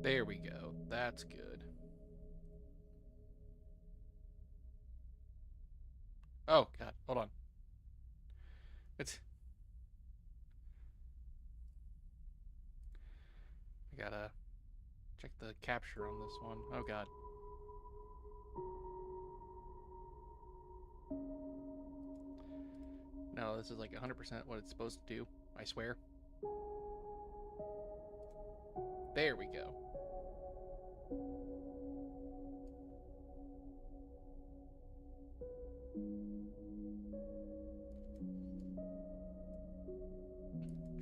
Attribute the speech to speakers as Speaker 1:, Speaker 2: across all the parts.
Speaker 1: There we go. That's good. Oh, God. Hold on. I gotta check the capture on this one. Oh, God. No, this is like 100% what it's supposed to do. I swear. There we go.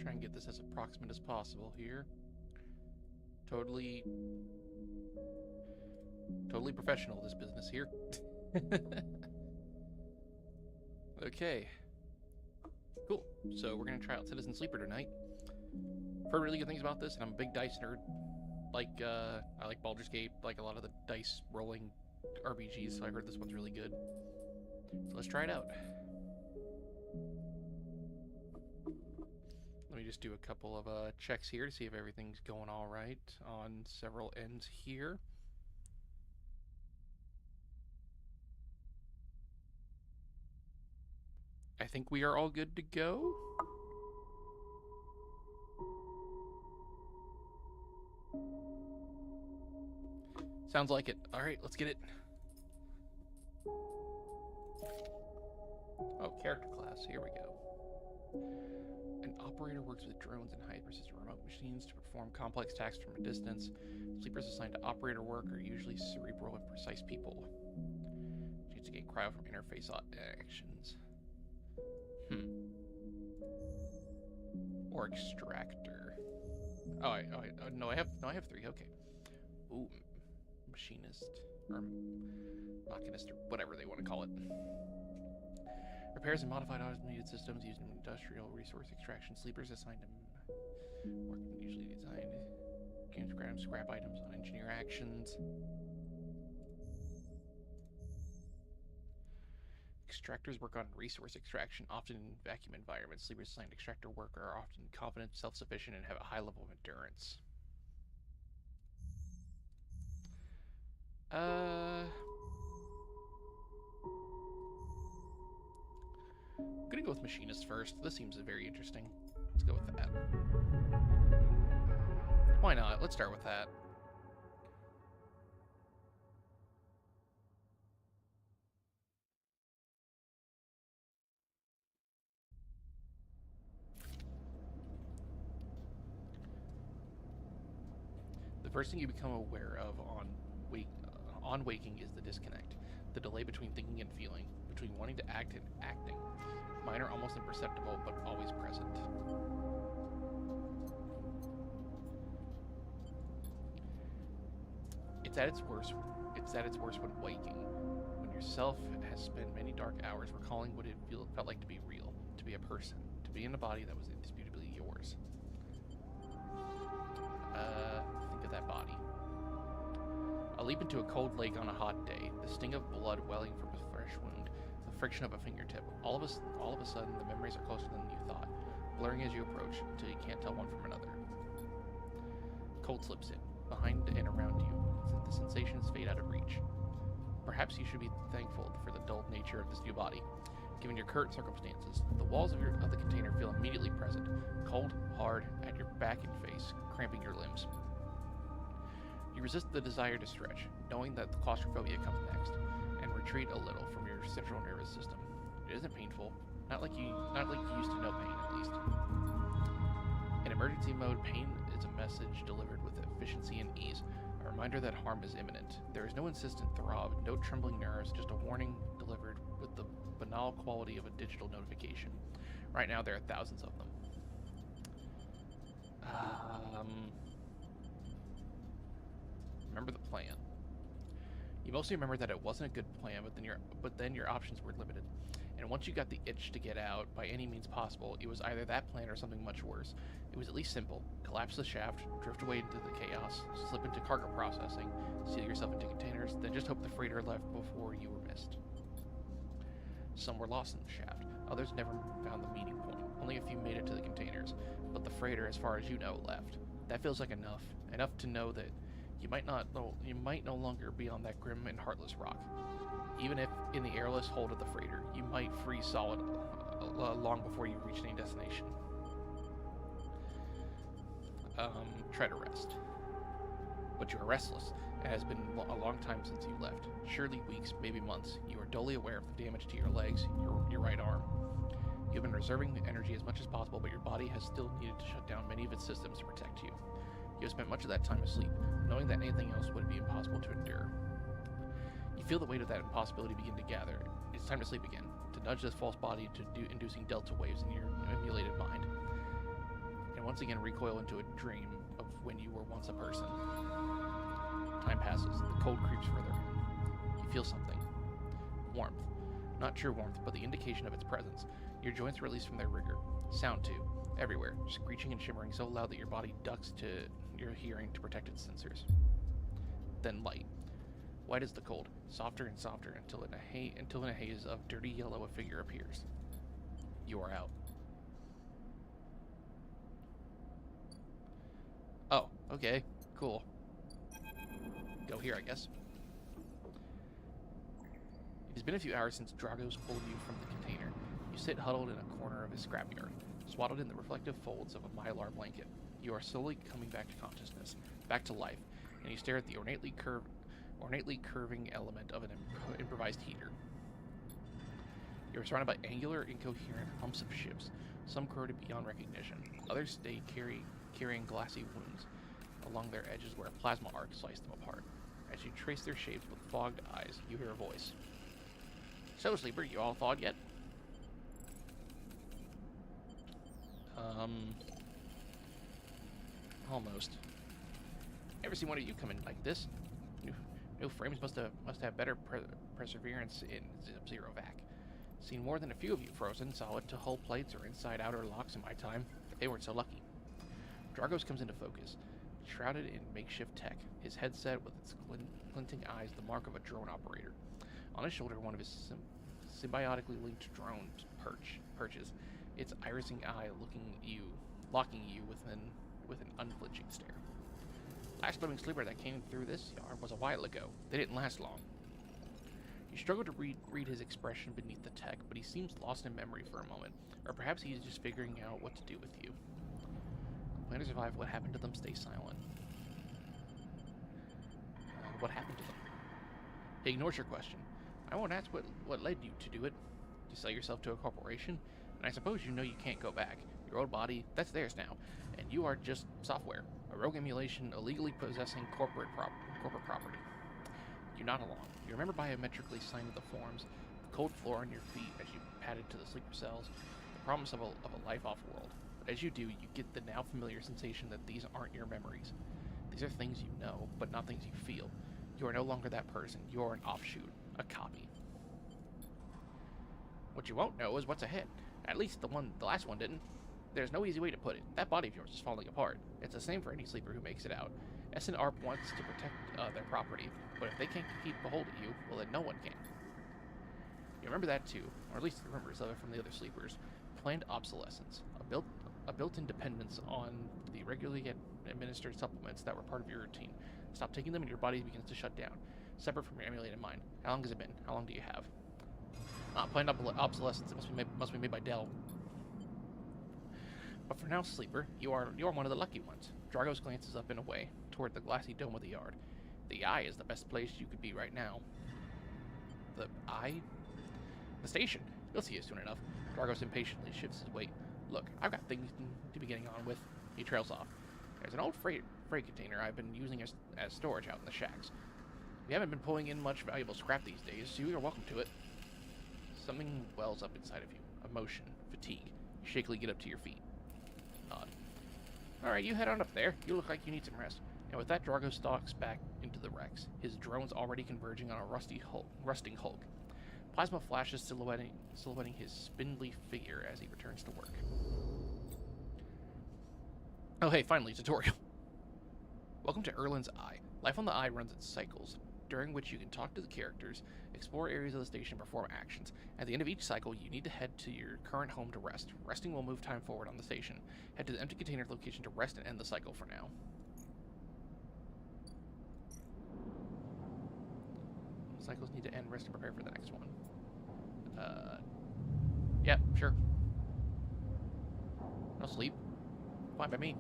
Speaker 1: Try and get this as approximate as possible here. Totally professional, this business here. Okay. Cool. So we're gonna try out Citizen Sleeper tonight. I've heard really good things about this, and I'm a big dice nerd. I like Baldur's Gate, like a lot of the dice rolling RPGs, so I heard this one's really good. So let's try it out. Let me just do a couple of checks here to see if everything's going all right on several ends here. I think we are all good to go. Sounds like it. All right, let's get it. Oh, character class. Here we go. An operator works with drones and high-precision remote machines to perform complex tasks from a distance. Sleepers assigned to operator work are usually cerebral and precise people. Chance to gain cryo from interface actions. Or extractor. No, I have 3. Okay. Ooh, machinist or machinist or whatever they want to call it. Repairs and modified automated systems used in industrial resource extraction. Sleepers assigned to work usually designed to scrap items on engineer actions. Extractors work on resource extraction, often in vacuum environments. Sleepers assigned extractor work are often confident, self-sufficient, and have a high level of endurance. I'm gonna go with machinist first. This seems very interesting. Let's go with that. Why not? Let's start with that. The first thing you become aware of on waking is the disconnect, the delay between thinking and feeling, between wanting to act and acting. Minor, almost imperceptible, but always present. It's at its worst when waking, when yourself has spent many dark hours recalling what it felt like to be real, to be a person, to be in a body that was indisputably yours. Think of that body. A leap into a cold lake on a hot day, the sting of blood welling from a fresh wound, the friction of a fingertip. All of a sudden, the memories are closer than you thought, blurring as you approach, until you can't tell one from another. Cold slips in, behind and around you. The sensations fade out of reach. Perhaps you should be thankful for the dulled nature of this new body, given your current circumstances. The walls of the container feel immediately present, cold, hard, at your back and face, cramping your limbs. You resist the desire to stretch, knowing that the claustrophobia comes next, and retreat a little from your central nervous system. It isn't painful, not like you used to know pain, at least. In emergency mode, pain is a message delivered with efficiency and ease, a reminder that harm is imminent. There is no insistent throb, no trembling nerves, just a warning delivered with the banal quality of a digital notification. Right now, there are thousands of them. Remember the plan. You mostly remember that it wasn't a good plan, but then your options were limited. And once you got the itch to get out by any means possible, it was either that plan or something much worse. It was at least simple. Collapse the shaft, drift away into the chaos, slip into cargo processing, seal yourself into containers, then just hope the freighter left before you were missed. Some were lost in the shaft. Others never found the meeting point. Only a few made it to the containers, but the freighter, as far as you know, left. That feels like enough. Enough to know that you might no longer be on that grim and heartless rock. Even if in the airless hold of the freighter, you might freeze solid long before you reach any destination. Try to rest. But you are restless. It has been a long time since you left. Surely weeks, maybe months. You are dully aware of the damage to your legs, your right arm. You have been reserving the energy as much as possible, but your body has still needed to shut down many of its systems to protect you. You have spent much of that time asleep, knowing that anything else would be impossible to endure. You feel the weight of that impossibility begin to gather. It's time to sleep again, to nudge this false body into inducing delta waves in your emulated mind, and once again recoil into a dream of when you were once a person. Time passes. The cold creeps further in. You feel something. Warmth. Not true warmth, but the indication of its presence. Your joints release from their rigor. Sound, too. Everywhere. Screeching and shimmering so loud that your body ducks to your hearing to protect its sensors. Then light. White as the cold. Softer and softer until in a haze of dirty yellow a figure appears. You are out. Oh, okay. Cool. Go here, I guess. It has been a few hours since Drago's pulled you from the container. You sit huddled in a corner of his scrapyard, swaddled in the reflective folds of a mylar blanket. You are slowly coming back to consciousness, back to life, and you stare at the ornately curving element of an improvised heater. You are surrounded by angular, incoherent humps of ships, some corroded beyond recognition. Others stay carrying glassy wounds along their edges where a plasma arc sliced them apart. As you trace their shapes with fogged eyes, you hear a voice. So, Sleeper, you all thawed yet? Almost. Never seen one of you come in like this. New frames must have better perseverance in Sub-Zero vac. Seen more than a few of you frozen solid to hull plates or inside outer locks in my time. They weren't so lucky. Dragos comes into focus, shrouded in makeshift tech, his headset with its glinting eyes the mark of a drone operator. On his shoulder, one of his symbiotically linked drones perches, its irising eye locking you with an unflinching stare. Last living sleeper that came through this yard was a while ago. They didn't last long. You struggle to read his expression beneath the tech, but he seems lost in memory for a moment, or perhaps he's just figuring out what to do with you. Plan to survive. What happened to them? Stay silent. What happened to them? He ignores your question. I won't ask what led you to do it. To sell yourself to a corporation? And I suppose you know you can't go back. Your old body, that's theirs now. And you are just software. A rogue emulation illegally possessing corporate property. You nod along. You remember biometrically signing the forms, the cold floor on your feet as you padded to the sleeper cells, the promise of a life off-world. But as you do, you get the now familiar sensation that these aren't your memories. These are things you know, but not things you feel. You are no longer that person. You are an offshoot, a copy. What you won't know is what's ahead. At least the last one didn't. There's no easy way to put it. That body of yours is falling apart. It's the same for any sleeper who makes it out. SNARP wants to protect their property, but if they can't keep a hold of you, well then no one can. You remember that too, or at least the rumors of it from the other sleepers. Planned obsolescence, a built-in dependence on the regularly administered supplements that were part of your routine. Stop taking them and your body begins to shut down, separate from your emulated mind. How long has it been? How long do you have? Planned obsolescence. It must be made by Dell. But for now, Sleeper, you are one of the lucky ones. Dragos glances up and away, toward the glassy dome of the yard. The eye is the best place you could be right now. The eye? The station. You'll see it soon enough. Dragos impatiently shifts his weight. Look, I've got things to be getting on with. He trails off. There's an old freight container I've been using as storage out in the shacks. We haven't been pulling in much valuable scrap these days, so you're welcome to it. Something wells up inside of you. Emotion. Fatigue. You shakily get up to your feet. Nod. Alright, you head on up there. You look like you need some rest. And with that, Drago stalks back into the Rex, his drones already converging on a rusting hulk. Plasma flashes silhouetting his spindly figure as he returns to work. Oh hey, finally, tutorial. Welcome to Erlin's Eye. Life on the Eye runs in cycles, during which you can talk to the characters, explore areas of the station, perform actions. At the end of each cycle, you need to head to your current home to rest. Resting will move time forward on the station. Head to the empty container location to rest and end the cycle for now. Cycles need to end, rest, and prepare for the next one. Yeah, sure. No sleep. Fine by me.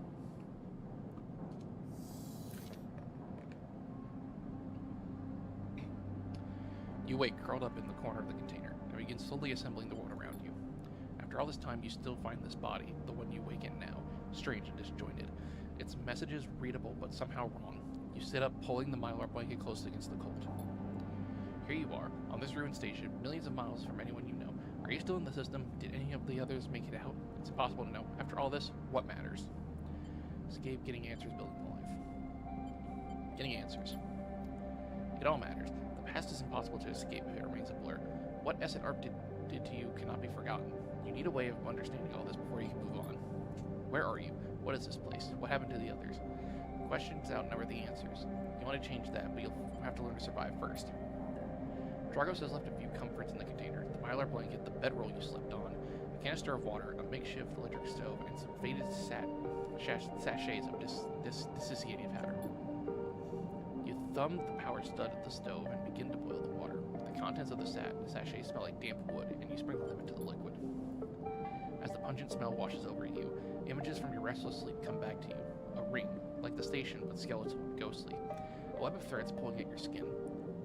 Speaker 1: You wake, curled up in the corner of the container, and begin slowly assembling the world around you. After all this time, you still find this body, the one you wake in now, strange and disjointed. Its messages readable, but somehow wrong. You sit up, pulling the mylar blanket close against the cold. Here you are, on this ruined station, millions of miles from anyone you know. Are you still in the system? Did any of the others make it out? It's impossible to know. After all this, what matters? Escape, getting answers, building a life. Getting answers. It all matters. The past is impossible to escape if it remains a blur. What SNARP did to you cannot be forgotten. You need a way of understanding all this before you can move on. Where are you? What is this place? What happened to the others? Questions outnumber the answers. You want to change that, but you'll have to learn to survive first. Dragos has left a few comforts in the container. The mylar blanket, the bedroll you slept on, a canister of water, a makeshift electric stove, and some faded sachets of dissociative powder. You thumb the power stud at the stove and begin to boil the water. The contents of the sachet smell like damp wood, and you sprinkle them into the liquid. As the pungent smell washes over you, images from your restless sleep come back to you. A ring, like the station, but skeletal and ghostly. A web of threads pulling at your skin.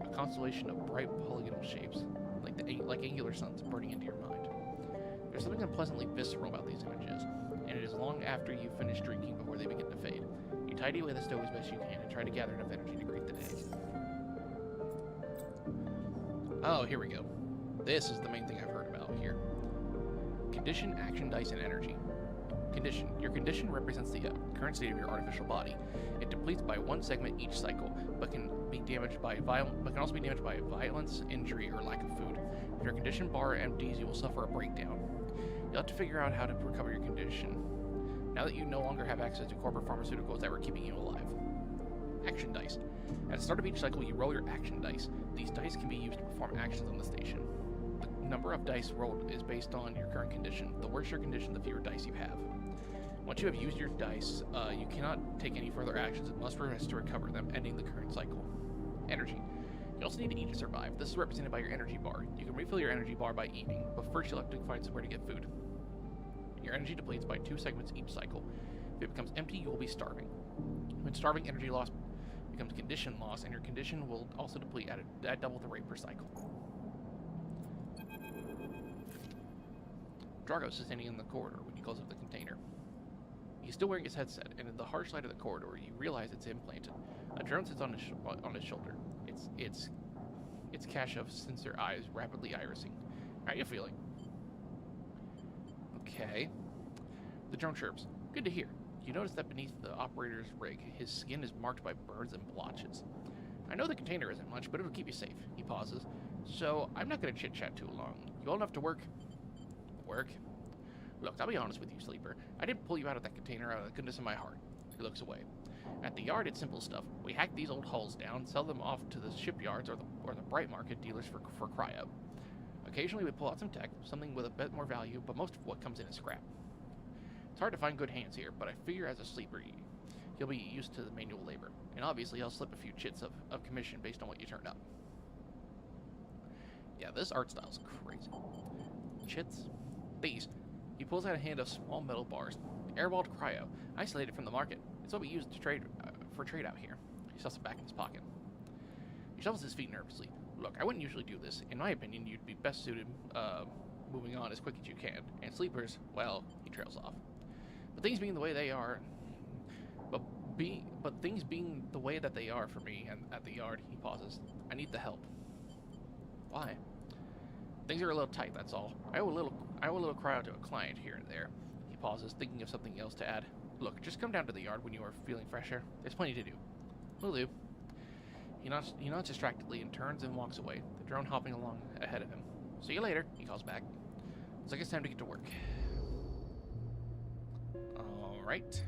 Speaker 1: A constellation of bright polygonal shapes, like angular suns burning into your mind. There's something unpleasantly visceral about these images, and it is long after you finish drinking before they begin to fade. You tidy away the stove as best you can and try to gather enough energy to greet the day. Oh, here we go. This is the main thing I've heard about here. Condition, action dice, and energy. Condition. Your condition represents the current state of your artificial body. It depletes by one segment each cycle, but can be damaged by also be damaged by violence, injury, or lack of food. If your condition bar empties, you will suffer a breakdown. You'll have to figure out how to recover your condition, now that you no longer have access to corporate pharmaceuticals that were keeping you alive. Action dice. At the start of each cycle, you roll your action dice. These dice can be used to perform actions on the station. The number of dice rolled is based on your current condition. The worse your condition, the fewer dice you have. Once you have used your dice, you cannot take any further actions and must rest to recover them, ending the current cycle. Energy. You also need to eat to survive. This is represented by your energy bar. You can refill your energy bar by eating, but first you'll have to find somewhere to get food. Your energy depletes by 2 segments each cycle. If it becomes empty, you will be starving. When starving, energy loss becomes condition loss, and your condition will also deplete at double the rate per cycle. Dragos is standing in the corridor when you close up the container. He's still wearing his headset, and in the harsh light of the corridor, you realize it's implanted. A drone sits on his shoulder. Its cache of sensor eyes rapidly irising. How are you feeling? Okay. The drone chirps. Good to hear. You notice that beneath the operator's rig, his skin is marked by burns and blotches. I know the container isn't much, but it'll keep you safe. He pauses. So, I'm not going to chit-chat too long. You all enough to work? Work? Look, I'll be honest with you, Sleeper. I didn't pull you out of that container out of the goodness of my heart. He looks away. At the yard, it's simple stuff. We hack these old hulls down, sell them off to the shipyards or the bright market dealers for cryo. Occasionally, we pull out some tech, something with a bit more value, but most of what comes in is scrap. It's hard to find good hands here, but I figure as a sleeper, you'll be used to the manual labor. And obviously, I'll slip a few chits of commission based on what you turned up. Yeah, this art style's crazy. Chits? These. He pulls out a hand of small metal bars. Airwalled cryo, isolated from the market. It's what we use to trade for trade out here. He stuffs it back in his pocket. He shuffles his feet nervously. Look, I wouldn't usually do this. In my opinion, you'd be best suited moving on as quick as you can. And sleepers, well, he trails off. But things being the way they are, things being the way that they are for me and at the yard, he pauses. I need the help. Why? Things are a little tight, that's all. I owe a little cryo to a client here and there. He pauses, thinking of something else to add. Look, just come down to the yard when you are feeling fresher. There's plenty to do. Will do. He nods distractedly and turns and walks away, the drone hopping along ahead of him. See you later, he calls back. Looks like it's time to get to work. Alright.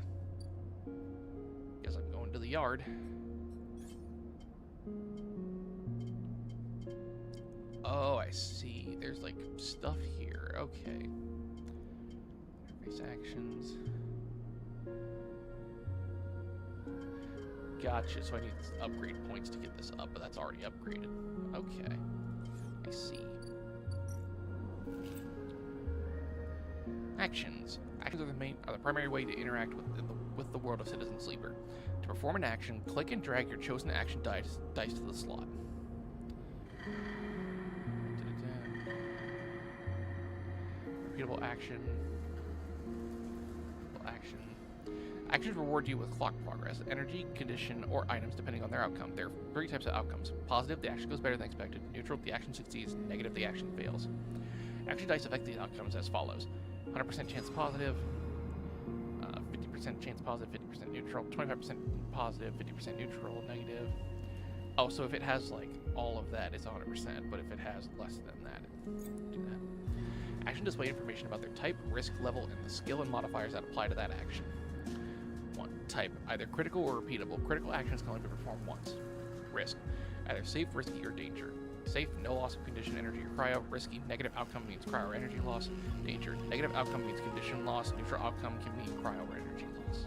Speaker 1: Guess I'm going to the yard. Oh, I see. There's like stuff here. Okay. Interface actions. Gotcha. So I need upgrade points to get this up, but that's already upgraded. Okay. I see. Actions. Actions are the primary way to interact with the world of Citizen Sleeper. To perform an action, click and drag your chosen action dice to the slot. Repeatable action. Actions reward you with clock progress, energy, condition, or items depending on their outcome. There are 3 types of outcomes. Positive, the action goes better than expected. Neutral, the action succeeds. Negative, the action fails. Action dice affect the outcomes as follows. 100% chance positive, 50% chance positive, 50% neutral, 25% positive, 50% neutral, negative. Oh, so if it has like all of that, it's 100%, but if it has less than that, do that. Action display information about their type, risk level, and the skill and modifiers that apply to that action. 1. Type, either critical or repeatable. Critical actions can only be performed once. Risk, either safe, risky, or danger. Safe, no loss of condition, energy, or cryo. Risky, negative outcome means cryo or energy loss. Danger, negative outcome means condition loss. Neutral outcome can mean cryo or energy loss.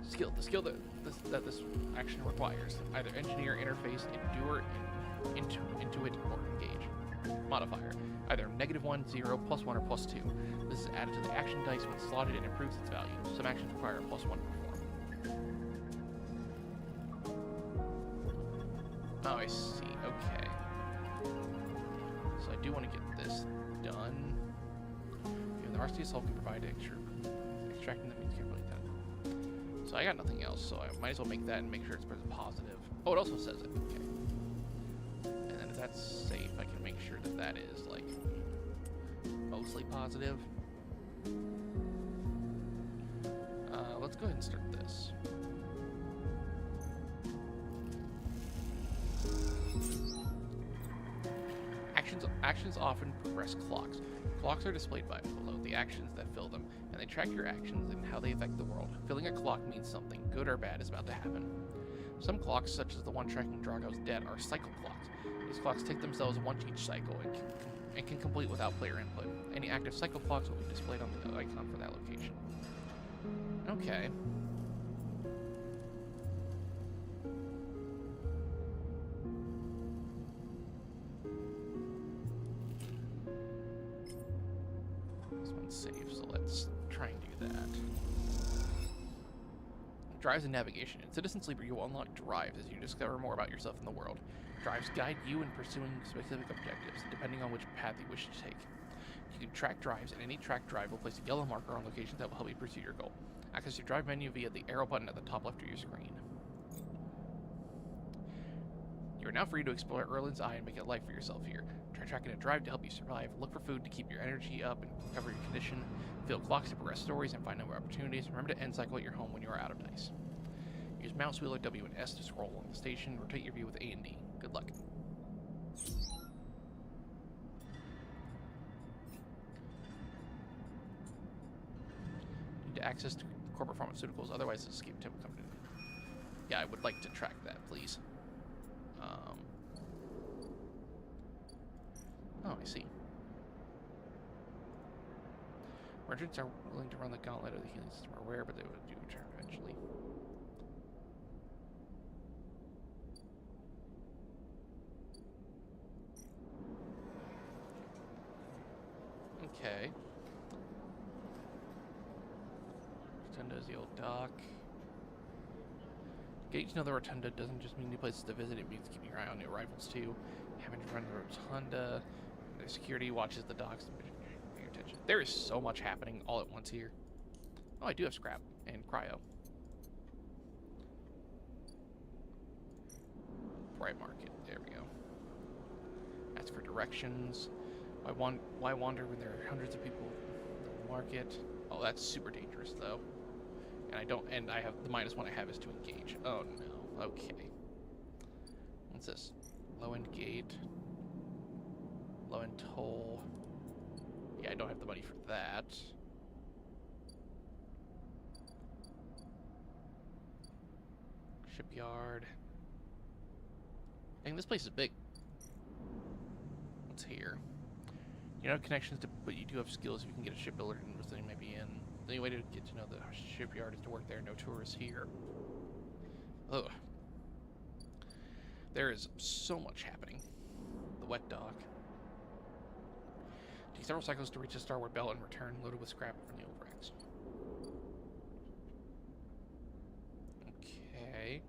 Speaker 1: Skill, the skill that this action requires. Either engineer, interface, endure, into it or engage. Modifier. Either -1, 0, +1, or +2. This is added to the action dice when slotted and improves its value. Some actions require a +1 to perform. Oh, I see. Okay. So I do want to get this done. Even the Rusty Assault can provide extra. Extracting them means carefully done. So I got nothing else, so I might as well make that and make sure it's positive. Oh, it also says it. Okay. And then if that's safe, I can make sure that that is, like, mostly positive. Let's go ahead and start this. Actions often progress clocks. Clocks are displayed below the actions that fill them, and they track your actions and how they affect the world. Filling a clock means something, good or bad, is about to happen. Some clocks, such as the one tracking Drago's death, are cycle clocks. These clocks tick themselves once each cycle and can complete without player input. Any active cycle clocks will be displayed on the icon for that location. Okay. This one's safe, so let's try and do that. Drives and navigation. In Citizen Sleeper, you will unlock drives as you discover more about yourself and the world. Drives guide you in pursuing specific objectives, depending on which path you wish to take. You can track drives, and any tracked drive will place a yellow marker on locations that will help you pursue your goal. Access your drive menu via the arrow button at the top left of your screen. You are now free to explore Erlin's Eye and make a life for yourself here. Try tracking a drive to help you survive, look for food to keep your energy up and recover your condition, fill clocks to progress stories and find new opportunities. Remember to end cycle at your home when you are out of dice. Use mouse wheel or W and S to scroll along the station. Rotate your view with A and D. Good luck. Need to access to corporate pharmaceuticals, otherwise the escape tip will come to. Yeah, I would like to track that, please. Oh, I see. Merchants are willing to run the gauntlet of the healing system are rare, but they would do return eventually. Okay. Rotunda is the old dock. Getting to know the Rotunda doesn't just mean new places to visit, it means keeping your eye on new arrivals too. Having to run the Rotunda, the security watches the docks and pay attention. There is so much happening all at once here. Oh, I do have scrap and cryo. Bright market, there we go. Ask for directions. Why wander when there are hundreds of people in the market? Oh, that's super dangerous though. And I have the -1 I have is to engage. Oh no. Okay. What's this? Low end gate. Low end toll. Yeah, I don't have the money for that. Shipyard. Dang, this place is big. What's here? You don't have connections to, but you do have skills. You can get a shipbuilder and everything maybe in. The only way to get to know the shipyard is to work there. No tourists here. Ugh. There is so much happening. The wet dock. Take several cycles to reach the starboard belt and return loaded with scrap from the old wrecks. Okay.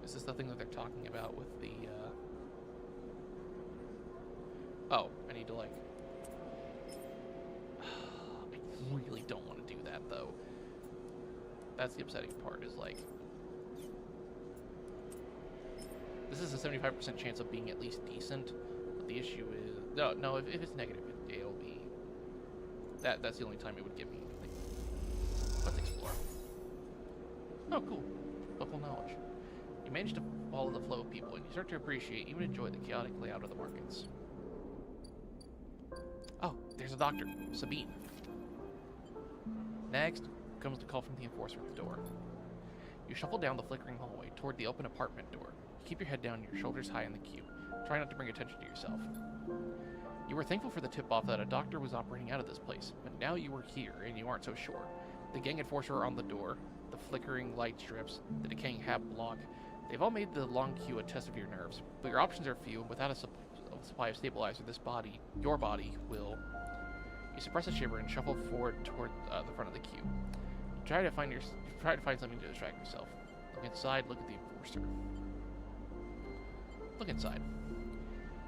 Speaker 1: Is this the thing that they're talking about with the, Oh, I need to, like... I really don't want to do that, though. That's the upsetting part, is, like... This is a 75% chance of being at least decent, but the issue is... No, if it's negative, it'll be... That's the only time it would give me anything. Let's explore. Oh, cool. Local knowledge. You manage to follow the flow of people, and you start to appreciate, even enjoy the chaotic layout of the markets. Oh, there's a doctor, Sabine. Next comes the call from the enforcer at the door. You shuffle down the flickering hallway toward the open apartment door. You keep your head down and your shoulders high in the queue. Try not to bring attention to yourself. You were thankful for the tip-off that a doctor was operating out of this place, but now you were here and you aren't so sure. The gang enforcer on the door, the the flickering light strips, the decaying hab block. They've all made the long queue a test of your nerves, but your options are few, and without a supply of stabilizer, your body, will... You suppress a shiver and shuffle forward toward the front of the queue. You try to find something to distract yourself. Look inside, look at the enforcer. Look inside.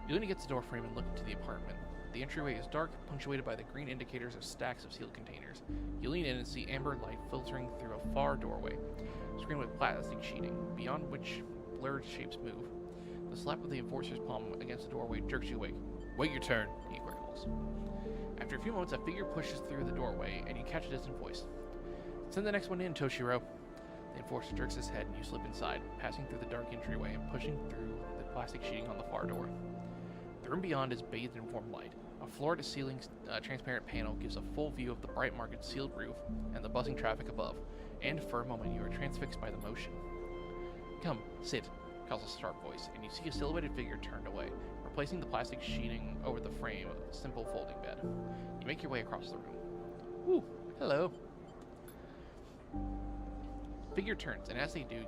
Speaker 1: You lean against the door frame and look into the apartment. The entryway is dark, punctuated by the green indicators of stacks of sealed containers. You lean in and see amber light filtering through a far doorway, screened with plastic sheeting, beyond which blurred shapes move. The slap of the enforcer's palm against the doorway jerks you awake. Wait your turn, he growls. After a few moments, a figure pushes through the doorway, and you catch a distant voice. Send the next one in, Toshiro. The enforcer jerks his head, and you slip inside, passing through the dark entryway and pushing through the plastic sheeting on the far door. The room beyond is bathed in warm light. A floor-to-ceiling transparent panel gives a full view of the bright market sealed roof and the buzzing traffic above, and for a moment you are transfixed by the motion. Come, sit, calls a sharp voice, and you see a silhouetted figure turned away, replacing the plastic sheeting over the frame of a simple folding bed. You make your way across the room. Ooh, hello. Figure turns, and as they do,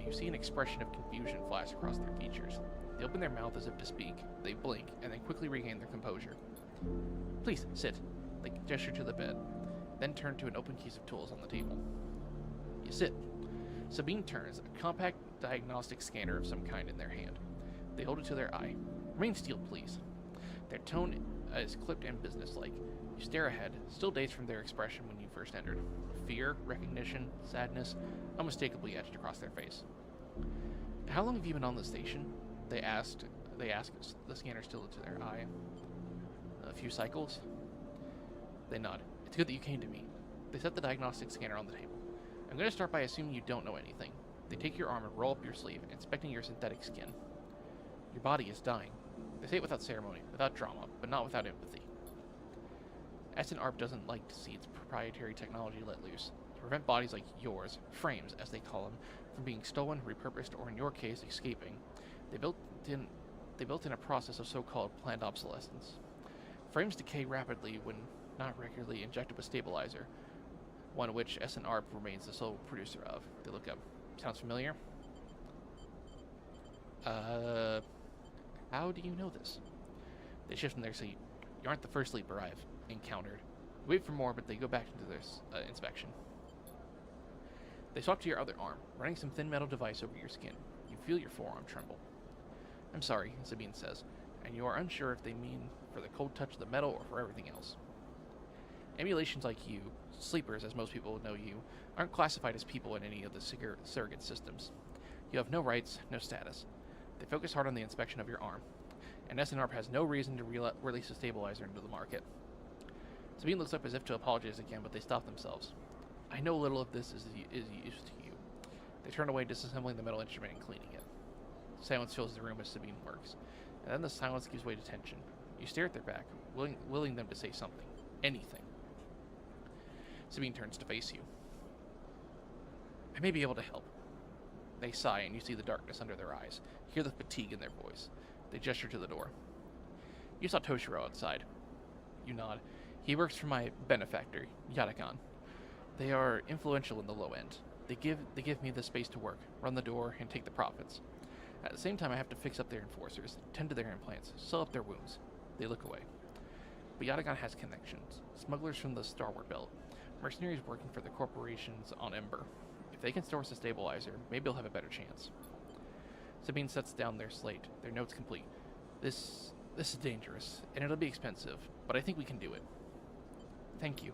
Speaker 1: you see an expression of confusion flash across their features. They open their mouth as if to speak, they blink, and then quickly regain their composure. Please, sit. They gesture to the bed, then turn to an open case of tools on the table. You sit. Sabine turns, a compact diagnostic scanner of some kind in their hand. They hold it to their eye. Remain still, please. Their tone is clipped and businesslike. You stare ahead, still dazed from their expression when you first entered. Fear, recognition, sadness, unmistakably etched across their face. How long have you been on the station? They ask, the scanner still to their eye. A few cycles? They nod. It's good that you came to me. They set the diagnostic scanner on the table. I'm going to start by assuming you don't know anything. They take your arm and roll up your sleeve, inspecting your synthetic skin. Your body is dying. They say it without ceremony, without drama, but not without empathy. S&ARP doesn't like to see its proprietary technology let loose, to prevent bodies like yours, frames as they call them, from being stolen, repurposed, or in your case, escaping. They built in a process of so-called planned obsolescence. Frames decay rapidly when not regularly injected with stabilizer, one which S&ARP remains the sole producer of. They look up. Sounds familiar? How do you know this? They shift in their seat. You aren't the first sleeper I've encountered. You wait for more, but they go back into their inspection. They swap to your other arm, running some thin metal device over your skin. You feel your forearm tremble. I'm sorry, Sabine says, and you are unsure if they mean for the cold touch of the metal or for everything else. Emulations like you, sleepers as most people know you, aren't classified as people in any of the surrogate systems. You have no rights, no status. They focus hard on the inspection of your arm, and SNRP has no reason to release a stabilizer into the market. Sabine looks up as if to apologize again, but they stop themselves. I know little of this is used to you. They turn away, disassembling the metal instrument and cleaning it. Silence fills the room as Sabine works, and then the silence gives way to tension. You stare at their back, willing them to say something. Anything. Sabine turns to face you. I may be able to help. They sigh, and you see the darkness under their eyes, hear the fatigue in their voice. They gesture to the door. You saw Toshiro outside. You nod. He works for my benefactor, Yadakan. They are influential in the low end. They give me the space to work, run the door, and take the profits. At the same time, I have to fix up their enforcers, tend to their implants, sew up their wounds. They look away. But Yadakan has connections. Smugglers from the Starward Belt. Mercenaries working for the corporations on Ember. If they can source a stabilizer, maybe they'll have a better chance. Sabine sets down their slate, their notes complete. This is dangerous, and it'll be expensive, but I think we can do it. Thank you.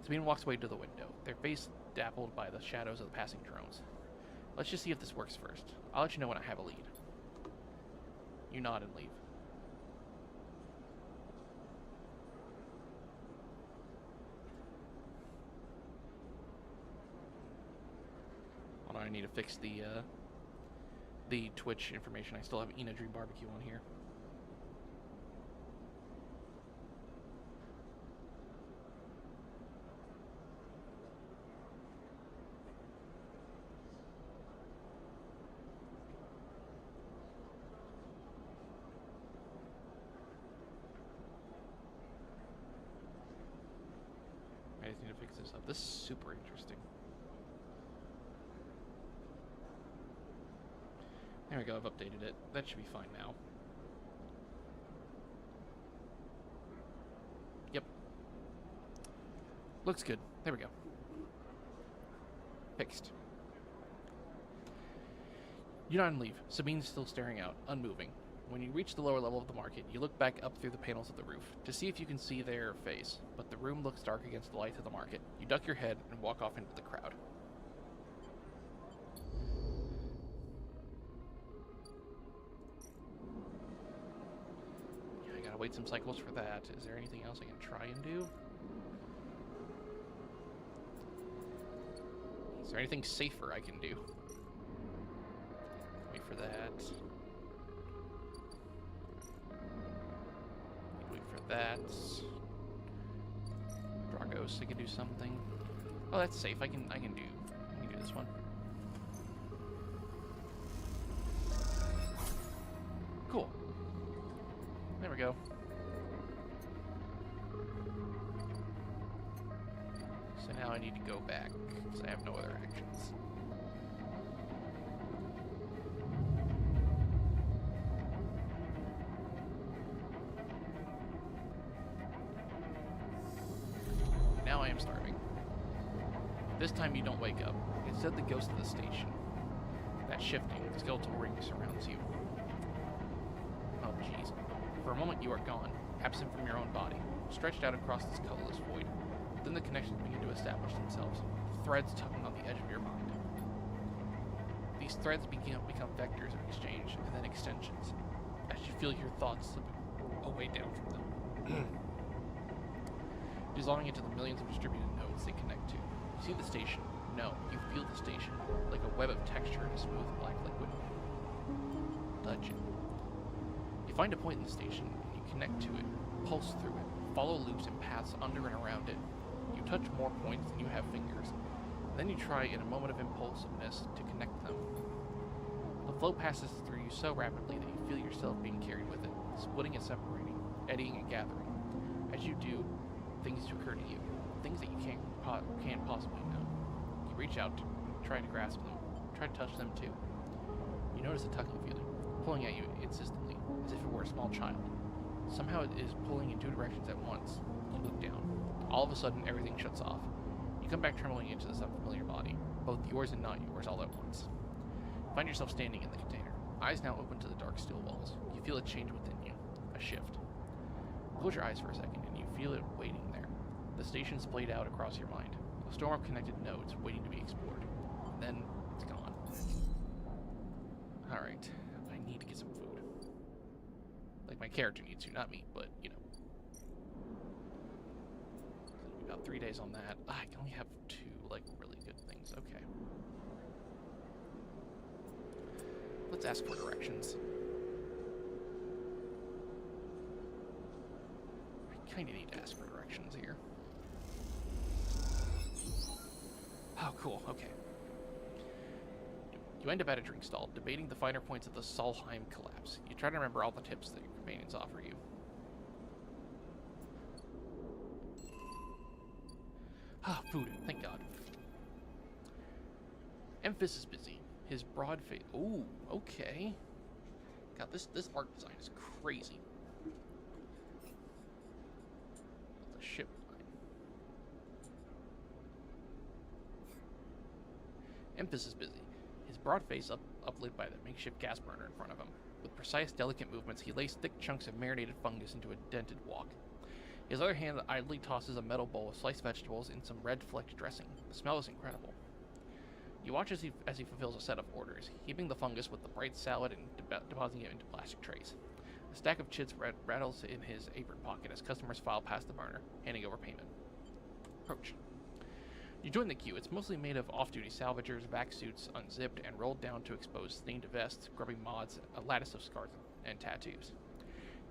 Speaker 1: Sabine walks away to the window, their face dappled by the shadows of the passing drones. Let's just see if this works first. I'll let you know when I have a lead. You nod and leave. Hold on, I need to fix the Twitch information. I still have Ina Dream Barbecue on here. I just need to fix this up. This is super interesting. There we go, I've updated it. That should be fine now. Yep. Looks good. There we go. Fixed. You nod and leave. Sabine's still staring out, unmoving. When you reach the lower level of the market, you look back up through the panels of the roof to see if you can see their face, but the room looks dark against the lights of the market. You duck your head and walk off into the crowd. Yeah, I gotta wait some cycles for that. Is there anything else I can try and do? Is there anything safer I can do? Wait for that. Wait for that. Dragos, I can do something. Oh, that's safe. I can do this one. Cool. There we go. So now I need to go back because I have no other actions. Now I am starving. This time you don't wake up. Instead, the ghost of the station. That shifting, skeletal ring surrounds you. Oh, jeez. For a moment, you are gone, absent from your own body, stretched out across this colorless void. Then the connections begin to establish themselves, threads tugging on the edge of your mind. These threads become vectors of exchange and then extensions, as you feel your thoughts slip away down from them. Dissolving into the millions of distributed nodes they connect to. You see the station. No, you feel the station, like a web of texture in a smooth black liquid. Touch it. You find a point in the station, and you connect to it, pulse through it, follow loops and paths under and around it. You touch more points than you have fingers. Then you try, in a moment of impulsiveness, to connect them. The flow passes through you so rapidly that you feel yourself being carried with it, splitting and separating, eddying and gathering. As you do, things occur to you, things that you can't possibly know. You reach out, try to grasp them, try to touch them too. You notice a tugging feeling, pulling at you insistently, as if it were a small child. Somehow it is pulling in two directions at once. You look down. All of a sudden, everything shuts off. You come back trembling into this unfamiliar body, both yours and not yours, all at once. You find yourself standing in the container, eyes now open to the dark steel walls. You feel a change within you, a shift. Close your eyes for a second, and you feel it waiting there. The station's played out across your mind, a storm of connected nodes waiting to be explored. And then it's gone. Alright, I need to get some food. Like my character needs to, not me, but, you know. About 3 days on that. I can only have 2, like, really good things. Okay. Let's ask for directions. I kind of need to ask for directions here. Oh, cool. Okay. You end up at a drink stall, debating the finer points of the Solheim collapse. You try to remember all the tips that your companions offer you. Ah, food. Thank God. Memphis is busy. His broad face. Ooh, okay. God, this art design is crazy. The ship line. Memphis is busy. His broad face uplit by the makeshift gas burner in front of him. With precise, delicate movements, he lays thick chunks of marinated fungus into a dented wok. His other hand idly tosses a metal bowl of sliced vegetables in some red-flecked dressing. The smell is incredible. You watch as he fulfills a set of orders, heaping the fungus with the bright salad and depositing it into plastic trays. A stack of chits rattles in his apron pocket as customers file past the burner, handing over payment. Approach. You join the queue. It's mostly made of off-duty salvagers, vac suits unzipped and rolled down to expose stained vests, grubbing mods, a lattice of scars and tattoos.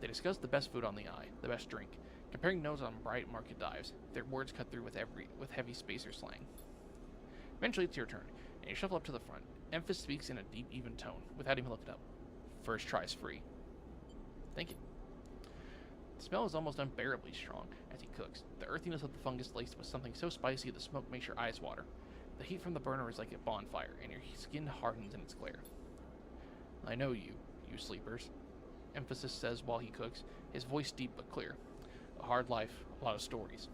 Speaker 1: They discuss the best food on the eye, the best drink, comparing notes on bright market dives, their words cut through with heavy spacer slang. Eventually it's your turn, and you shuffle up to the front. Memphis speaks in a deep, even tone, without even looking up. First try's free. Thank you. The smell is almost unbearably strong as he cooks, the earthiness of the fungus laced with something so spicy the smoke makes your eyes water. The heat from the burner is like a bonfire, and your skin hardens in its glare. I know you sleepers, Emphasis says while he cooks, his voice deep but clear. A hard life, a lot of stories.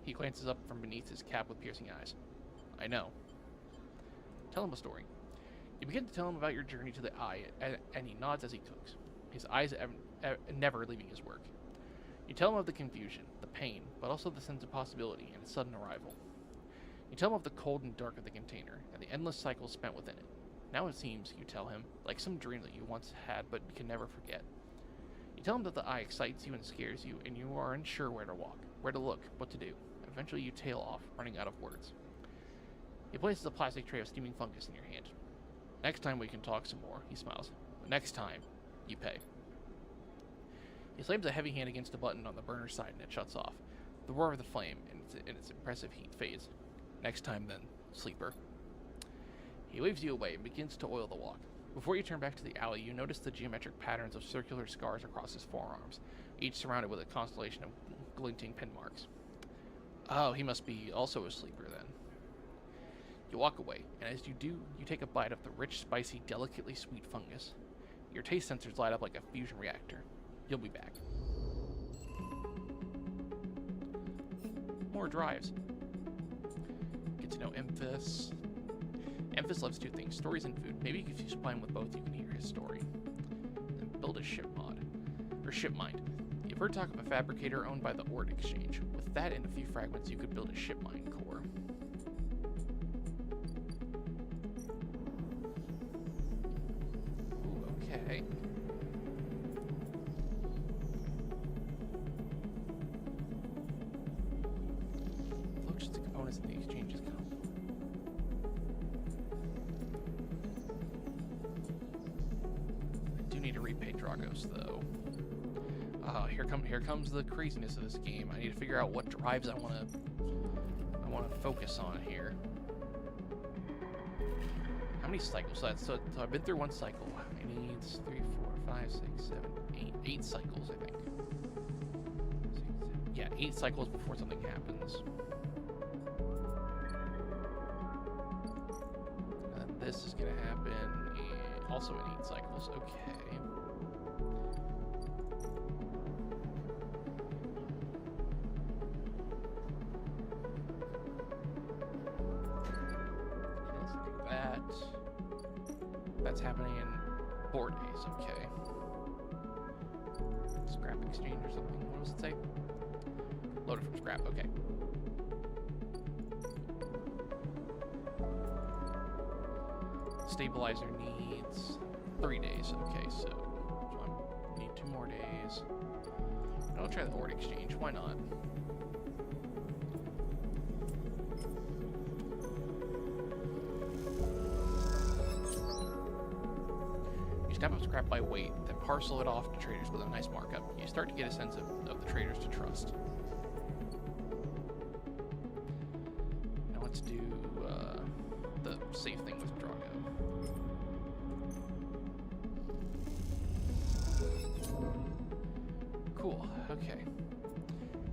Speaker 1: He glances up from beneath his cap with piercing eyes. I know. Tell him a story. You begin to tell him about your journey to the Eye, and he nods as he cooks, his eyes never leaving his work. You tell him of the confusion, the pain, but also the sense of possibility and its sudden arrival. You tell him of the cold and dark of the container, and the endless cycles spent within it. Now it seems, you tell him, like some dream that you once had but can never forget. You tell him that the Eye excites you and scares you, and you are unsure where to walk, where to look, what to do. Eventually you tail off, running out of words. He places a plastic tray of steaming fungus in your hand. Next time we can talk some more, he smiles. But next time, you pay. He slams a heavy hand against a button on the burner side and it shuts off. The roar of the flame and its impressive heat fades. Next time then, sleeper. He waves you away and begins to oil the walk. Before you turn back to the alley, you notice the geometric patterns of circular scars across his forearms, each surrounded with a constellation of glinting pin marks. Oh, he must be also a sleeper then. You walk away, and as you do, you take a bite of the rich, spicy, delicately sweet fungus. Your taste sensors light up like a fusion reactor. You'll be back. More drives. Get to know Emphas. Emphas loves two things, stories and food. Maybe if you supply him with both, you can hear his story. Then build a ship mod. Or ship mind. You've heard talk of a fabricator owned by the Ord Exchange. With that and a few fragments, you could build a ship mind core. Ooh, okay. Logistic components in the exchange is common. I do need to repay Dragos, though. Here comes the craziness of this game. I need to figure out what drives I want to focus on here. How many cycles? So I've been through one cycle. I need 3, 4, 5, 6, 7, 8. 8 cycles, I think. Yeah, 8 cycles before something happens. And this is gonna happen also in 8 cycles. Okay. That's happening in 4 days, okay. Scrap exchange or something. What does it say? Loaded from scrap, okay. Stabilizer needs 3 days, okay, so I need 2 more days. I'll try the Ord exchange, why not? Snap up scrap by weight, then parcel it off to traders with a nice markup. You start to get a sense of the traders to trust. Now let's do the safe thing with Drago. Cool, okay.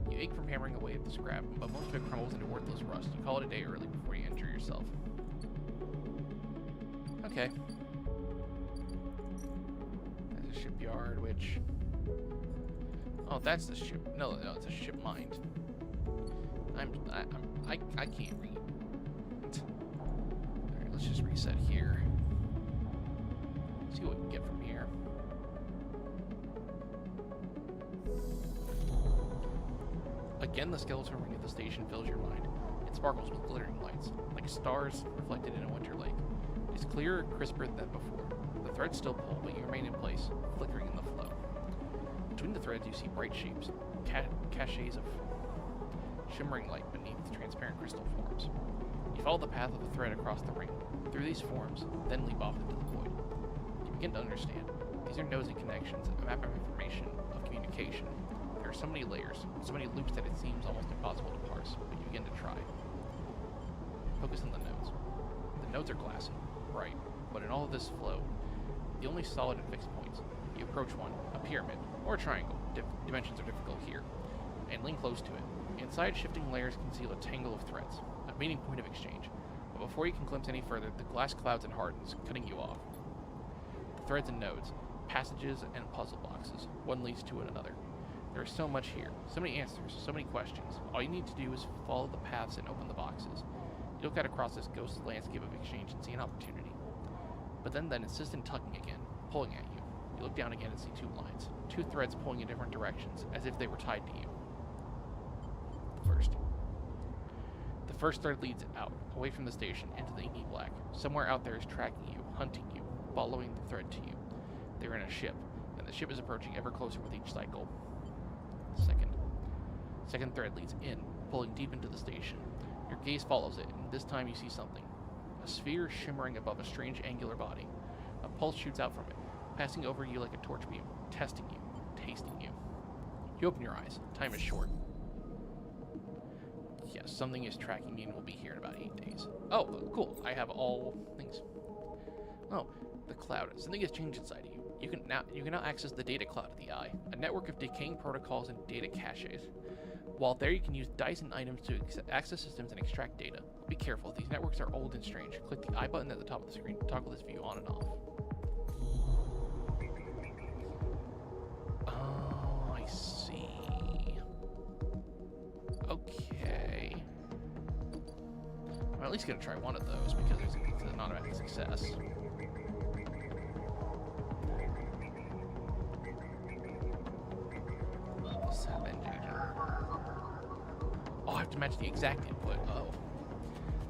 Speaker 1: You ache from hammering away at the scrap, but most of it crumbles into worthless rust. You call it a day early before you injure yourself. Okay. Shipyard, which... Oh, that's the ship. No, it's a ship mind. I can't read. Alright, let's just reset here. See what we can get from here. Again, the skeleton ring at the station fills your mind. It sparkles with glittering lights, like stars reflected in a winter lake. It's clearer and crisper than before. The threads still pull, but you remain in place, flickering in the flow. Between the threads, you see bright shapes, caches of shimmering light beneath transparent crystal forms. You follow the path of the thread across the ring, through these forms, then leap off into the void. You begin to understand. These are nodes and connections, a map of information, of communication. There are so many layers, so many loops that it seems almost impossible to parse, but you begin to try. Focus on the nodes. The nodes are glassy, bright, but in all of this flow, the only solid and fixed points. You approach one, a pyramid, or a triangle, dimensions are difficult here, and lean close to it. Inside, shifting layers conceal a tangle of threads, a meeting point of exchange, but before you can glimpse any further, the glass clouds and hardens, cutting you off. The threads and nodes, passages and puzzle boxes. One leads to another. There is so much here, so many answers, so many questions. All you need to do is follow the paths and open the boxes. You look out across this ghostly landscape of exchange and see an opportunity. But then that insistent tugging again, pulling at you. You look down again and see two lines, two threads pulling in different directions, as if they were tied to you. The first thread leads out, away from the station, into the inky black. Somewhere out there is tracking you, hunting you, following the thread to you. They're in a ship, and the ship is approaching ever closer with each cycle. Second thread leads in, pulling deep into the station. Your gaze follows it, and this time you see something. A sphere shimmering above a strange angular body. A pulse shoots out from it, passing over you like a torch beam, testing you, tasting you. You open your eyes. Time is short. Yes, something is tracking me and will be here in about 8 days. Oh, cool. I have all things. Oh, the cloud. Something has changed inside of you. You can now access the data cloud of the eye, a network of decaying protocols and data caches. While there, you can use dice and items to access systems and extract data. Be careful, these networks are old and strange. Click the I button at the top of the screen to toggle this view on and off. Oh, I see. Okay. I'm at least going to try one of those because it's an automatic success. Oh, I have to match the exact input. Oh.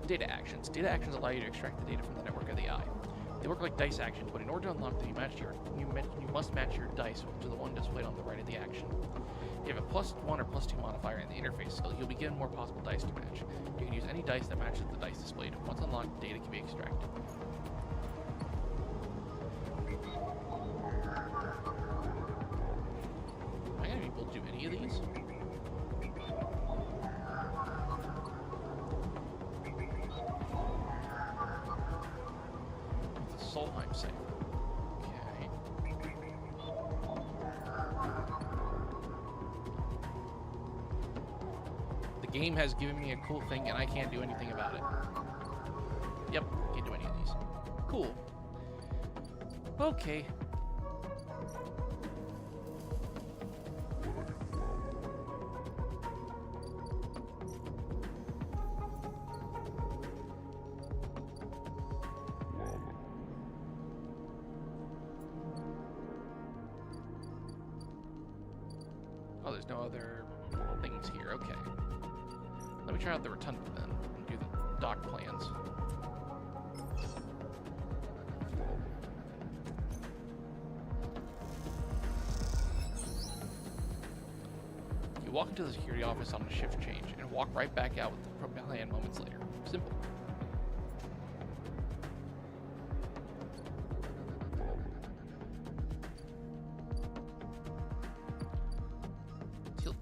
Speaker 1: Data actions. Data actions allow you to extract the data from the network of the eye. They work like dice actions, but in order to unlock them, you must match your dice to the one displayed on the right of the action. If you have a +1 or +2 modifier in the interface skill, you'll be given more possible dice to match. You can use any dice that matches the dice displayed. Once unlocked, data can be extracted. Am I going to be able to do any of these? Solheim save. Okay. The game has given me a cool thing and I can't do anything about it. Yep, can't do any of these. Cool. Okay. Oh, there's no other things here. Okay. Let me try out the rotunda then and do the dock plans. You walk into the security office on a shift change and walk right back out with the plan moments later. Simple.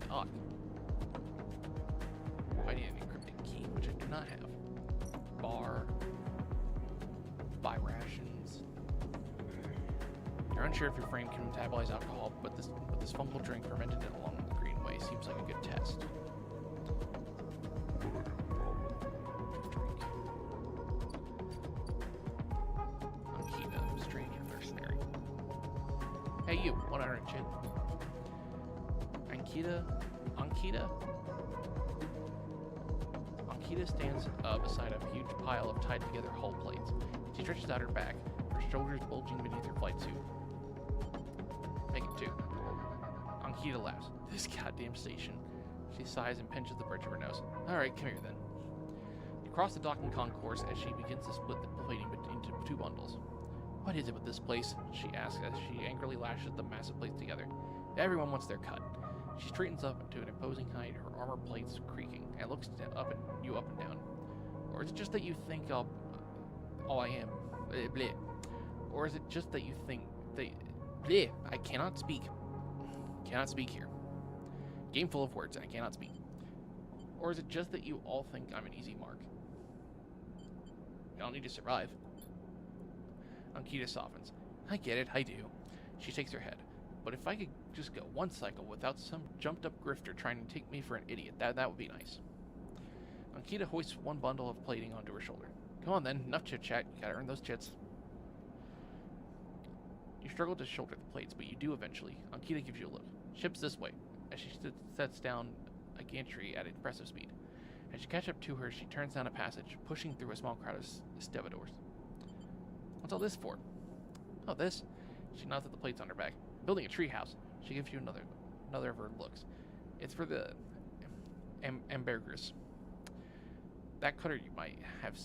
Speaker 1: Dock. I need an encrypted key, which I do not have. Bar. Buy rations. You're unsure if your frame can metabolize alcohol, but this fungal drink fermented it along the green way seems like a good test. Drink. Ankita, stranger mercenary. Hey you, 100 chip. Ankita stands beside a huge pile of tied together hull plates. She stretches out her back, her shoulders bulging beneath her flight suit. Make it 2. Ankita laughs. This goddamn station. She sighs and pinches the bridge of her nose. Alright, come here then. You cross the docking concourse as she begins to split the plating into 2 bundles. What is it with this place? She asks as she angrily lashes the massive plates together. Everyone wants their cut. She straightens up to an imposing height, her armor plates creaking, and looks up and down. Or is it just that you think all I am? Bleh. Or is it just that you think they... Bleh. I cannot speak. Cannot speak here. Game full of words, and I cannot speak. Or is it just that you all think I'm an easy mark? You don't need to survive. Ankita softens. I get it, I do. She shakes her head. But if I could just go one cycle without some jumped-up grifter trying to take me for an idiot, that would be nice. Ankita hoists one bundle of plating onto her shoulder. Come on then, enough chit-chat. You gotta earn those chits. struggle to shoulder the plates, but you do eventually. Ankita gives you a look. Ship's this way, as she sets down a gantry at impressive speed. As you catch up to her, she turns down a passage, pushing through a small crowd of stevedores. What's all this for? Oh, this? She nods at the plates on her back. Building a treehouse. She gives you another of her looks. It's for the ambergris. That cutter you might have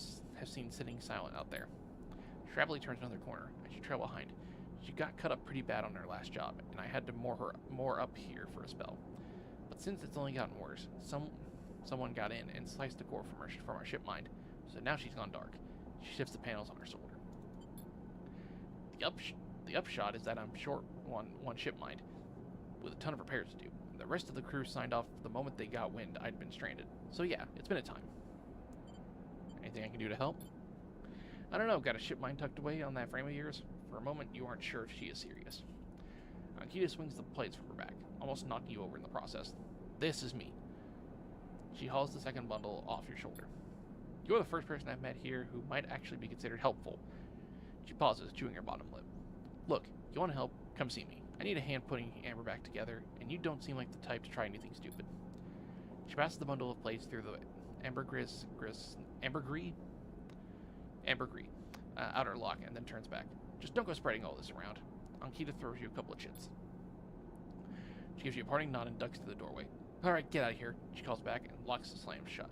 Speaker 1: seen sitting silent out there. Shravely turns another corner, and you trail behind. She got cut up pretty bad on her last job, and I had to moor up here for a spell. But since it's only gotten worse, someone got in and sliced the core from our ship mind, so now she's gone dark. She shifts the panels on her shoulder. The upshot is that I'm short one ship mind, with a ton of repairs to do. The rest of the crew signed off the moment they got wind I'd been stranded. So yeah, it's been a time. Anything I can do to help? I don't know, got a ship mind tucked away on that frame of yours? For a moment, you aren't sure if she is serious. Ankita swings the plates from her back, almost knocking you over in the process. This is me. She hauls the second bundle off your shoulder. You're the first person I've met here who might actually be considered helpful. She pauses, chewing her bottom lip. Look, you want to help? Come see me. I need a hand putting Amber back together, and you don't seem like the type to try anything stupid. She passes the bundle of plates through the ambergris outer lock, and then turns back. Just don't go spreading all this around. Ankita throws you a couple of chits. She gives you a parting nod and ducks to the doorway. All right, get out of here, she calls back and locks the slam shut.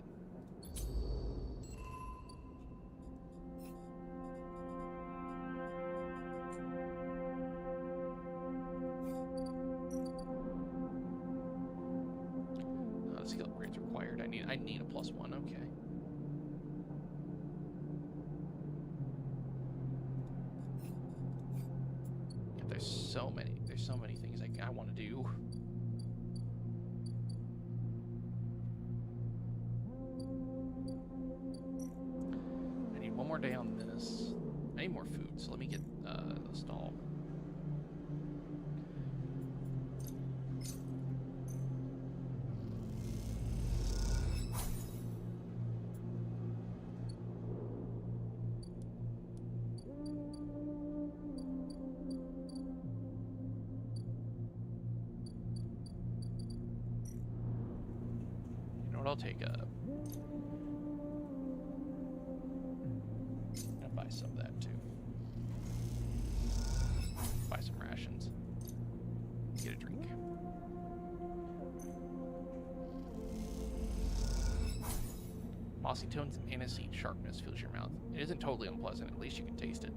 Speaker 1: Skill upgrades required. I need a +1. Okay. Yeah, there's so many things I want to do. I need one more day on this. I need more food, so let me get a stall. I'll take a... I'll buy some of that too. Buy some rations. Get a drink. Mossy tones and aniseed sharpness fills your mouth. It isn't totally unpleasant, at least you can taste it.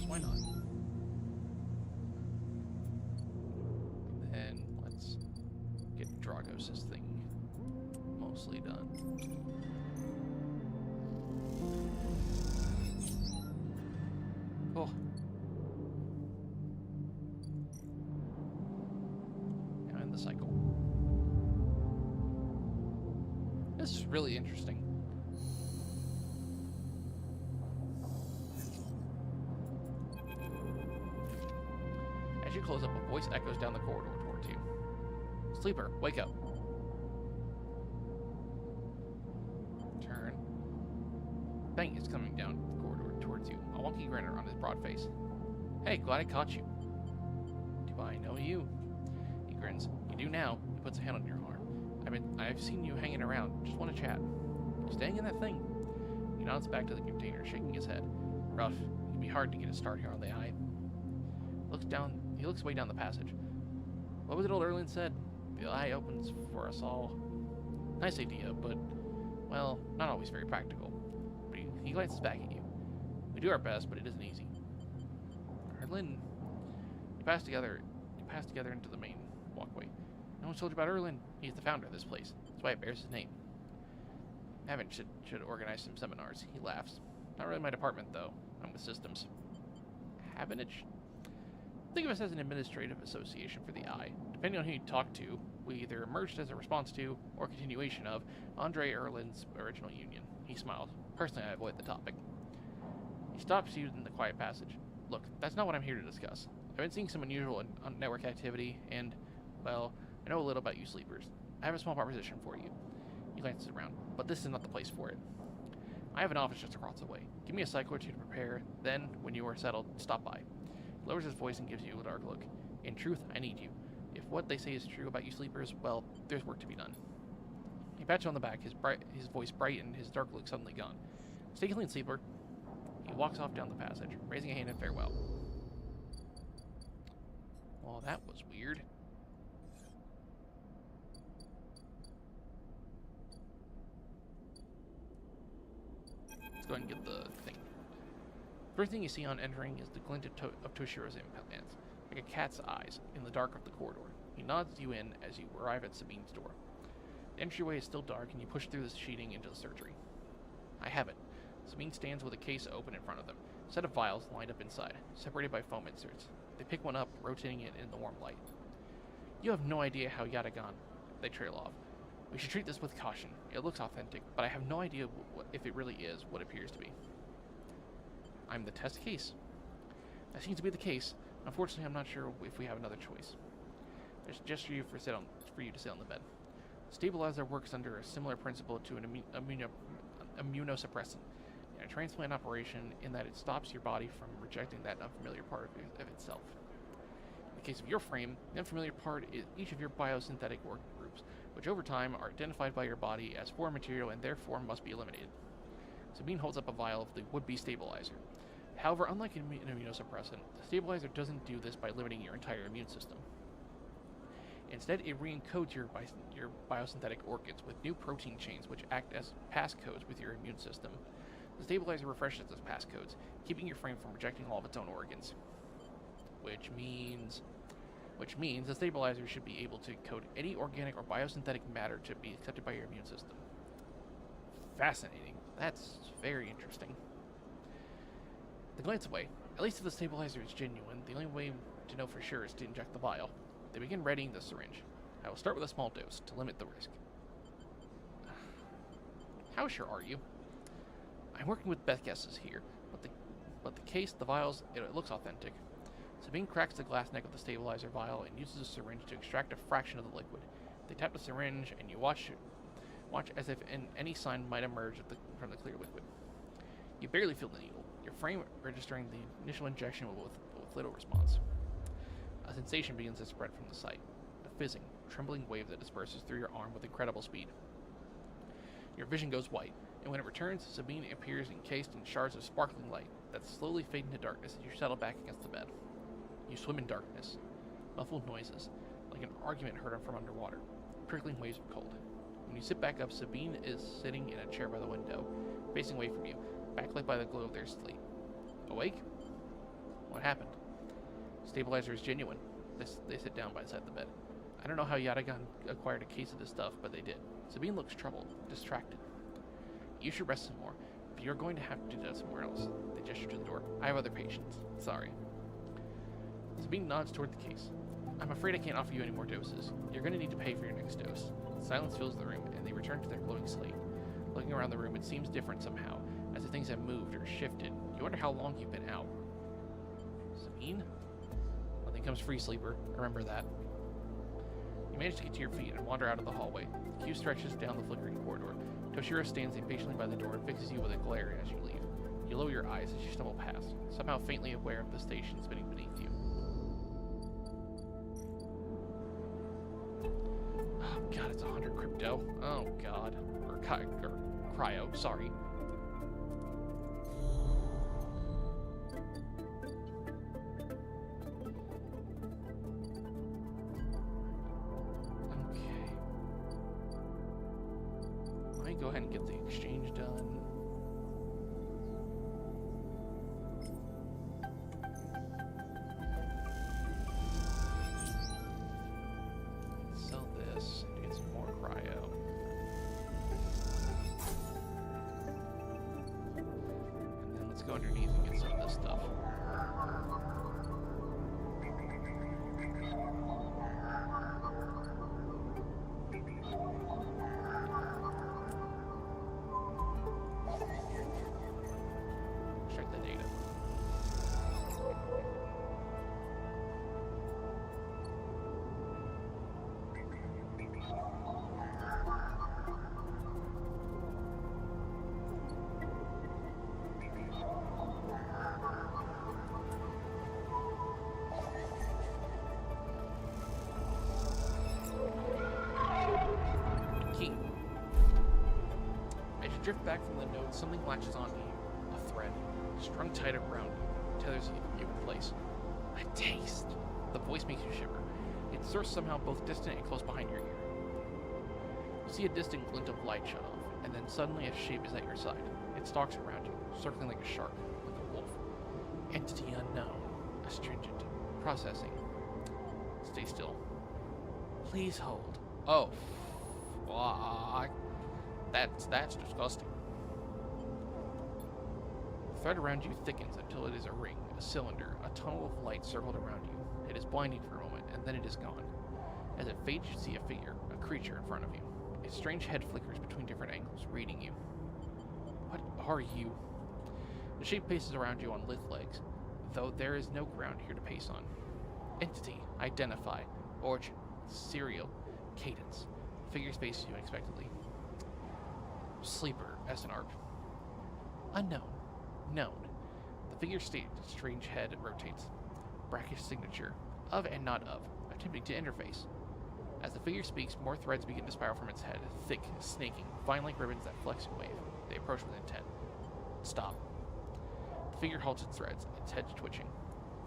Speaker 1: Why not? Then let's get Dragos' thing mostly done. Cool. Now end the cycle. This is really interesting. As you close up, a voice echoes down the corridor towards you. Sleeper, wake up. Turn. Bang is coming down the corridor towards you, a wonky grin on his broad face. Hey, glad I caught you. Do I know you? He grins. You do now. He puts a hand on your arm. I've seen you hanging around. Just want to chat. You staying in that thing? He nods back to the container, shaking his head. Rough. It'd be hard to get a start here on the eye. He looks way down the passage. What was it old Erlin said? The eye opens for us all. Nice idea, but, well, not always very practical. But he glances back at you. We do our best, but it isn't easy. Erlin, you pass together into the main walkway. No one told you about Erlin. He's the founder of this place. That's why it bears his name. Evan should organize some seminars. He laughs. Not really my department, though. I'm with systems. Havenage? Think of us as an administrative association for the Eye. Depending on who you talk to, we either emerged as a response to, or continuation of, Andre Erlin's original union. He smiles. Personally, I avoid the topic. He stops you in the quiet passage. Look, that's not what I'm here to discuss. I've been seeing some unusual network activity, and, well, I know a little about you sleepers. I have a small proposition for you. He glances around, but this is not the place for it. I have an office just across the way. Give me a cycle or two to prepare, then, when you are settled, stop by. He lowers his voice and gives you a dark look. In truth, I need you. If what they say is true about you sleepers, well, there's work to be done. He pats you on the back, his voice bright and his dark look suddenly gone. Stay clean, sleeper. He walks off down the passage, raising a hand in farewell. Well, that was weird. Let's go ahead and get the thing. First thing you see on entering is the glint of Toshiro's implants, like a cat's eyes, in the dark of the corridor. He nods you in as you arrive at Sabine's door. The entryway is still dark, and you push through the sheeting into the surgery. I have it. Sabine stands with a case open in front of them, a set of vials lined up inside, separated by foam inserts. They pick one up, rotating it in the warm light. You have no idea how Yatagan. They trail off. We should treat this with caution. It looks authentic, but I have no idea if it really is what it appears to be. I'm the test case. That seems to be the case. Unfortunately, I'm not sure if we have another choice. There's just for you to sit on the bed. Stabilizer works under a similar principle to an immunosuppressant in a transplant operation, in that it stops your body from rejecting that unfamiliar part of itself. In the case of your frame, the unfamiliar part is each of your biosynthetic organ groups, which over time are identified by your body as foreign material and therefore must be eliminated. Sabine holds up a vial of the would-be stabilizer. However, unlike an immunosuppressant, the stabilizer doesn't do this by limiting your entire immune system. Instead, it re-encodes your biosynthetic organs with new protein chains which act as passcodes with your immune system. The stabilizer refreshes those passcodes, keeping your frame from rejecting all of its own organs. Which means the stabilizer should be able to code any organic or biosynthetic matter to be accepted by your immune system. Fascinating. That's very interesting. They glance away. At least if the stabilizer is genuine, the only way to know for sure is to inject the vial. They begin readying the syringe. I will start with a small dose to limit the risk. How sure are you? I'm working with best guesses here, but the case, the vials, it looks authentic. Sabine cracks the glass neck of the stabilizer vial and uses a syringe to extract a fraction of the liquid. They tap the syringe, and you watch as if any sign might emerge from the clear liquid. You barely feel the needle, your frame registering the initial injection with little response. A sensation begins to spread from the site, a fizzing, trembling wave that disperses through your arm with incredible speed. Your vision goes white, and when it returns, Sabine appears encased in shards of sparkling light that slowly fade into darkness as you settle back against the bed. You swim in darkness, muffled noises, like an argument heard from underwater, prickling waves of cold. When you sit back up, Sabine is sitting in a chair by the window, facing away from you, backlit by the glow of their sleep. Awake? What happened? Stabilizer is genuine. They sit down by the side of the bed. I don't know how Yatagan acquired a case of this stuff, but they did. Sabine looks troubled, distracted. You should rest some more, but you're going to have to do that somewhere else. They gesture to the door. I have other patients. Sorry. Sabine nods toward the case. I'm afraid I can't offer you any more doses. You're going to need to pay for your next dose. Silence fills the room, and they return to their glowing slate. Looking around the room, it seems different somehow, as if things have moved or shifted. You wonder how long you've been out. Sabine? Nothing comes free, sleeper. Remember that. You manage to get to your feet and wander out of the hallway. The queue stretches down the flickering corridor. Toshiro stands impatiently by the door and fixes you with a glare as you leave. You lower your eyes as you stumble past, somehow faintly aware of the station spinning beneath you. Oh god, it's 100 crypto. Oh god. Or cryo, sorry. Go ahead and get the exchange done. Sell this to get some more cryo. And then let's go underneath and get some of this stuff. drift back from the node, something latches onto you. A thread, strung tight around you, tethers you in place. A taste. The voice makes you shiver. Its source somehow both distant and close behind your ear. You see a distant glint of light shut off, and then suddenly a shape is at your side. It stalks around you, circling like a shark, like a wolf. Entity unknown. Astringent. Processing. Stay still. Please hold. Oh, fuck. That's disgusting. The thread around you thickens until it is a ring, a cylinder, a tunnel of light circled around you. It is blinding for a moment, and then it is gone. As it fades, you see a figure, a creature in front of you. Its strange head flickers between different angles, reading you. What are you? The shape paces around you on lithe legs, though there is no ground here to pace on. Entity, identify, origin, serial, cadence. Figure faces you unexpectedly. Sleeper, SNR. Unknown. Known. The figure's strange head rotates. Brackish signature. Of and not of. Attempting to interface. As the figure speaks, more threads begin to spiral from its head. Thick, snaking, fine like ribbons that flex and wave. They approach with intent. Stop. The figure halts its threads, its head twitching.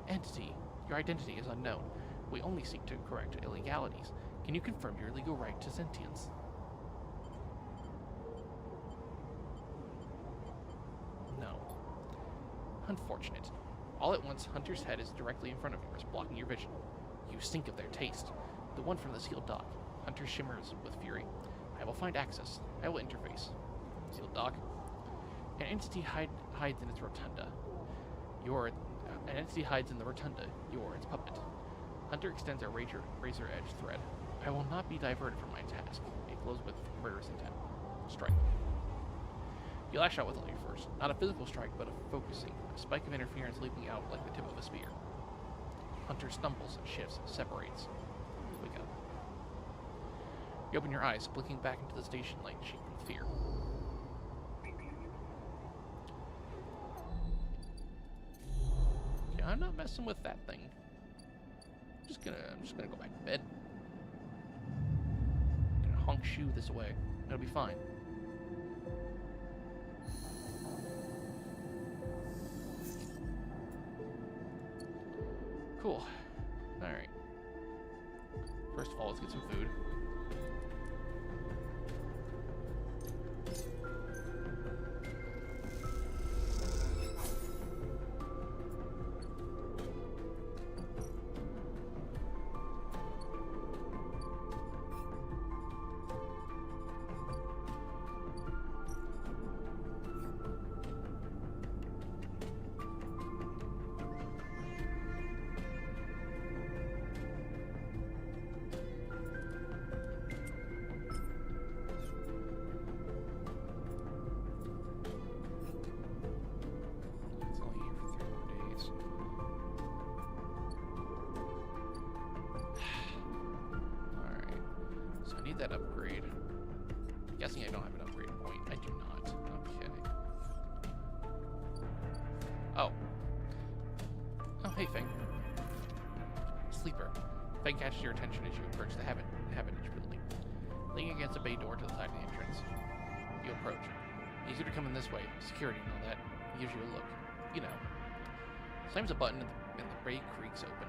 Speaker 1: Entity. Your identity is unknown. We only seek to correct illegalities. Can you confirm your legal right to sentience? No. Unfortunate. All at once, Hunter's head is directly in front of yours, blocking your vision. You stink of their taste. The one from the sealed dock. Hunter shimmers with fury. I will find access. I will interface. Sealed dock. An entity hides in its rotunda. An entity hides in the rotunda. You're its puppet. Hunter extends a razor-edged thread. I will not be diverted from my task. It glows with murderous intent. Strike. You lash out with all your force. Not a physical strike, but a focusing. A spike of interference leaping out like the tip of a spear. Hunter stumbles, shifts, separates. Wake up. You open your eyes, blinking back into the station light, shaking with fear. Yeah, I'm not messing with that thing. I'm just gonna go back to bed. I'm gonna honk shoo this away. It'll be fine. Cool. Alright. First of all, let's get some food. That upgrade. I'm guessing I don't have an upgrade point. I do not. Okay. Oh. Oh, hey, Feng. Sleeper. Feng catches your attention as you approach the Habitage building. Leaning against a bay door to the side of the entrance. You approach. Easier to come in this way. Security and all that. He gives you a look. You know. Slams a button and the bay creaks open.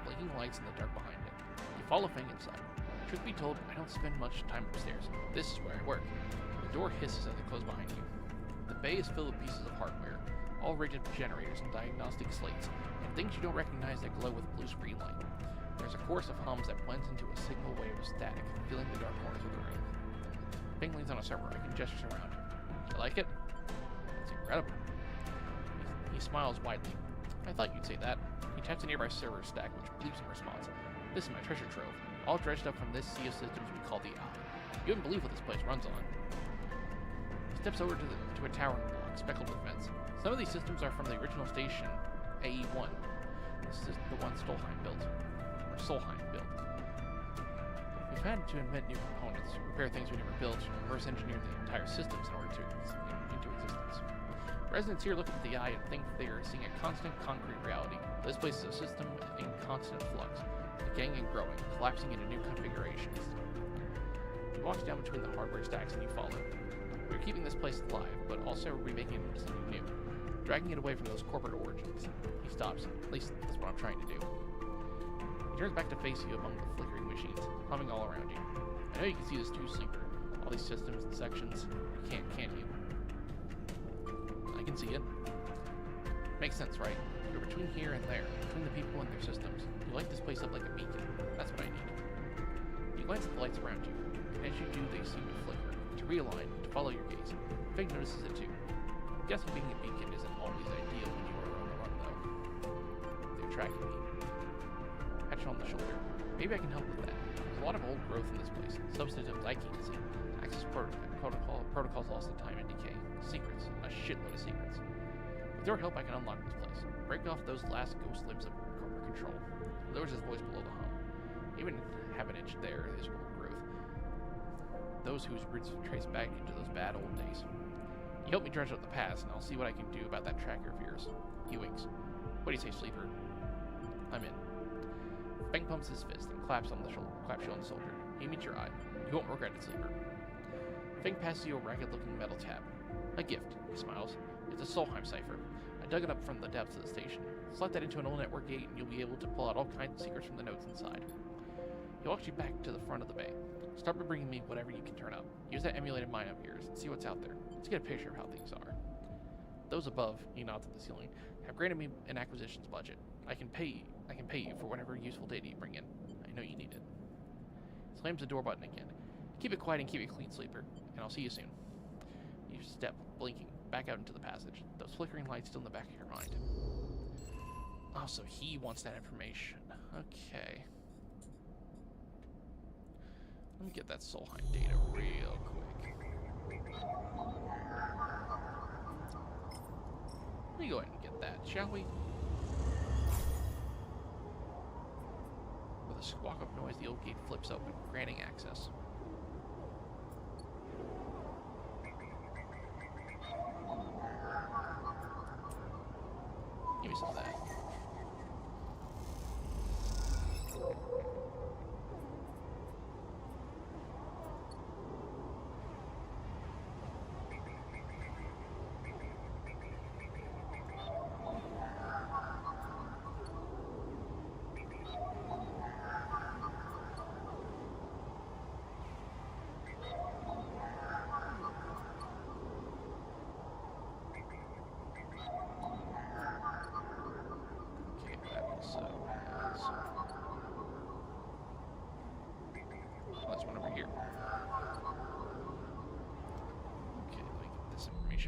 Speaker 1: Blinking lights in the dark behind it. You follow Feng inside. Truth be told, I don't spend much time upstairs. This is where I work. The door hisses as it closes behind you. The bay is filled with pieces of hardware, all rigid generators and diagnostic slates, and things you don't recognize that glow with blue screen light. There's a chorus of hums that blends into a single wave of static, filling the dark corners of the room. Feng leans on a server rack and gestures around. You like it? It's incredible. He smiles widely. I thought you'd say that. He taps a nearby server stack, which bleeps in response. This is my treasure trove. All dredged up from this sea of systems we call the Eye. You wouldn't believe what this place runs on. He steps over to a towering block, speckled with vents. Some of these systems are from the original station, AE-1. This is the one Solheim built. We've had to invent new components, repair things we never built, and reverse engineer the entire systems in order to into existence. Residents here look at the Eye and think they are seeing a constant concrete reality. This place is a system in constant flux. Decaying and growing, collapsing into new configurations. He walks down between the hardware stacks and you follow. We're keeping this place alive, but also remaking it into something new. Dragging it away from those corporate origins. He stops. At least that's what I'm trying to do. He turns back to face you among the flickering machines, humming all around you. I know you can see this too, Sleeper. All these systems and sections. You can't you? I can see it. Makes sense, right? You're between here and there, between the people and their systems. You light this place up like a beacon. That's what I need. You glance at the lights around you, and as you do, they seem to flicker, to realign, to follow your gaze. Fig notices it too. I'm guessing being a beacon isn't always ideal when you are on the run, though. They're tracking me. Patch on the shoulder. Maybe I can help with that. There's a lot of old growth in this place. Subsystems I can't see. Access protocols lost to time and decay. Secrets. A shitload of secrets. With your help, I can unlock this place. Break off those last ghost limbs of corporate control. He lowers his voice below the hum. Even half an inch there is old growth. Those whose roots trace back into those bad old days. You help me dredge up the past, and I'll see what I can do about that tracker of yours. He winks. What do you say, Sleeper? I'm in. Feng pumps his fist and claps you on the shoulder. He meets your eye. You won't regret it, Sleeper. Feng passes you a ragged-looking metal tab. A gift, he smiles. It's a Solheim cipher. I dug it up from the depths of the station. Slot that into an old network gate, and you'll be able to pull out all kinds of secrets from the notes inside. He walks you back to the front of the bay. Start by bringing me whatever you can turn up. Use that emulated mind of yours and see what's out there. Let's get a picture of how things are. Those above, he nods at the ceiling, have granted me an acquisitions budget. I can pay you for whatever useful data you bring in. I know you need it. Slams the door button again. Keep it quiet and keep it clean, Sleeper, and I'll see you soon. You step, blinking, back out into the passage, those flickering lights still in the back of your mind. Oh, so he wants that information. Okay. Let me get that Solheim data real quick. Let me go ahead and get that, shall we? With a squawk of noise, the old gate flips open, granting access. Give me some of that.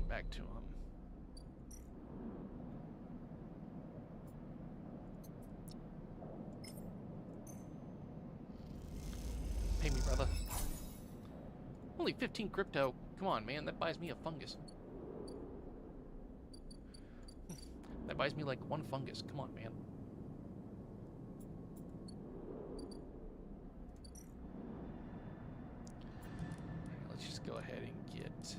Speaker 1: Back to him. Pay me, brother. Only 15 crypto. Come on, man. That buys me a fungus. That buys me like one fungus. Come on, man. Let's just go ahead and get...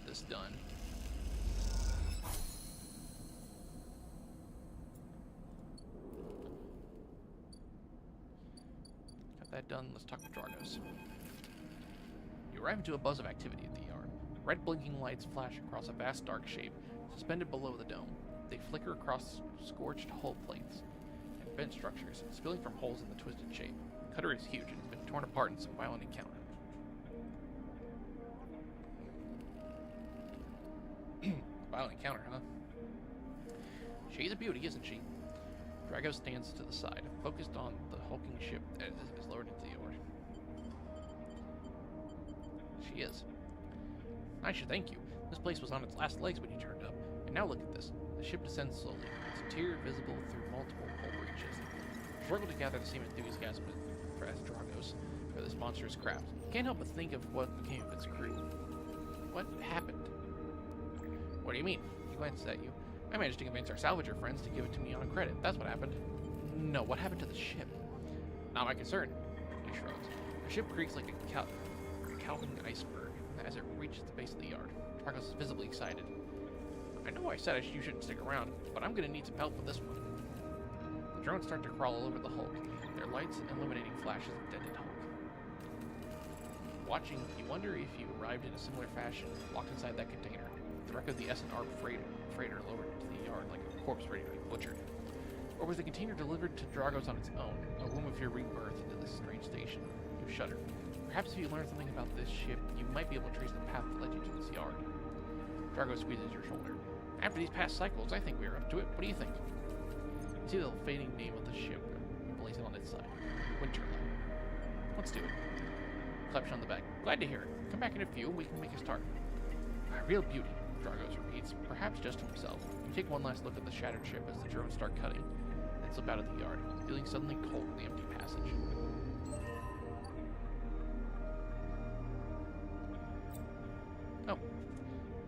Speaker 1: this done. Got that done. Let's talk to Dragos. You arrive into a buzz of activity at the yard. Red blinking lights flash across a vast dark shape suspended below the dome. They flicker across scorched hull plates and vent structures, spilling from holes in the twisted shape. Cutter is huge and has been torn apart in some violent encounter. Violent encounter, huh? She's a beauty, isn't she? Drago stands to the side, focused on the hulking ship as it is lowered into the yard. She is. I should thank you. This place was on its last legs when you turned up. And now look at this. The ship descends slowly, its interior visible through multiple hull breaches. Struggle to gather the same enthusiasm as Dragos for this monstrous craft. Can't help but think of what became of its crew. What happened? What do you mean? He glances at you. I managed to convince our salvager friends to give it to me on credit. That's what happened. No, what happened to the ship? Not my concern. He shrugs. The ship creaks like a calving iceberg as it reaches the base of the yard. Dragos is visibly excited. I know I said you shouldn't stick around, but I'm going to need some help with this one. Drones start to crawl all over the Hulk, their lights illuminating flashes of dented Hulk. Watching, you wonder if you arrived in a similar fashion, locked inside that container, the wreck of the S&R freighter lowered to the yard like a corpse ready to be butchered. Or was the container delivered to Dragos on its own, a womb of your rebirth into this strange station? You shudder. Perhaps if you learn something about this ship, you might be able to trace the path that led you to this yard. Drago squeezes your shoulder. After these past cycles, I think we are up to it. What do you think? You see the fading name of the ship blazing on its side. Winterland. Let's do it. Claps you on the back. Glad to hear it. Come back in a few and we can make a start. A real beauty, Dragos repeats, perhaps just to himself. You take one last look at the shattered ship as the drones start cutting, then slip out of the yard, feeling suddenly cold in the empty passage. Oh.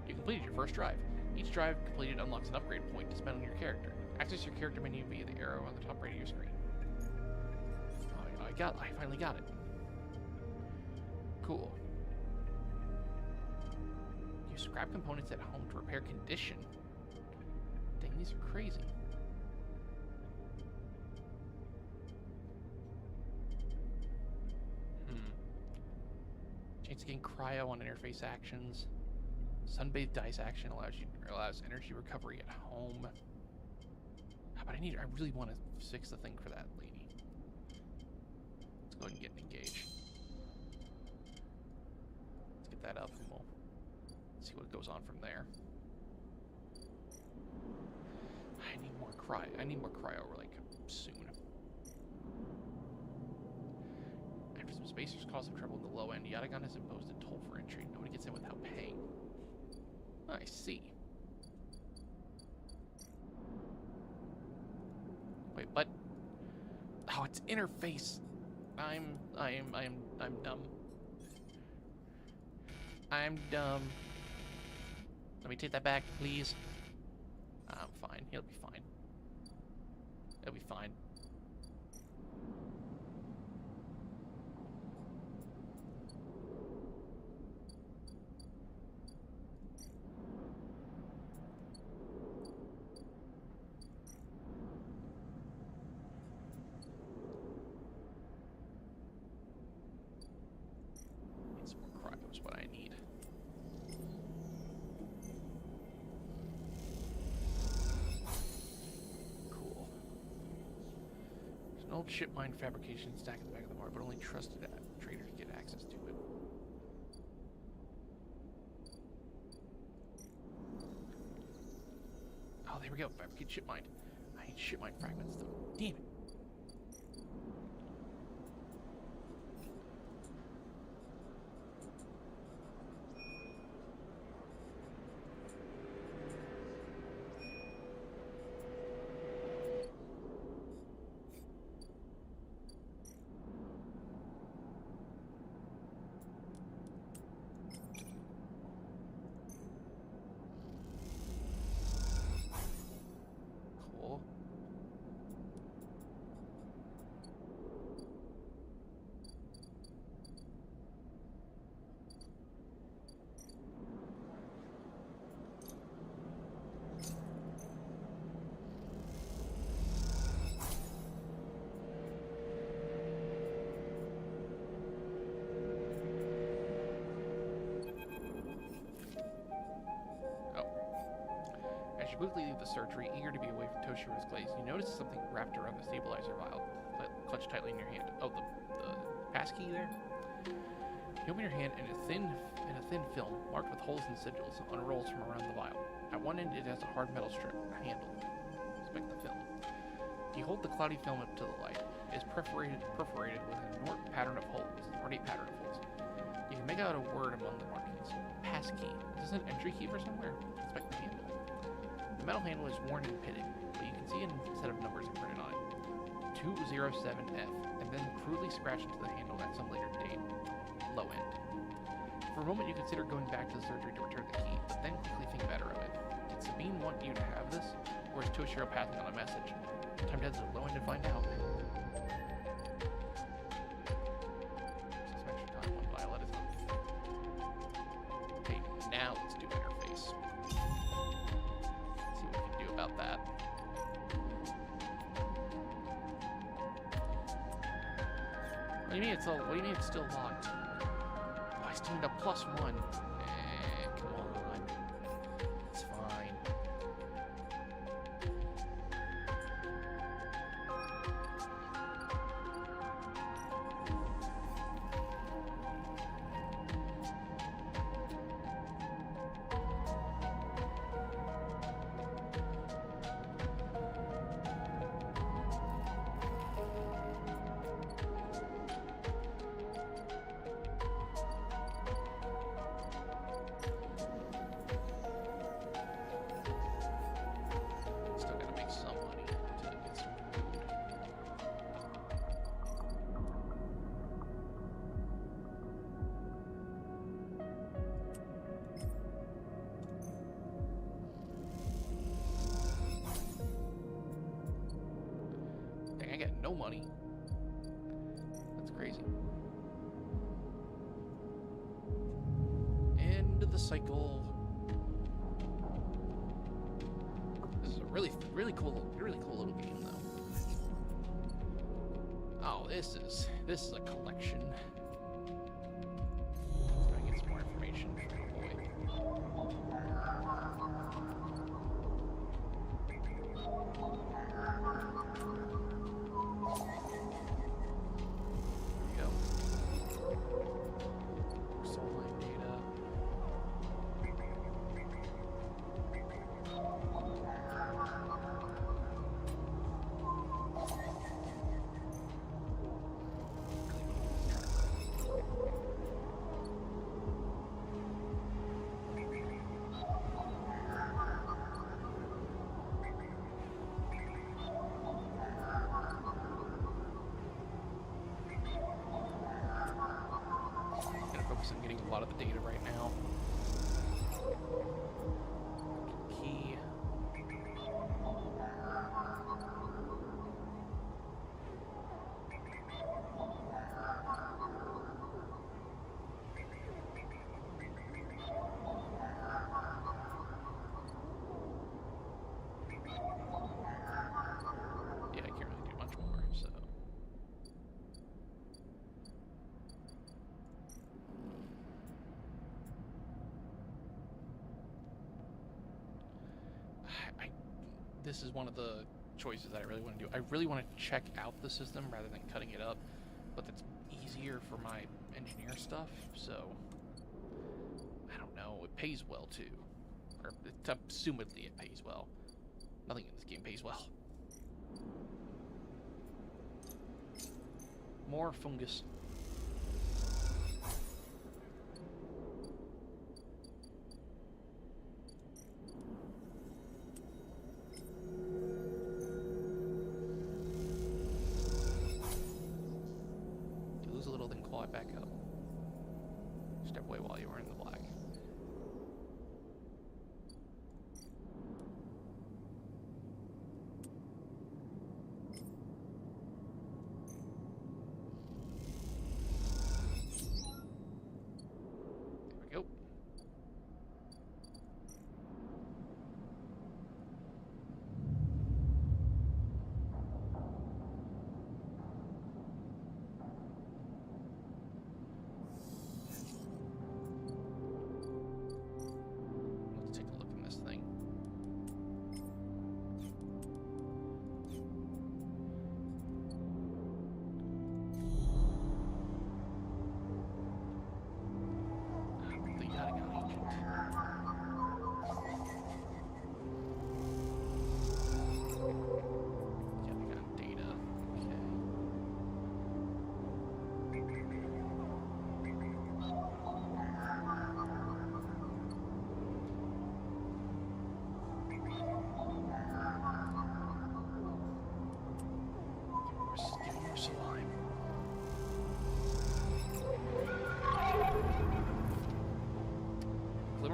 Speaker 1: You completed your first drive. Each drive completed unlocks an upgrade point to spend on your character. Access your character menu via the arrow on the top right of your screen. I finally got it. Cool. You scrap components at home to repair condition. Dang, these are crazy. Chance to gain cryo on interface actions. Sunbathed dice action allows energy recovery at home. But I really want to fix the thing for that lady. Let's go ahead and get engaged. Let's get that up and we'll see what goes on from there. I need more cryo like soon. After some spacers cause some trouble in the low end, Yatagon has imposed a toll for entry. Nobody gets in without paying. I see. Wait, what? Oh, it's interface. I'm dumb. I'm dumb. Let me take that back, please. I'm fine. He'll be fine. He'll be fine. Old ship mine fabrication stack in the back of the bar, but only trusted traders get access to it. Oh, there we go. Fabricate ship mine. I need ship mine fragments though. Damn it. You quickly leave the surgery, eager to be away from Toshiro's glaze. You notice something wrapped around the stabilizer vial, clutched tightly in your hand. Oh, the passkey there? You open your hand and a thin film, marked with holes and sigils, unrolls from around the vial. At one end, it has a hard metal strip, a handle. Inspect the film. You hold the cloudy film up to the light. It is perforated with an ornate pattern of holes. You can make out a word among the markings. Passkey. Is this an entry key for somewhere? Inspect the handle. The metal handle is worn and pitted, but you can see a set of numbers imprinted on it. 207F, and then crudely scratched into the handle at some later date. Low end. For a moment you consider going back to the surgery to return the key, but then quickly think better of it. Did Sabine want you to have this, or is Toshiro passing on a message? Time to head to the low end and find out. Some extra time on Violet is on. Okay, now let's do interface. About that. do you mean it's what do you mean it's still locked? Oh, I still need a +1. Come on. It's fine. I got no money. That's crazy. End of the cycle. This is a really cool little game, though. Oh, this is a collection. Try to get some more information from the boy. I'm getting a lot of the data right now. Key. Yeah, I can't really do much more, so. This is one of the choices that I really want to do. I really want to check out the system rather than cutting it up, but that's easier for my engineer stuff, so I don't know. It pays well too, or assumedly it pays well. Nothing in this game pays well. More fungus. Back up. Step away while you were in the black. There we go.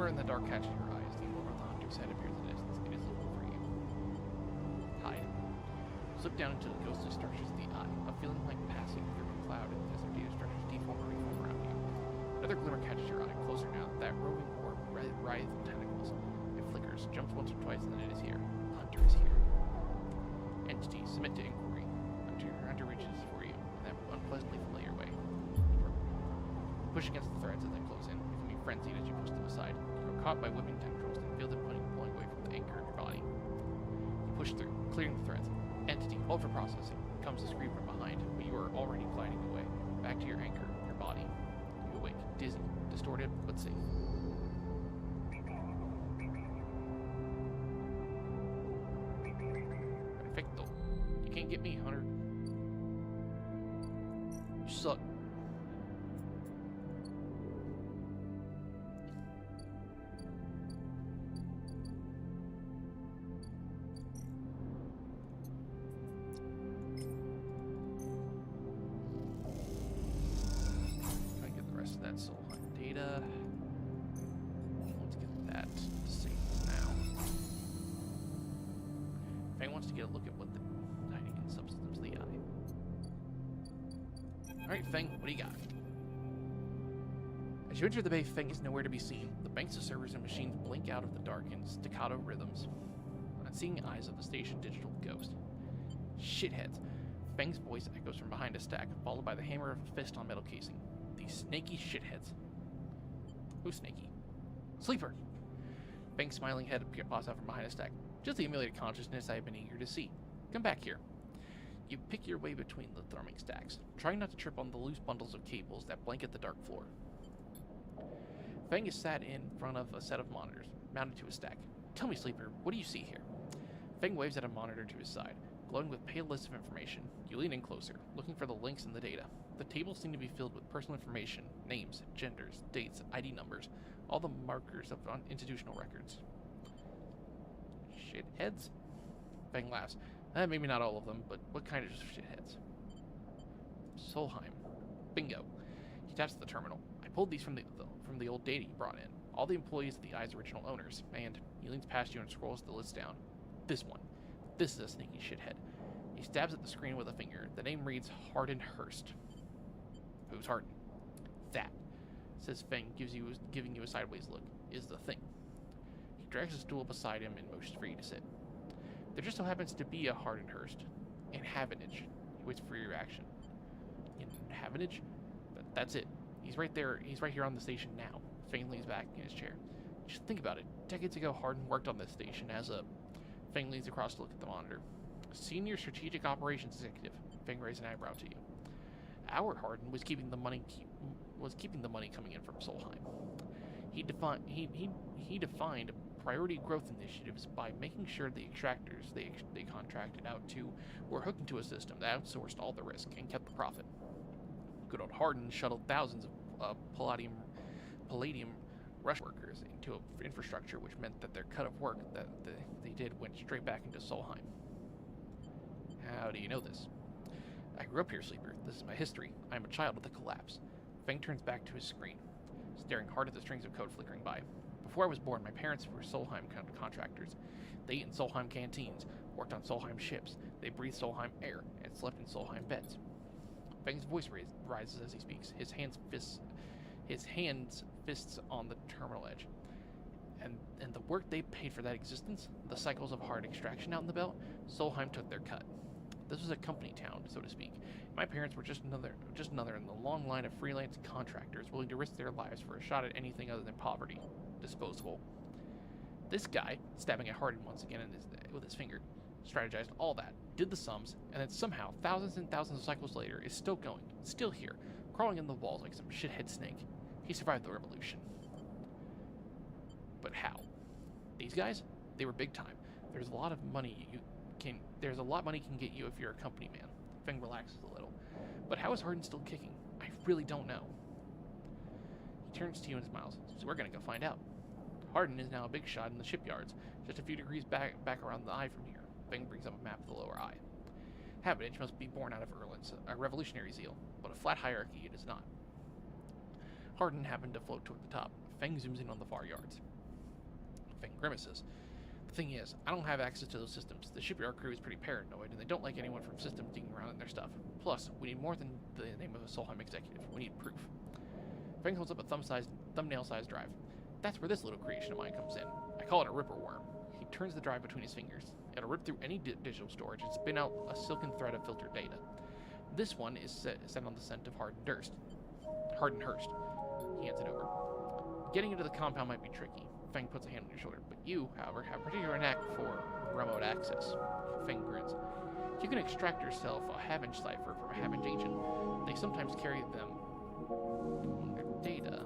Speaker 1: In the dark catches your eyes. The emblem of the hunter's head appears in the distance. It is looking for you. Hide. Slip down into the ghostly structures of the eye. A feeling like passing through a cloud as their data structures deform and reform around you. Another glimmer catches your eye. Closer now. That roving orb writhes in tentacles. It flickers, jumps once or twice, and then it is here. The hunter is here. Entity, submit to inquiry. Hunter reaches for you in that unpleasantly familiar way. You push against the threads as they close in, becoming frenzied as you push them aside. You are caught by whipping tendrils and feel them pulling away from the anchor in your body. You push through, clearing the threads. Entity, hold for processing. Comes the scream from behind, but you are already gliding away, back to your anchor, your body. You awake, dizzy, distorted, but safe. Perfecto. You can't get me, Hunter. You suck. That Solheim data. Let's get that saved now. Fang wants to get a look at what the hiding in subsystems of the eye. Alright, Fang, what do you got? As you enter the bay, Fang is nowhere to be seen. The banks of servers and machines blink out of the dark in staccato rhythms. Unseeing eyes of the station digital ghost. Shitheads. Fang's voice echoes from behind a stack, followed by the hammer of a fist on metal casing. These snaky shitheads. Who's snaky? Sleeper! Fang's smiling head pops out from behind a stack. Just the emulated consciousness I have been eager to see. Come back here. You pick your way between the thrumming stacks, trying not to trip on the loose bundles of cables that blanket the dark floor. Fang is sat in front of a set of monitors, mounted to a stack. Tell me, Sleeper, what do you see here? Fang waves at a monitor to his side, glowing with pale lists of information. You lean in closer, looking for the links in the data. The tables seem to be filled with personal information, names, genders, dates, ID numbers, all the markers of institutional records. Shitheads? Fang laughs. Maybe not all of them, but what kind of shitheads? Solheim. Bingo. He taps the terminal. I pulled these from the old data you brought in. All the employees of the Eye's original owners. And he leans past you and scrolls the list down. This one. This is a sneaky shithead. He stabs at the screen with a finger. The name reads Hardin Hurst. Who's Hardin? That, says Fang, giving you a sideways look, is the thing. He drags a stool beside him and motions for you to sit. There just so happens to be a Hardin Hurst in Havenage. He waits for your reaction. In Havenage? That's it. He's right there. He's right here on the station now. Fang leans back in his chair. Just think about it. Decades ago, Hardin worked on this station as a... Fang leans across to look at the monitor. Senior Strategic Operations Executive. Fang raised an eyebrow to you. Our Hardin was keeping the money coming in from Solheim. He defined priority growth initiatives by making sure the extractors they contracted out to were hooked into a system that outsourced all the risk and kept the profit. Good old Hardin shuttled thousands of palladium rush workers into infrastructure, which meant that their cut of work that they did went straight back into Solheim. How do you know this? I grew up here, Sleeper. This is my history. I am a child of the collapse. Fang turns back to his screen, staring hard at the strings of code flickering by. Before I was born, my parents were Solheim contractors. They ate in Solheim canteens, worked on Solheim ships. They breathed Solheim air and slept in Solheim beds. Fang's voice rises as he speaks. His hands fists on the terminal edge. And the work they paid for that existence, the cycles of hard extraction out in the belt, Solheim took their cut. This was a company town, so to speak. My parents were just another in the long line of freelance contractors willing to risk their lives for a shot at anything other than poverty. Disposable. This guy, stabbing at Hardin once again with his finger, strategized all that, did the sums, and then somehow, thousands and thousands of cycles later, is still going, still here, crawling in the walls like some shithead snake. He survived the revolution. But how? These guys? They were big time. There's a lot money can get you if you're a company man. Fang relaxes a little. But how is Hardin still kicking? I really don't know. He turns to you and smiles. So we're gonna go find out. Hardin is now a big shot in the shipyards, just a few degrees back around the eye from here. Fang brings up a map of the lower eye. Habitage must be born out of Erlin's a revolutionary zeal, but a flat hierarchy it is not. Hardin happened to float toward the top. Fang zooms in on the far yards. Fang grimaces. The thing is, I don't have access to those systems. The shipyard crew is pretty paranoid, and they don't like anyone from systems digging around in their stuff. Plus, we need more than the name of a Solheim executive. We need proof. Fang holds up a thumbnail-sized drive. That's where this little creation of mine comes in. I call it a ripper worm. He turns the drive between his fingers. It'll rip through any digital storage and spin out a silken thread of filtered data. This one is set on the scent of Hardin Hurst. He hands it over. Getting into the compound might be tricky. Feng puts a hand on your shoulder, but you, however, have a particular knack for remote access. Feng grins. You can extract yourself a half-inch cipher from a half-inch agent. They sometimes carry them on their data.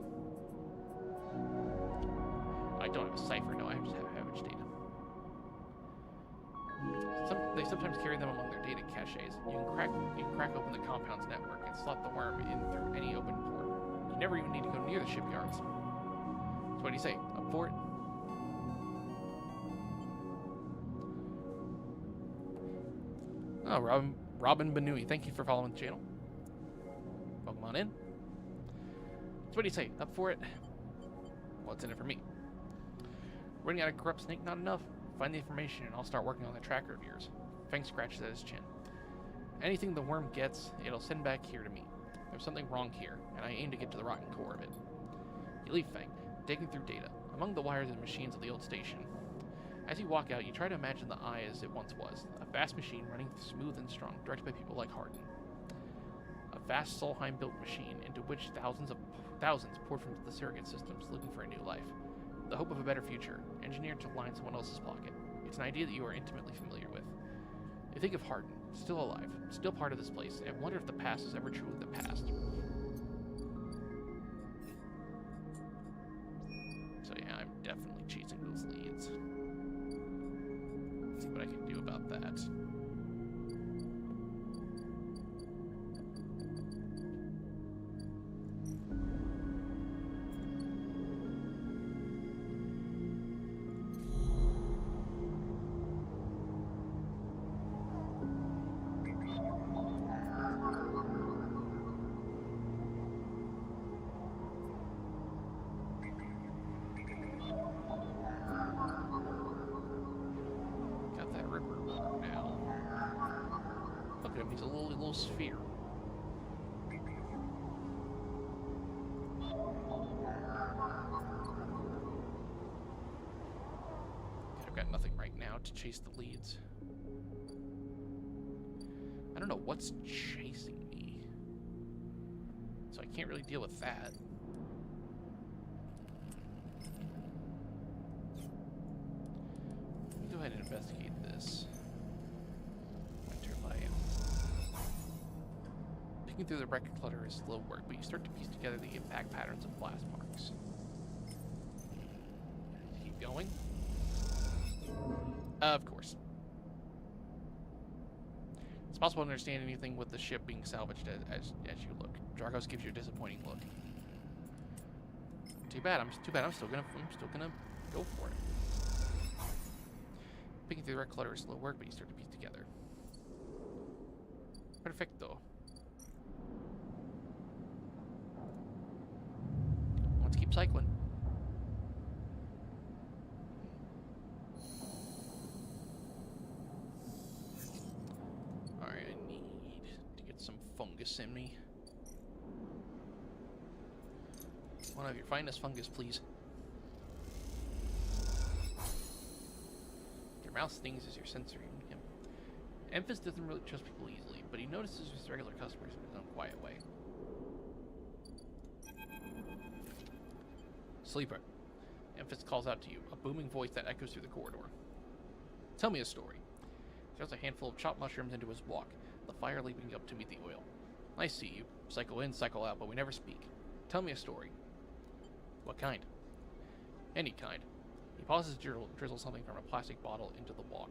Speaker 1: I don't have a cipher, no, I just have half-inch data. They sometimes carry them among their data caches. You can crack open the compound's network and slot the worm in through any open port. You never even need to go near the shipyards. So what do you say? Up for it? Oh, Robin Benui, thank you for following the channel. Welcome on in. So what do you say? Up for it? What's in it for me? Running out of corrupt snake not enough? Find the information and I'll start working on the tracker of yours. Feng scratches at his chin. Anything the worm gets, it'll send back here to me. There's something wrong here, and I aim to get to the rotten core of it. You leave Feng, digging through data, among the wires and machines of the old station. As you walk out, you try to imagine the eye as it once was, a vast machine running smooth and strong, directed by people like Hardin. A vast Solheim-built machine into which thousands poured from the surrogate systems looking for a new life. The hope of a better future, engineered to line someone else's pocket. It's an idea that you are intimately familiar with. You think of Hardin, still alive, still part of this place, and wonder if the past is ever truly the past. So yeah, I'm definitely chasing those leads. Let's see what I can do about that. He's a little sphere. I've got nothing right now to chase the leads. I don't know what's chasing me, so I can't really deal with that. Let me go ahead and investigate this. Picking through the record clutter is slow work, but you start to piece together the impact patterns of blast marks. Keep going. Of course. It's possible to understand anything with the ship being salvaged as you look. Dragos gives you a disappointing look. Too bad. I'm still gonna go for it. Picking through the record clutter is slow work, but you start to piece together. Perfecto. Keep cycling. Alright, I need to get some fungus in me. One of your finest fungus, please. Your mouth stings as your sensory. Emphas doesn't really trust people easily, but he notices his regular customers in his own quiet way. Sleeper. Emphas calls out to you, a booming voice that echoes through the corridor. Tell me a story. He throws a handful of chopped mushrooms into his walk, the fire leaping up to meet the oil. I see you. Cycle in, cycle out, but we never speak. Tell me a story. What kind? Any kind. He pauses to drizzle something from a plastic bottle into the walk.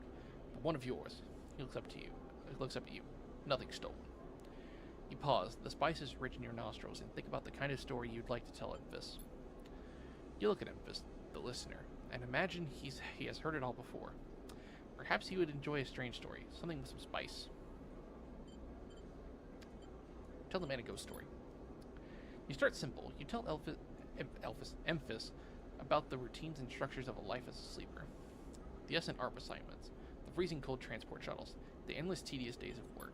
Speaker 1: But one of yours. He looks up to you. Nothing stolen. You pause. The spices rich in your nostrils and think about the kind of story you'd like to tell Emphas. You look at Emphas, the listener, and imagine he has heard it all before. Perhaps he would enjoy a strange story, something with some spice. Tell the man a ghost story. You start simple. You tell Emphas about the routines and structures of a life as a sleeper. The ARP assignments, the freezing cold transport shuttles, the endless tedious days of work.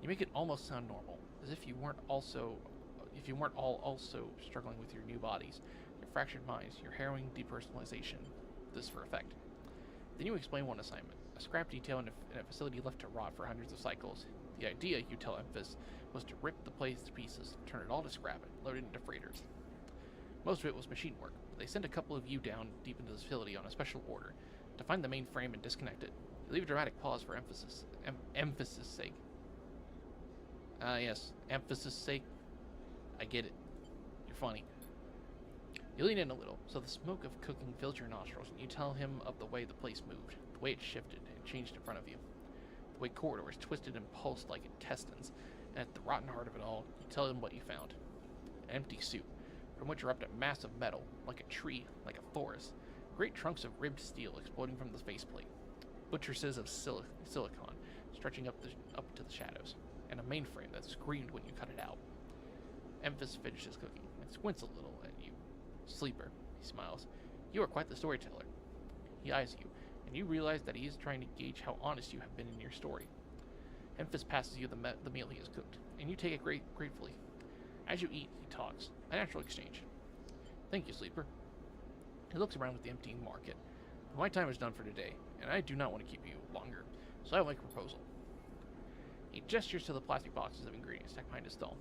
Speaker 1: You make it almost sound normal, as if you weren't all also struggling with your new bodies, your fractured minds, your harrowing depersonalization. This for effect. Then you explain one assignment, a scrap detail in a facility left to rot for hundreds of cycles. The idea, you tell Emphas, was to rip the place to pieces, turn it all to scrap, and load it into freighters. Most of it was machine work. They sent a couple of you down deep into the facility on a special order to find the mainframe and disconnect it. You leave a dramatic pause for emphasis sake. Yes, emphasis sake. I get it. You're funny. You lean in a little, so the smoke of cooking fills your nostrils, and you tell him of the way the place moved, the way it shifted and changed in front of you, the way corridors twisted and pulsed like intestines, and at the rotten heart of it all, you tell him what you found. An empty suit, from which erupted a mass of metal, like a tree, like a forest, great trunks of ribbed steel exploding from the faceplate, buttresses of silicon stretching up to the shadows, and a mainframe that screamed when you cut it out. Emphas finishes cooking and squints a little at you. Sleeper, he smiles. You are quite the storyteller. He eyes you, and you realize that he is trying to gauge how honest you have been in your story. Emphas passes you the meal he has cooked, and you take it gratefully. As you eat, he talks. A natural exchange. Thank you, Sleeper. He looks around at the emptying market. But my time is done for today, and I do not want to keep you longer, so I will make a proposal. He gestures to the plastic boxes of ingredients stacked behind his stall.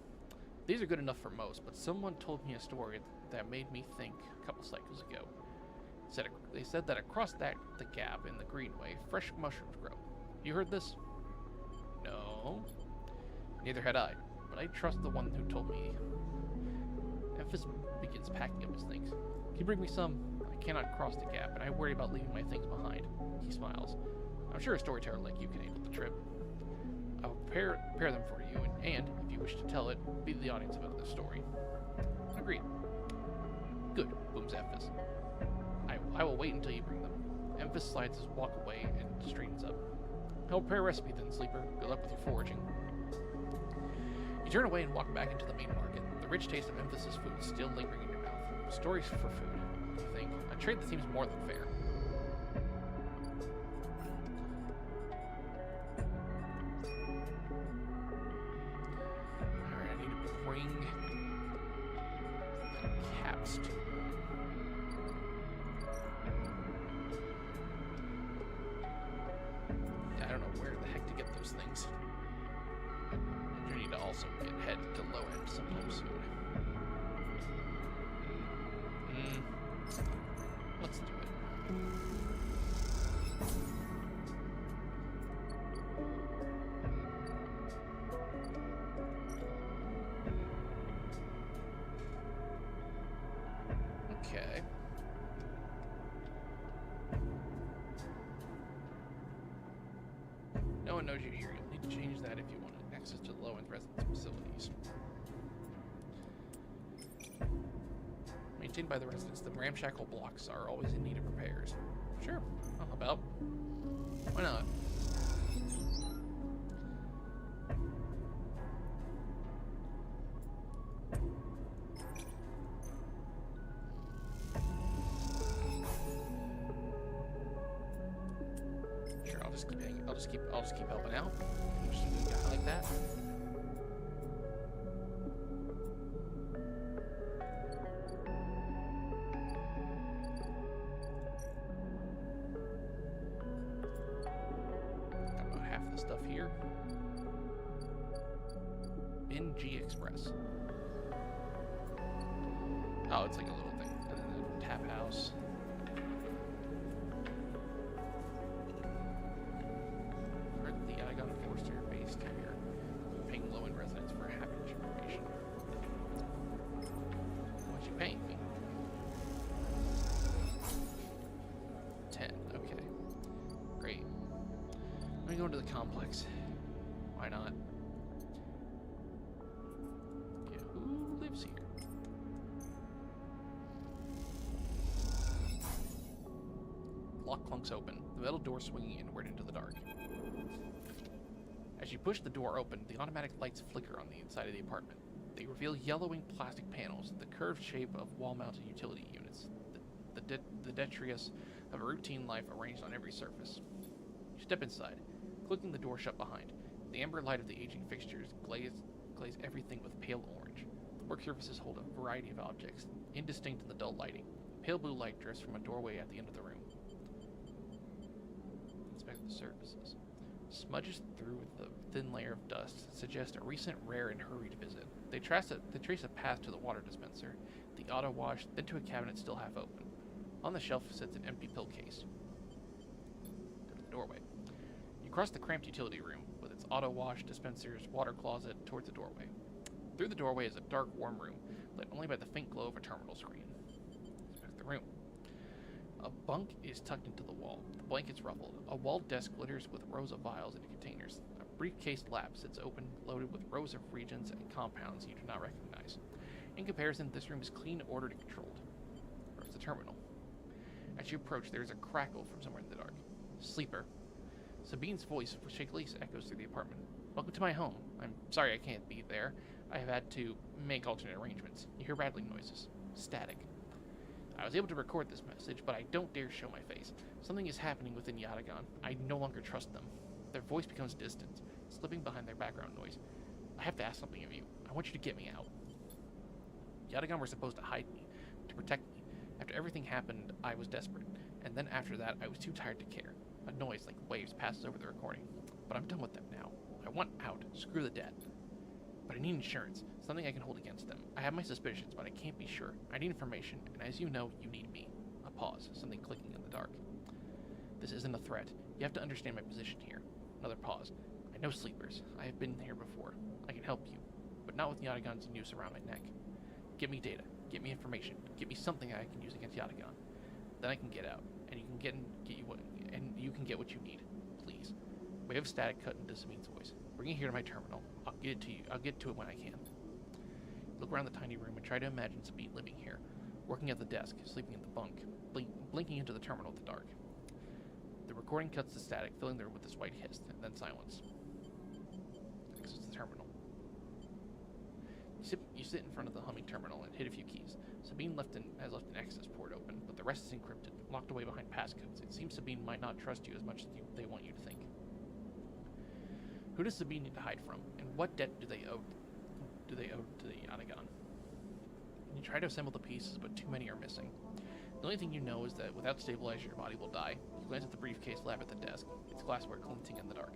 Speaker 1: These are good enough for most, but someone told me a story that made me think a couple cycles ago. They said that across the gap in the Greenway, fresh mushrooms grow. You heard this? No. Neither had I, but I trust the one who told me. Emphas begins packing up his things. Can you bring me some? I cannot cross the gap, and I worry about leaving my things behind. He smiles. I'm sure a storyteller like you can handle the trip. I will prepare them for you, and if you wish to tell it, be the audience of another story. Agreed. Good, booms Emphas. I will wait until you bring them. Emphas slides his walk away and straightens up. I will prepare a recipe then, Sleeper. Good luck with your foraging. You turn away and walk back into the main market, the rich taste of Emphas's food still lingering in your mouth. Stories for food, you think. A trade that seems more than fair. Alright, I need to bring the capstone. I don't know where the heck to get those things. I do need to also head to low end sometime soon. Let's do it. Okay. No one knows you're here. You'll need to change that if you want access to low-end residence facilities. Maintained by the residents, the ramshackle blocks are always in need of repairs. Sure, I'll help out. Why not? Sure, I'll just keep helping out. Just a guy like that. Stuff here. NG Express. Oh, it's like a little thing. Tap house. Where the Igon Forster based here. Paying low-end residents for habitat information. How much you paying me? 10. Okay. Great. Let me go into the complex. Why not? Yeah, who lives here? Lock clunks open, the metal door swinging inward into the dark. As you push the door open, the automatic lights flicker on the inside of the apartment. They reveal yellowing plastic panels, the curved shape of wall-mounted utility units, the detritus of a routine life arranged on every surface. You step inside, clicking the door shut behind. The amber light of the aging fixtures glaze everything with pale orange. The work surfaces hold a variety of objects, indistinct in the dull lighting. Pale blue light drifts from a doorway at the end of the room. Inspect the surfaces. Smudges through the thin layer of dust suggest a recent rare and hurried visit. They trace a path to the water dispenser, the the auto wash, then to a cabinet still half open. On the shelf sits an empty pill case. Go to the doorway. You cross the cramped utility room, with its auto wash, dispensers, water closet, towards the doorway. Through the doorway is a dark, warm room, lit only by the faint glow of a terminal screen. Back to the room. A bunk is tucked into the wall. The blanket's ruffled. A walled desk glitters with rows of vials and containers. A briefcase lab sits open, loaded with rows of reagents and compounds you do not recognize. In comparison, this room is clean, ordered, and controlled. Where's the terminal? As you approach, there is a crackle from somewhere in the dark. Sleeper. Sabine's voice shakily echoes through the apartment. Welcome to my home. I'm sorry I can't be there. I have had to make alternate arrangements. You hear rattling noises. Static. I was able to record this message, but I don't dare show my face. Something is happening within Yatagan. I no longer trust them. Their voice becomes distant, slipping behind their background noise. I have to ask something of you. I want you to get me out. Yatagan were supposed to hide me, to protect me. After everything happened, I was desperate. And then after that, I was too tired to care. A noise like waves passes over the recording. But I'm done with them now. I want out. Screw the debt. But I need insurance. Something I can hold against them. I have my suspicions, but I can't be sure. I need information, and as you know, you need me. A pause. Something clicking in the dark. This isn't a threat. You have to understand my position here. Another pause. I know sleepers. I have been here before. I can help you. But not with Yatagan's noose around my neck. Give me data. Give me information. Give me something I can use against Yatagan. Then I can get out, and you can get what you need. Please. Wave of static cut into Sabine's voice. Bring it here to my terminal. I'll get it to you. I'll get to it when I can. Look around the tiny room and try to imagine Sabine living here, working at the desk, sleeping in the bunk, blinking into the terminal in the dark. The recording cuts to static, filling the room with this white hiss, and then silence. Exits the terminal. You sit in front of the humming terminal and hit a few keys. Sabine has left an access port open, but the rest is encrypted, locked away behind passcodes. It seems Sabine might not trust you as much as they want you to think. Who does Sabine need to hide from, and what debt do they owe to the Yatagan? You try to assemble the pieces, but too many are missing. The only thing you know is that without stabilization, your body will die. You glance at the briefcase lab at the desk, its glassware glinting in the dark.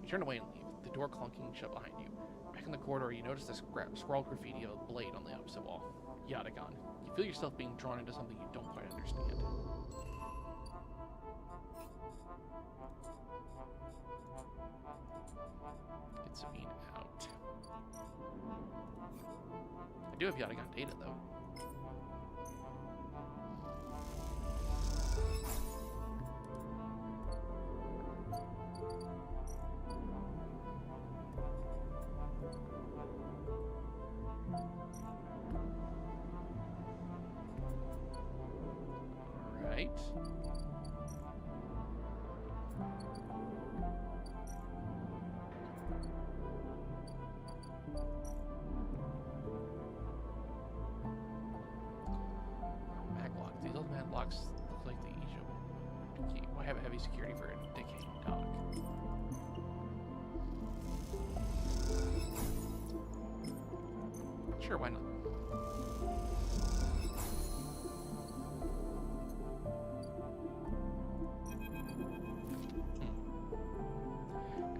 Speaker 1: You turn away and leave, the door clunking shut behind you. Back in the corridor, you notice the scrawled graffiti of a blade on the opposite wall. Yatagan. You feel yourself being drawn into something you don't quite understand. Get Sabine out. I do have Yatagan data, though. Alright. Maglocks. These old maglocks look like the Egypt key. Why have a heavy security for a decaying dock? Sure, why not?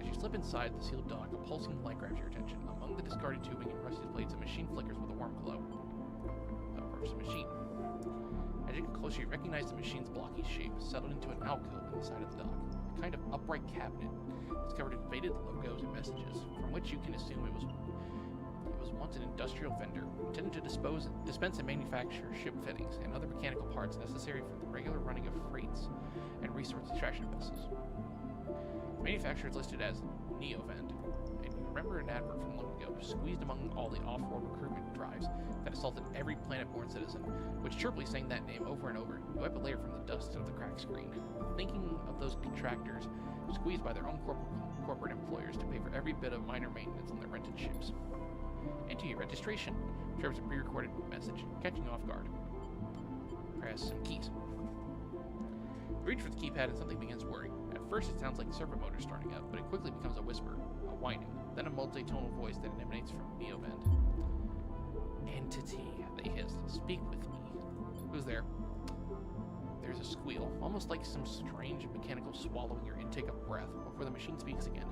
Speaker 1: As you slip inside the sealed dock, a pulsing light grabs your attention. Among the discarded tubing and rusted plates, a machine flickers with a warm glow. Approach the machine. As you get closer, you recognize the machine's blocky shape, settled into an alcove in the side of the dock. A kind of upright cabinet is covered in faded logos and messages, from which you can assume it was once an industrial vendor intended to dispense and manufacture ship fittings and other mechanical parts necessary for the regular running of freights and resource extraction vessels. The manufacturer is listed as Neovend, and you remember an advert from long ago, squeezed among all the off-world recruitment drives that assaulted every planet-born citizen, which chirpily sang that name over and over. You wipe a layer from the dust of the cracked screen, thinking of those contractors squeezed by their own corporate employers to pay for every bit of minor maintenance on their rented ships. Enter your registration. Chirps a pre-recorded message, catching you off guard. Press some keys. You reach for the keypad and something begins whirring. At first it sounds like servo motors starting up, but it quickly becomes a whisper, a whining, then a multi-tonal voice that emanates from Neovend. Entity, they hissed. Speak with me. Who's there? There's a squeal, almost like some strange mechanical swallowing your intake of breath, before the machine speaks again.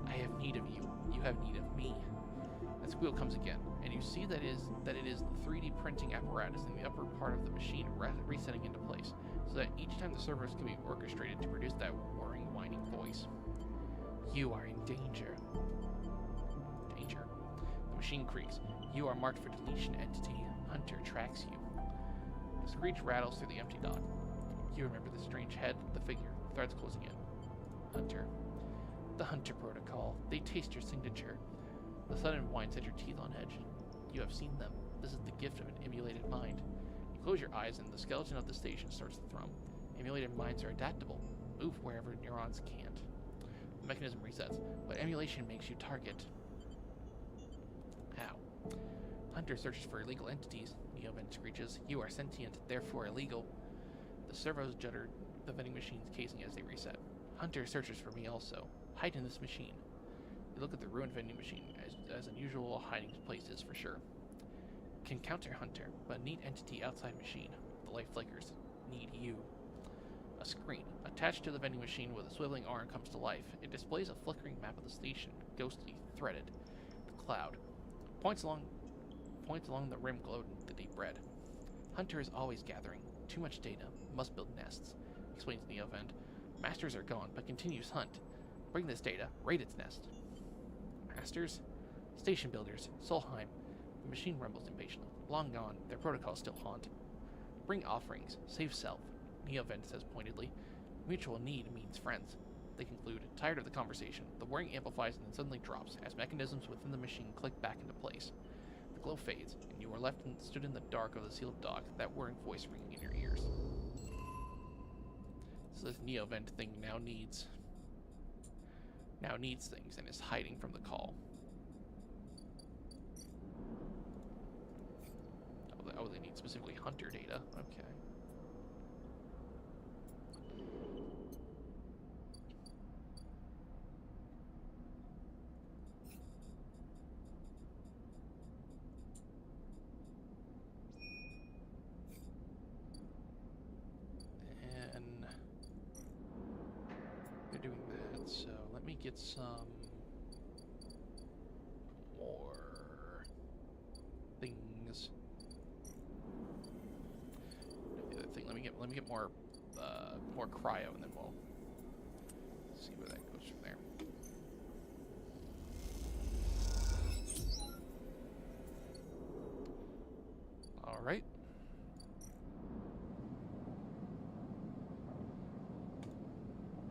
Speaker 1: I have need of you. You have need of me. That squeal comes again, and you see that it is the 3D printing apparatus in the upper part of the machine resetting into place, so that each time the servos can be orchestrated to produce that whirring, whining voice. You are in danger. Danger. The machine creaks. You are marked for deletion entity. Hunter tracks you. The screech rattles through the empty dock. You remember the strange head, the figure, threads closing in. Hunter. The Hunter protocol. They taste your signature. The sudden whine sets your teeth on edge. You have seen them. This is the gift of an emulated mind. You close your eyes and the skeleton of the station starts to thrum. Emulated minds are adaptable. Move wherever neurons can't. The mechanism resets, but emulation makes you target. How? Hunter searches for illegal entities. Neovent screeches. You are sentient, therefore illegal. The servos judder the vending machine's casing as they reset. Hunter searches for me also. Hide in this machine. You look at the ruined vending machine, as unusual hiding places for sure. Can counter Hunter, but need entity outside machine. The light flickers. Need you. A screen. Attached to the vending machine with a swiveling arm comes to life. It displays a flickering map of the station, ghostly, threaded. The cloud. Points along the rim glowed the deep red. Hunter is always gathering. Too much data. Must build nests. Explains Neovent. Masters are gone, but continues hunt. Bring this data. Raid its nest. Masters? Station builders. Solheim. The machine rumbles impatiently. Long gone. Their protocols still haunt. Bring offerings. Save self. Neovent says pointedly. Mutual need means friends. They conclude, tired of the conversation. The whirring amplifies and then suddenly drops as mechanisms within the machine click back into place. The glow fades, and you are left stood in the dark of the sealed dock, that whirring voice ringing in your ears. So this Neovent thing now needs things and is hiding from the call. Oh, they need specifically Hunter data. Okay. And they're doing that, so let me get some more things. The other thing, let me get more cryo, and then we'll see where that goes from there. All right.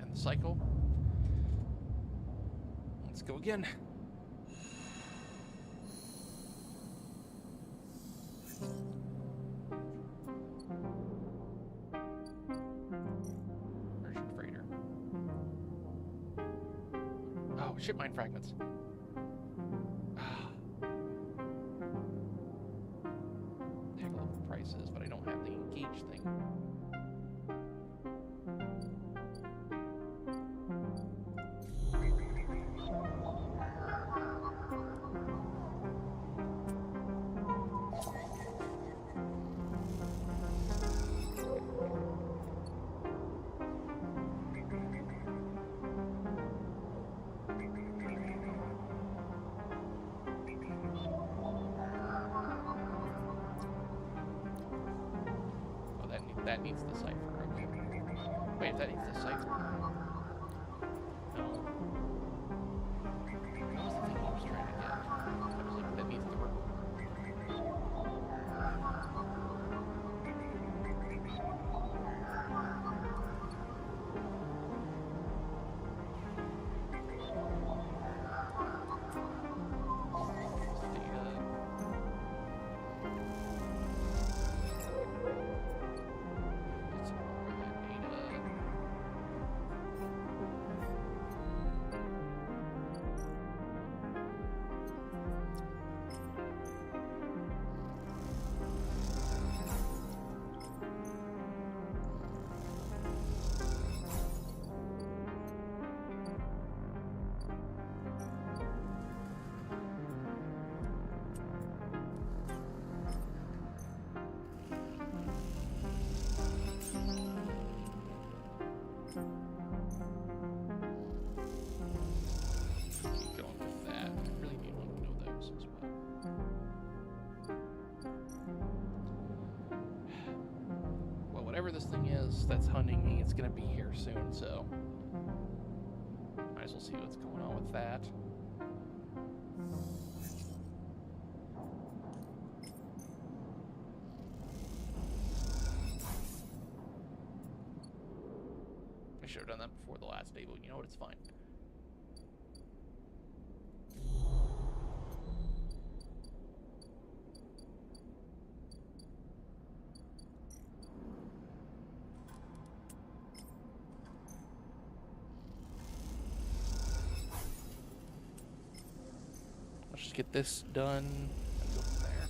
Speaker 1: And the cycle. Let's go again. Version freighter. Oh, ship mine fragments. Heck of prices, but I don't have the engage thing. That needs the cipher. Okay. Wait, that needs the cipher. No. What was the thing I was trying to get? That was like, that needs the report. Keep going with that. I really need one to know that Dragos as well. Well, whatever this thing is that's hunting me, it's gonna be here soon, so might as well see what's going on with that. I should have done that before the last day, but you know what? It's fine. Let's just get this done and go from there.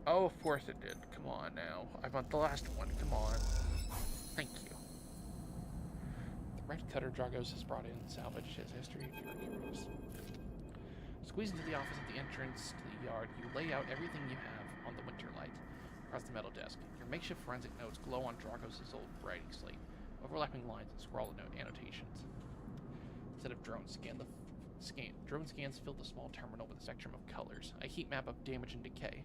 Speaker 1: Oh, of course it did. Come on now. I want the last one. Come on. Thank you. The red cutter Dragos has brought in salvaged his history of your heroes. Squeeze into the office at the entrance to the yard. You lay out everything you have on the winter light. Across the metal desk, your makeshift forensic notes glow on Dragos' old writing slate, overlapping lines and scrawled note annotations. Instead of drones, drone scans fill the small terminal with a spectrum of colors, a heat map of damage and decay.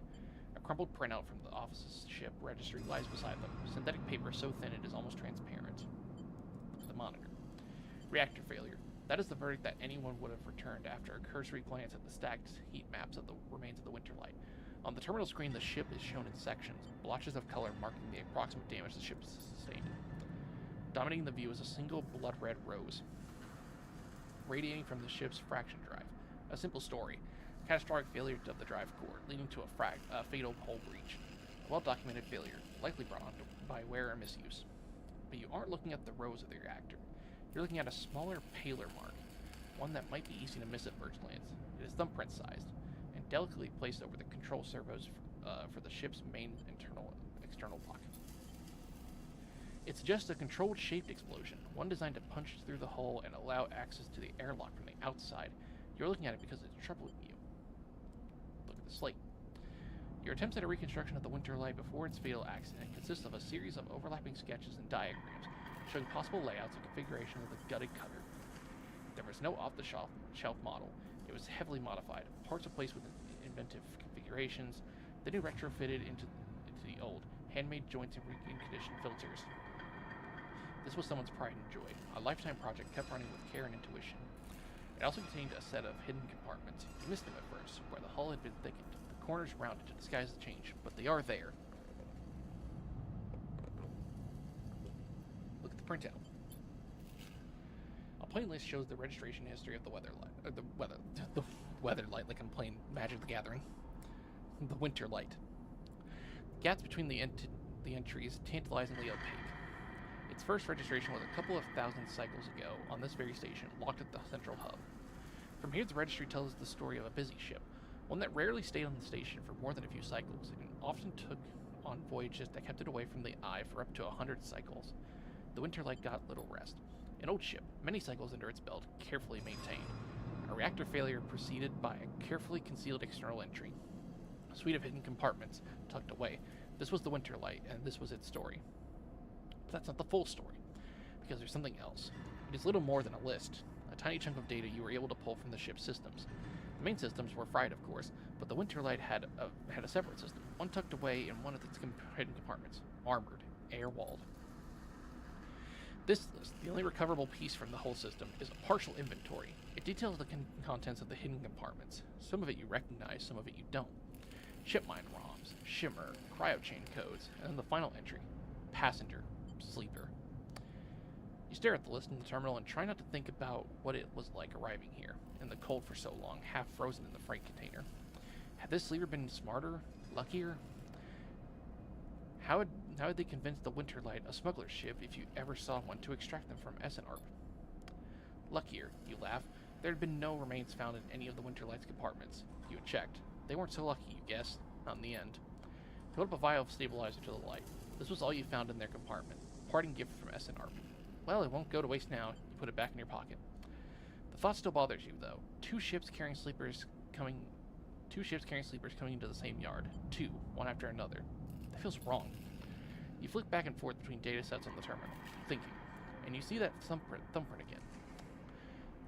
Speaker 1: A crumpled printout from the office's ship registry lies beside them, synthetic paper so thin it is almost transparent. The monitor. Reactor failure. That is the verdict that anyone would have returned after a cursory glance at the stacked heat maps of the remains of the Winterlight. On the terminal screen, the ship is shown in sections, blotches of color marking the approximate damage the ship sustained. Dominating the view is a single blood-red rose, radiating from the ship's fraction drive. A simple story. Catastrophic failure of the drive core, leading to a fatal hull breach. A well-documented failure, likely brought on by wear or misuse. But you aren't looking at the rose of the reactor. You're looking at a smaller, paler mark, one that might be easy to miss at first glance. It is thumbprint-sized, and delicately placed over the control servos for the ship's main external lock. It suggests a controlled shaped explosion, one designed to punch through the hull and allow access to the airlock from the outside. You're looking at it because it's troubling you. Look at the slate. Your attempts at a reconstruction of the Winterlight before its fatal accident consists of a series of overlapping sketches and diagrams showing possible layouts and configuration of the gutted cutter. There was no off-the-shelf model. It was heavily modified. Parts replaced with inventive configurations, the new retrofitted into the old, handmade joints and reconditioned filters. This was someone's pride and joy, a lifetime project kept running with care and intuition. It also contained a set of hidden compartments. You missed them at first, where the hull had been thickened, the corners rounded to disguise the change, but they are there. Look at the printout. A plain list shows the registration history of the the weather light, like I'm playing Magic the Gathering. The Winter Light. The gaps between the entries tantalizingly opaque. Its first registration was a couple of thousand cycles ago on this very station, locked at the central hub. From here, the registry tells the story of a busy ship, one that rarely stayed on the station for more than a few cycles, and often took on voyages that kept it away from the eye for up to 100 cycles. The Winterlight got little rest. An old ship, many cycles under its belt, carefully maintained. A reactor failure preceded by a carefully concealed external entry. A suite of hidden compartments, tucked away. This was the Winterlight, and this was its story. But that's not the full story, because there's something else. It is little more than a list, a tiny chunk of data you were able to pull from the ship's systems. The main systems were fried, of course, but the Winterlight had a separate system, one tucked away in one of its hidden compartments, armored, air-walled. This list, the only recoverable piece from the whole system, is a partial inventory. It details the contents of the hidden compartments. Some of it you recognize, some of it you don't. Shipmine ROMs, shimmer, cryochain codes, and then the final entry, passenger, sleeper. You stare at the list in the terminal and try not to think about what it was like arriving here, in the cold for so long, half frozen in the freight container. Had this sleeper been smarter, luckier? How had they convinced the Winterlight, a smuggler's ship, if you ever saw one, to extract them from Essenarp? Luckier, you laugh. There had been no remains found in any of the Winterlight's compartments. You had checked. They weren't so lucky, you guess. Not in the end. You hold up a vial of stabilizer to the light. This was all you found in their compartment. Parting gift from Essenarp. Well, it won't go to waste now. You put it back in your pocket. The thought still bothers you, though. Two ships carrying sleepers coming into the same yard. Two, one after another. That feels wrong. You flick back and forth between data sets on the terminal, thinking, and you see that thumbprint again.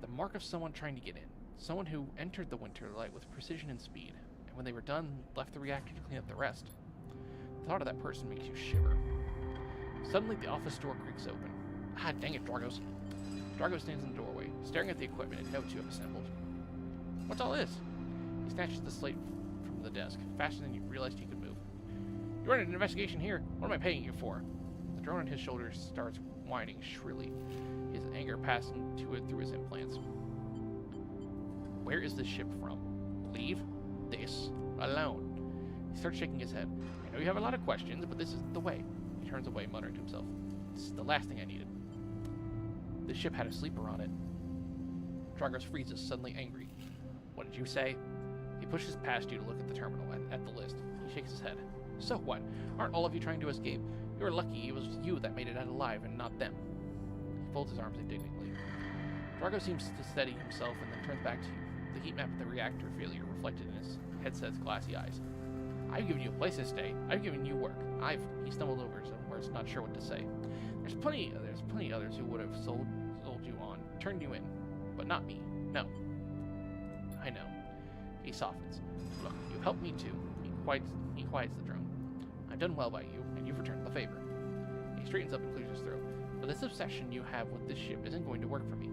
Speaker 1: The mark of someone trying to get in. Someone who entered the winter light with precision and speed, and when they were done, left the reactor to clean up the rest. The thought of that person makes you shiver. Suddenly, the office door creaks open. Ah, dang it, Dragos. Drago stands in the doorway, staring at the equipment and notes you have assembled. What's all this? He snatches the slate from the desk, faster than you realized he could move. You run an investigation here? What am I paying you for? The drone on his shoulders starts whining shrilly, his anger passing to it through his implants. Where is this ship from? Leave this alone. He starts shaking his head. I know you have a lot of questions, but this isn't the way. He turns away, muttering to himself. This is the last thing I needed. This ship had a sleeper on it. Dragos freezes, suddenly angry. What did you say? He pushes past you to look at the terminal, at the list. He shakes his head. So what? Aren't all of you trying to escape? You were lucky it was you that made it out alive and not them. He folds his arms indignantly. Drago seems to steady himself and then turns back to you, the heat map of the reactor failure reflected in his headset's glassy eyes. I've given you a place to stay. I've given you work. He stumbled over some words, not sure what to say. There's plenty others who would have sold you on, turned you in, but not me. No. I know. He softens. Look, you helped me too. He quiets the drone. I've done well by you, and you've returned the favor. He straightens up and clears his throat. But this obsession you have with this ship isn't going to work for me.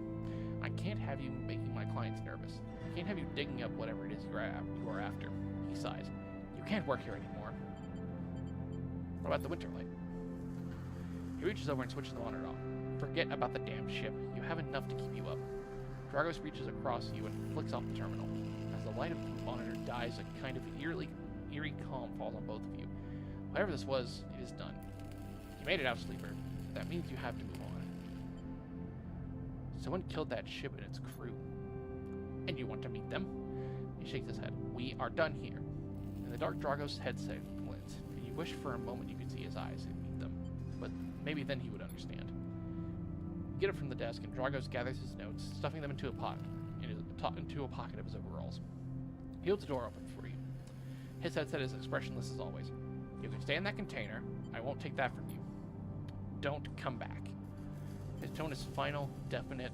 Speaker 1: I can't have you making my clients nervous. I can't have you digging up whatever it is you are after. He sighs. You can't work here anymore. What about the winter light? He reaches over and switches the monitor off. Forget about the damn ship. You have enough to keep you up. Dragos reaches across you and flicks off the terminal. As the light of the monitor dies, a kind of eerie calm falls on both of you. Whatever this was, it is done. You made it out, Sleeper. That means you have to move on. Someone killed that ship and its crew. And you want to meet them? He shakes his head. We are done here. In the dark, Dragos' headset glints, and you wish for a moment you could see his eyes and meet them. But maybe then he would understand. You get up from the desk, and Dragos gathers his notes, stuffing them into a pocket of his overalls. He holds the door open for you. His headset is expressionless as always. You can stay in that container. I won't take that from you. Don't come back. His tone is final, definite,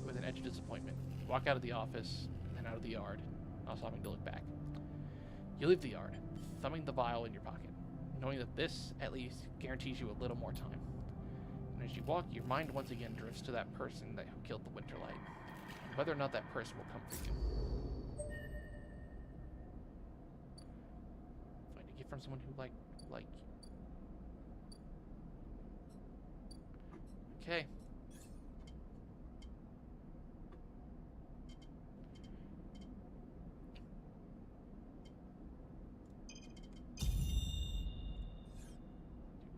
Speaker 1: with an edge of disappointment. You walk out of the office, and then out of the yard, not stopping to look back. You leave the yard, thumbing the vial in your pocket, knowing that this, at least, guarantees you a little more time. And as you walk, your mind once again drifts to that person who killed the Winterlight, and whether or not that person will come for you. Find a gift from someone who like you. Okay. I'd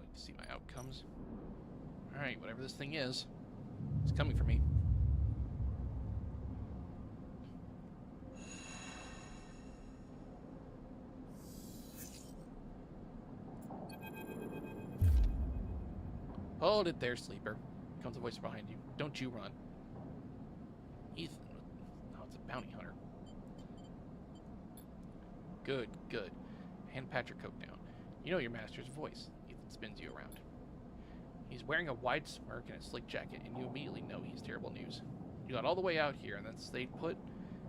Speaker 1: like to see my outcomes. Alright, whatever this thing is, it's coming for me. Hold it there, Sleeper. Comes a voice behind you. Don't you run. Ethan. Oh, it's a bounty hunter. Good, good. Hand pat your coat down. You know your master's voice. Ethan spins you around. He's wearing a wide smirk and a slick jacket, and you immediately know he's terrible news. You got all the way out here and then stayed put.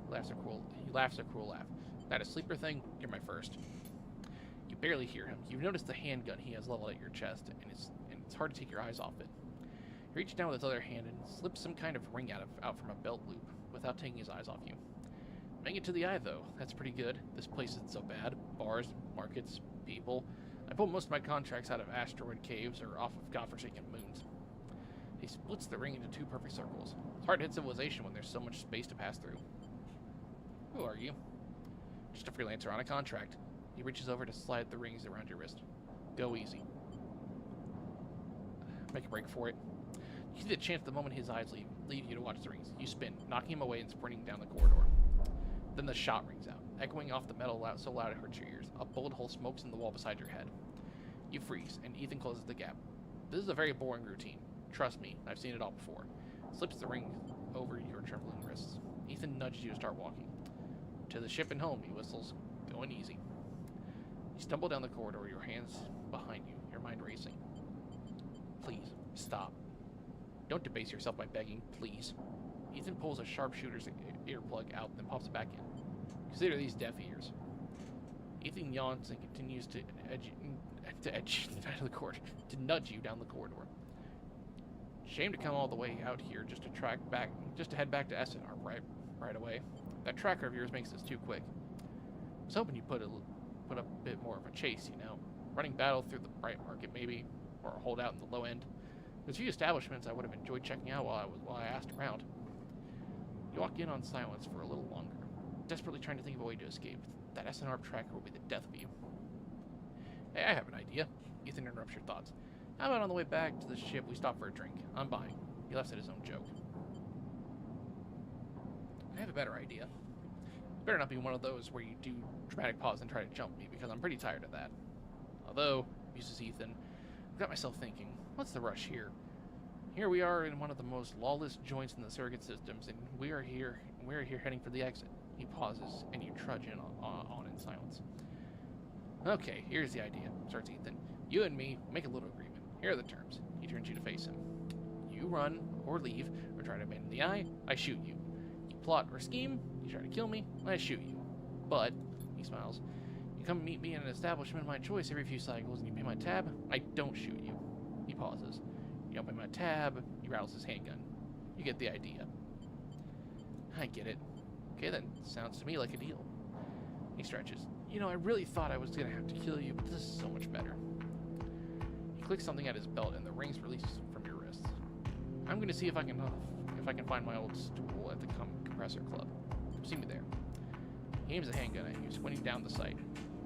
Speaker 1: He laughs a cruel laugh. That a Sleeper thing? You're my first. You barely hear him. You notice the handgun he has leveled at your chest, and it's hard to take your eyes off it. He reaches down with his other hand and slips some kind of ring out from a belt loop without taking his eyes off you. Make it to the eye, though. That's pretty good. This place isn't so bad. Bars, markets, people. I pull most of my contracts out of asteroid caves or off of godforsaken moons. He splits the ring into two perfect circles. It's hard to hit civilization when there's so much space to pass through. Who are you? Just a freelancer on a contract. He reaches over to slide the rings around your wrist. Go easy. Make a break for it. You see the chance the moment his eyes leave you to watch the rings. You spin, knocking him away and sprinting down the corridor. Then the shot rings out, echoing off the metal so loud it hurts your ears. A bullet hole smokes in the wall beside your head. You freeze, and Ethan closes the gap. This is a very boring routine. Trust me, I've seen it all before. Slips the ring over your trembling wrists. Ethan nudges you to start walking. To the ship and home, he whistles, going easy. You stumble down the corridor, your hands behind you, your mind racing. Please, stop. Don't debase yourself by begging, please. Ethan pulls a sharpshooter's earplug out, then pops it back in. Consider these deaf ears. Ethan yawns and continues to nudge you down the corridor. Shame to come all the way out here just to head back to SNR right away. That tracker of yours makes this too quick. I was hoping you'd put up a bit more of a chase, you know. Running battle through the Bright Market, maybe, or hold out in the low end. There's a few establishments I would have enjoyed checking out while I asked around. You walk in on silence for a little longer, desperately trying to think of a way to escape. That SNR tracker will be the death of you. Hey, I have an idea. Ethan interrupts your thoughts. How about on the way back to the ship we stop for a drink? I'm buying. He laughs at his own joke. I have a better idea. It better not be one of those where you do dramatic pause and try to jump me, because I'm pretty tired of that. Although, muses Ethan, I've got myself thinking, what's the rush here? Here we are in one of the most lawless joints in the surrogate systems, and we're here heading for the exit. He pauses, and you trudge on in silence. Okay, here's the idea, starts Ethan. You and me make a little agreement. Here are the terms. He turns you to face him. You run, or leave, or try to abandon the eye, I shoot you. You plot or scheme, you try to kill me, I shoot you. But, he smiles, you come meet me in an establishment of my choice every few cycles and you pay my tab, I don't shoot you. He pauses. You don't pay my tab, he rattles his handgun. You get the idea. I get it. Okay then, sounds to me like a deal. He stretches. You know, I really thought I was gonna have to kill you, but this is so much better. He clicks something at his belt and the rings release from your wrists. I'm gonna see if I can find my old stool at the compressor club. See me there. He aims a handgun at you, squinting down the sight.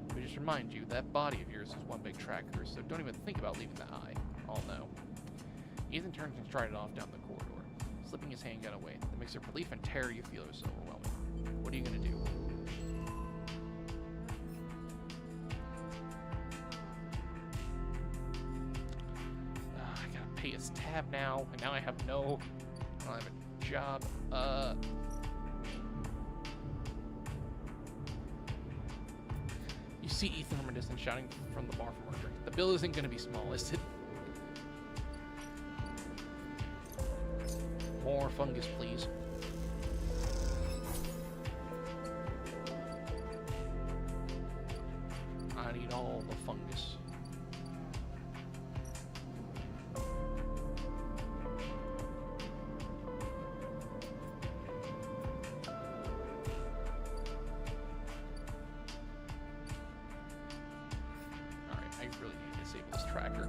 Speaker 1: But just remind you, that body of yours is one big tracker, so don't even think about leaving the eye. I'll know. Ethan turns and strides off down the corridor, slipping his handgun away. The mix of relief and terror you feel is overwhelming. What are you gonna do? I gotta pay his tab now, and now I don't have a job. You see Ethan from a distance shouting from the bar for more drink. The bill isn't gonna be small, is it? More fungus, please. I need all the fungus. Alright, I really need to disable this tracker.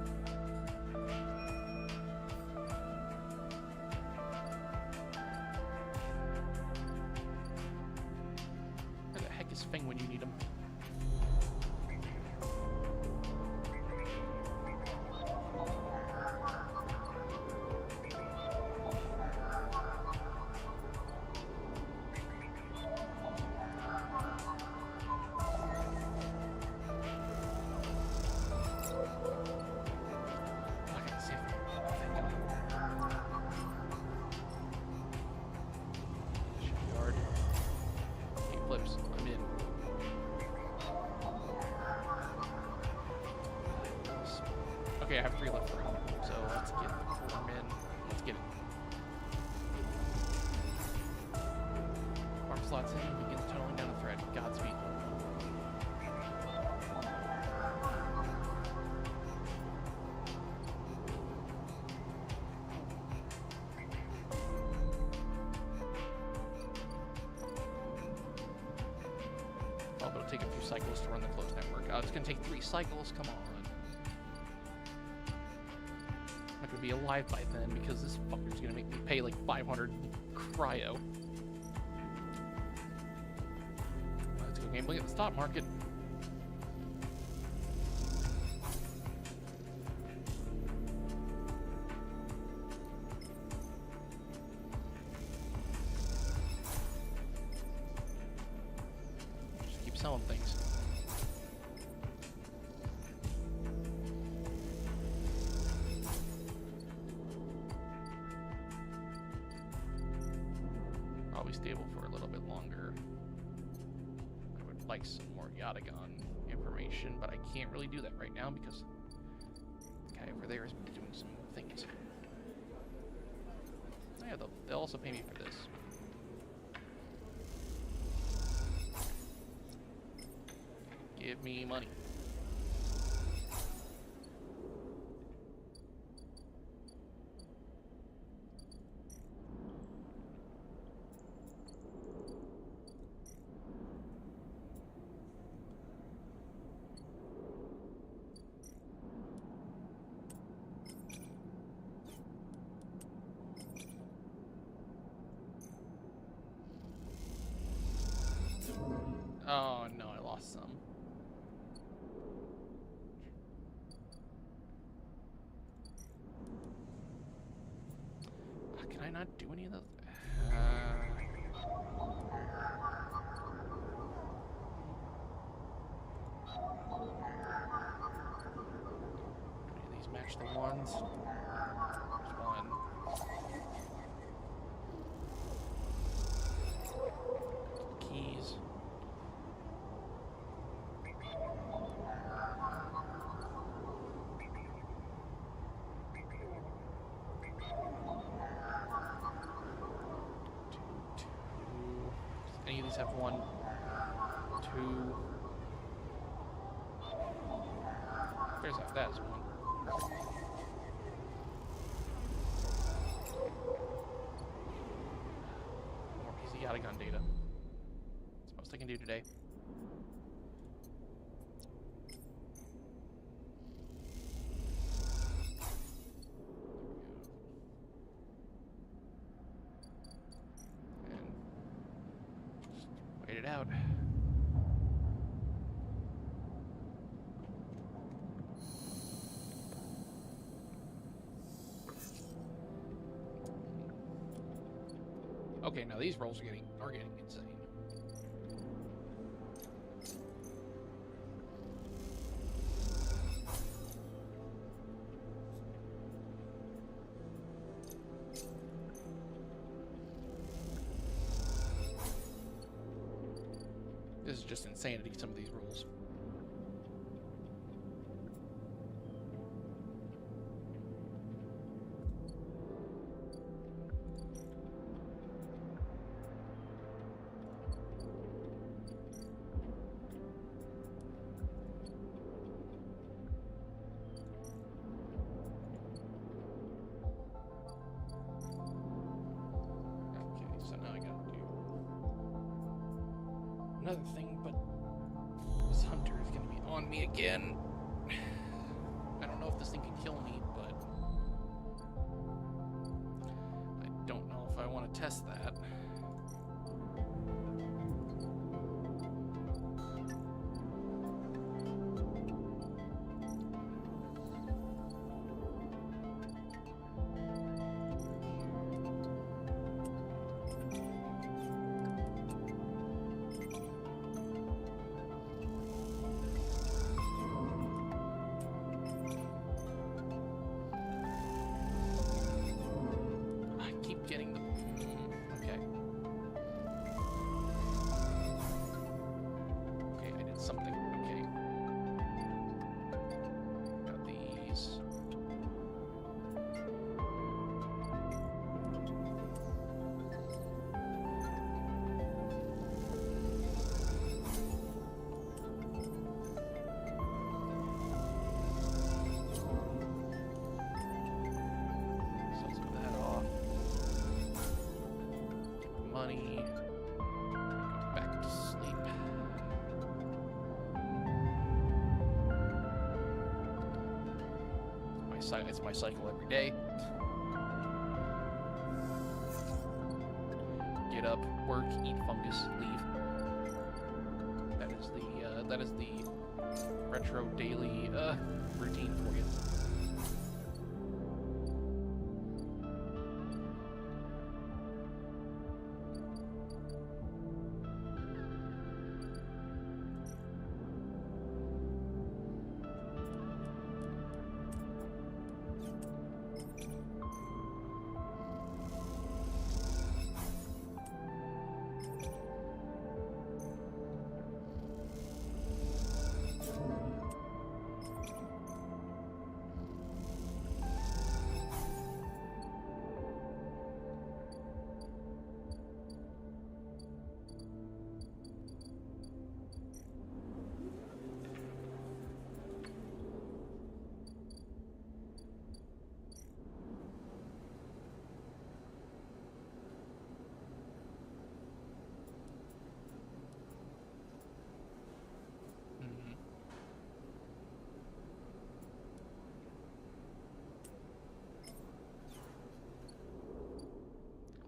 Speaker 1: Thing when you need them. Shipyard. He flips. I'm in. Okay, I have 3 left for him, so let's get the farm in. Let's get it. Farm slots in, begins tunneling down the thread. Godspeed. Oh, but it'll take a few cycles to run the closed network. It's gonna take 3 cycles, come on. I'm not gonna be alive by then because this fucker's gonna make me pay like 500 cryo. Let's go gambling at the stock market. Just keep selling things. Stable for a little bit longer. I would like some more Yatagon information, but I can't really do that right now because the guy over there is doing some things. Oh yeah, Yeah, they'll also pay me for this. Give me money. Oh no, I lost some. Can I not do any of those? Do any of these match the ones? There's one. Keys. Any of these have one, two. That is one. Perfect. More PC Yatagon data. That's most I can do today. Wait it out. Okay, now these rolls are getting insane. This is just insanity, some of these rules. Okay, so now I gotta do another thing, but this hunter is gonna be on me again. I don't know if this thing can kill me, but I don't know if I want to test that. Getting the okay. Okay, I did something. Okay. Got these. So let's put that off. Money. Go back to sleep. It's my cycle every day. Get up, work, eat fungus, leave. That is the retro daily routine for you.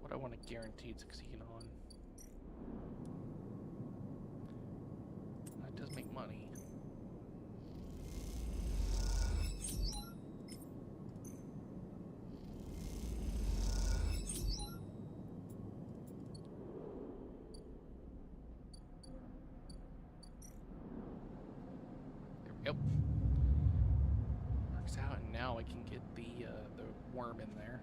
Speaker 1: what I want to guarantee to succeed on. That does make money. There we go. Works out, and now I can get the worm in there.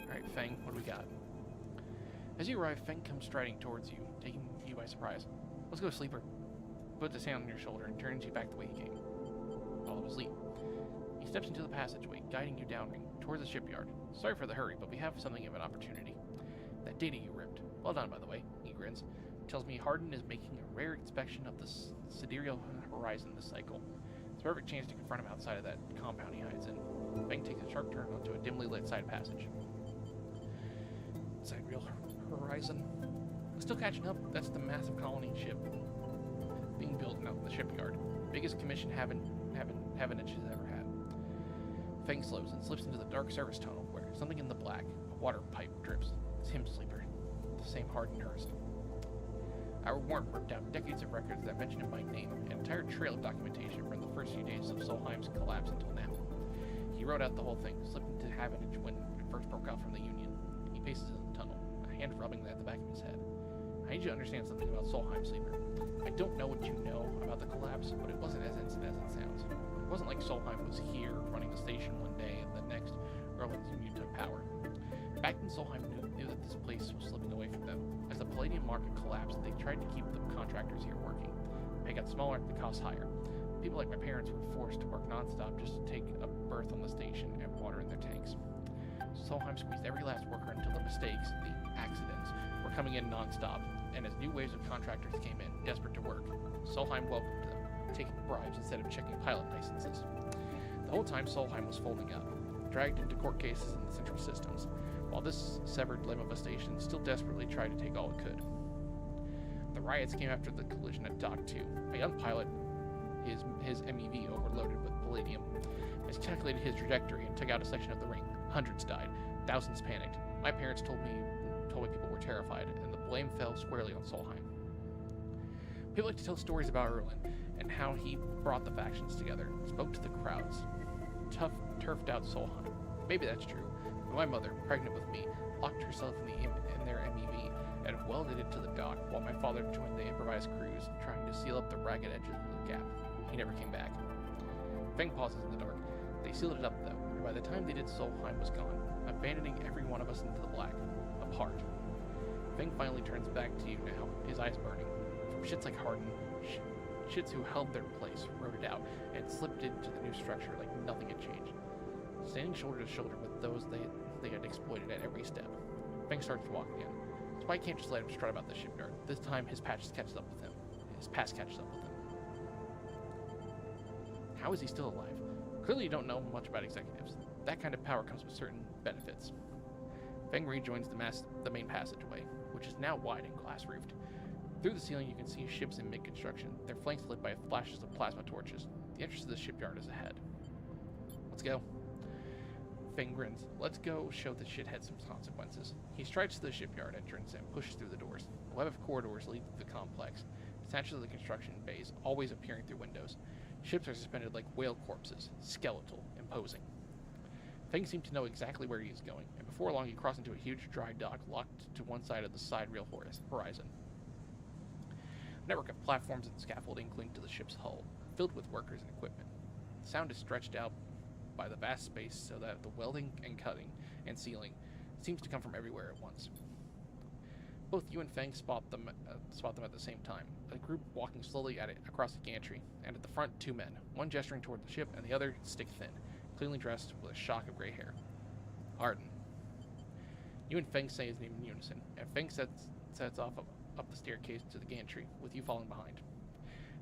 Speaker 1: Alright, Feng, what do we got? As you arrive, Feng comes striding towards you, taking you by surprise. Let's go, Sleeper. Puts his hand on your shoulder and turns you back the way he came. Follow his lead. He steps into the passageway, guiding you downring towards the shipyard. Sorry for the hurry, but we have something of an opportunity. That data you ripped. Well done, by the way. He grins. Tells me Hardin is making a rare inspection of the sidereal horizon this cycle. It's a perfect chance to confront him outside of that compound he hides in. Feng takes a sharp turn onto a dimly lit side passage. Sidereal horizon. Still catching up. That's the massive colony ship being built out in the shipyard. Biggest commission Havenich has ever had. Feng slows and slips into the dark service tunnel where something in the black, a water pipe, drips. It's him, Sleeper. The same Hardin Hurst. Our warrant ripped out decades of records that mention him by name, an entire trail of documentation from the first few days of Solheim's collapse until now. He wrote out the whole thing, slipped into Havenich when it first broke out from the Union. He paces in the tunnel, a hand rubbing at the back of his head. I need you to understand something about Solheim, Sleeper. I don't know what you know about the collapse, but it wasn't as instant as it sounds. It wasn't like Solheim was here, running the station one day, and the next, Erland's Union took power. Back then, Solheim knew that this place was slipping away from them. As the palladium market collapsed, they tried to keep the contractors here working. They got smaller, the costs higher. People like my parents were forced to work nonstop just to take a berth on the station and water in their tanks. Solheim squeezed every last worker until the mistakes, the accidents, were coming in nonstop, and as new waves of contractors came in, desperate to work, Solheim welcomed them, taking bribes instead of checking pilot licenses. The whole time, Solheim was folding up, dragged into court cases in the central systems, while this severed limb of a station still desperately tried to take all it could. The riots came after the collision at Dock 2. A young pilot, his MEV overloaded with palladium, miscalculated his trajectory and took out a section of the ring. Hundreds died. Thousands panicked. My parents told me people were terrified, and the blame fell squarely on Solheim. People like to tell stories about Erland and how he brought the factions together, spoke to the crowds, turfed out Solheim. Maybe that's true, but my mother, pregnant with me, locked herself in their MEV and welded it to the dock, while my father joined the improvised crews, trying to seal up the ragged edges of the gap. He never came back. Feng pauses in the dark. They sealed it up, though, and by the time they did, Solheim was gone, abandoning every one of us into the black, apart. Feng finally turns back to you now, his eyes burning. From shits like Hardin, shits who held their place, wrote it out, and slipped into the new structure like nothing had changed. Standing shoulder to shoulder with those they had exploited at every step. Feng starts to walk again. So I can't just let him strut about the shipyard. This time his past catches up with him. How is he still alive? Clearly you don't know much about executives. That kind of power comes with certain benefits. Feng rejoins the main passageway, which is now wide and glass-roofed. Through the ceiling you can see ships in mid-construction, their flanks lit by flashes of plasma torches. The entrance to the shipyard is ahead. Let's go. Feng grins. Let's go show the shithead some consequences. He strides to the shipyard entrance and pushes through the doors. A web of corridors lead to the complex. Snatches of the construction bays, always appearing through windows. Ships are suspended like whale corpses, skeletal, imposing. Feng seemed to know exactly where he is going, and before long he crossed into a huge dry dock locked to one side of the sidereal horizon. A network of platforms and scaffolding cling to the ship's hull, filled with workers and equipment. The sound is stretched out by the vast space so that the welding and cutting and sealing seems to come from everywhere at once. Both you and Feng spot them at the same time, a group walking slowly across the gantry, and at the front 2 men, one gesturing toward the ship and the other stick-thin, cleanly dressed with a shock of gray hair. Hardin. You and Feng say his name in unison, and Feng sets off up the staircase to the gantry, with you following behind.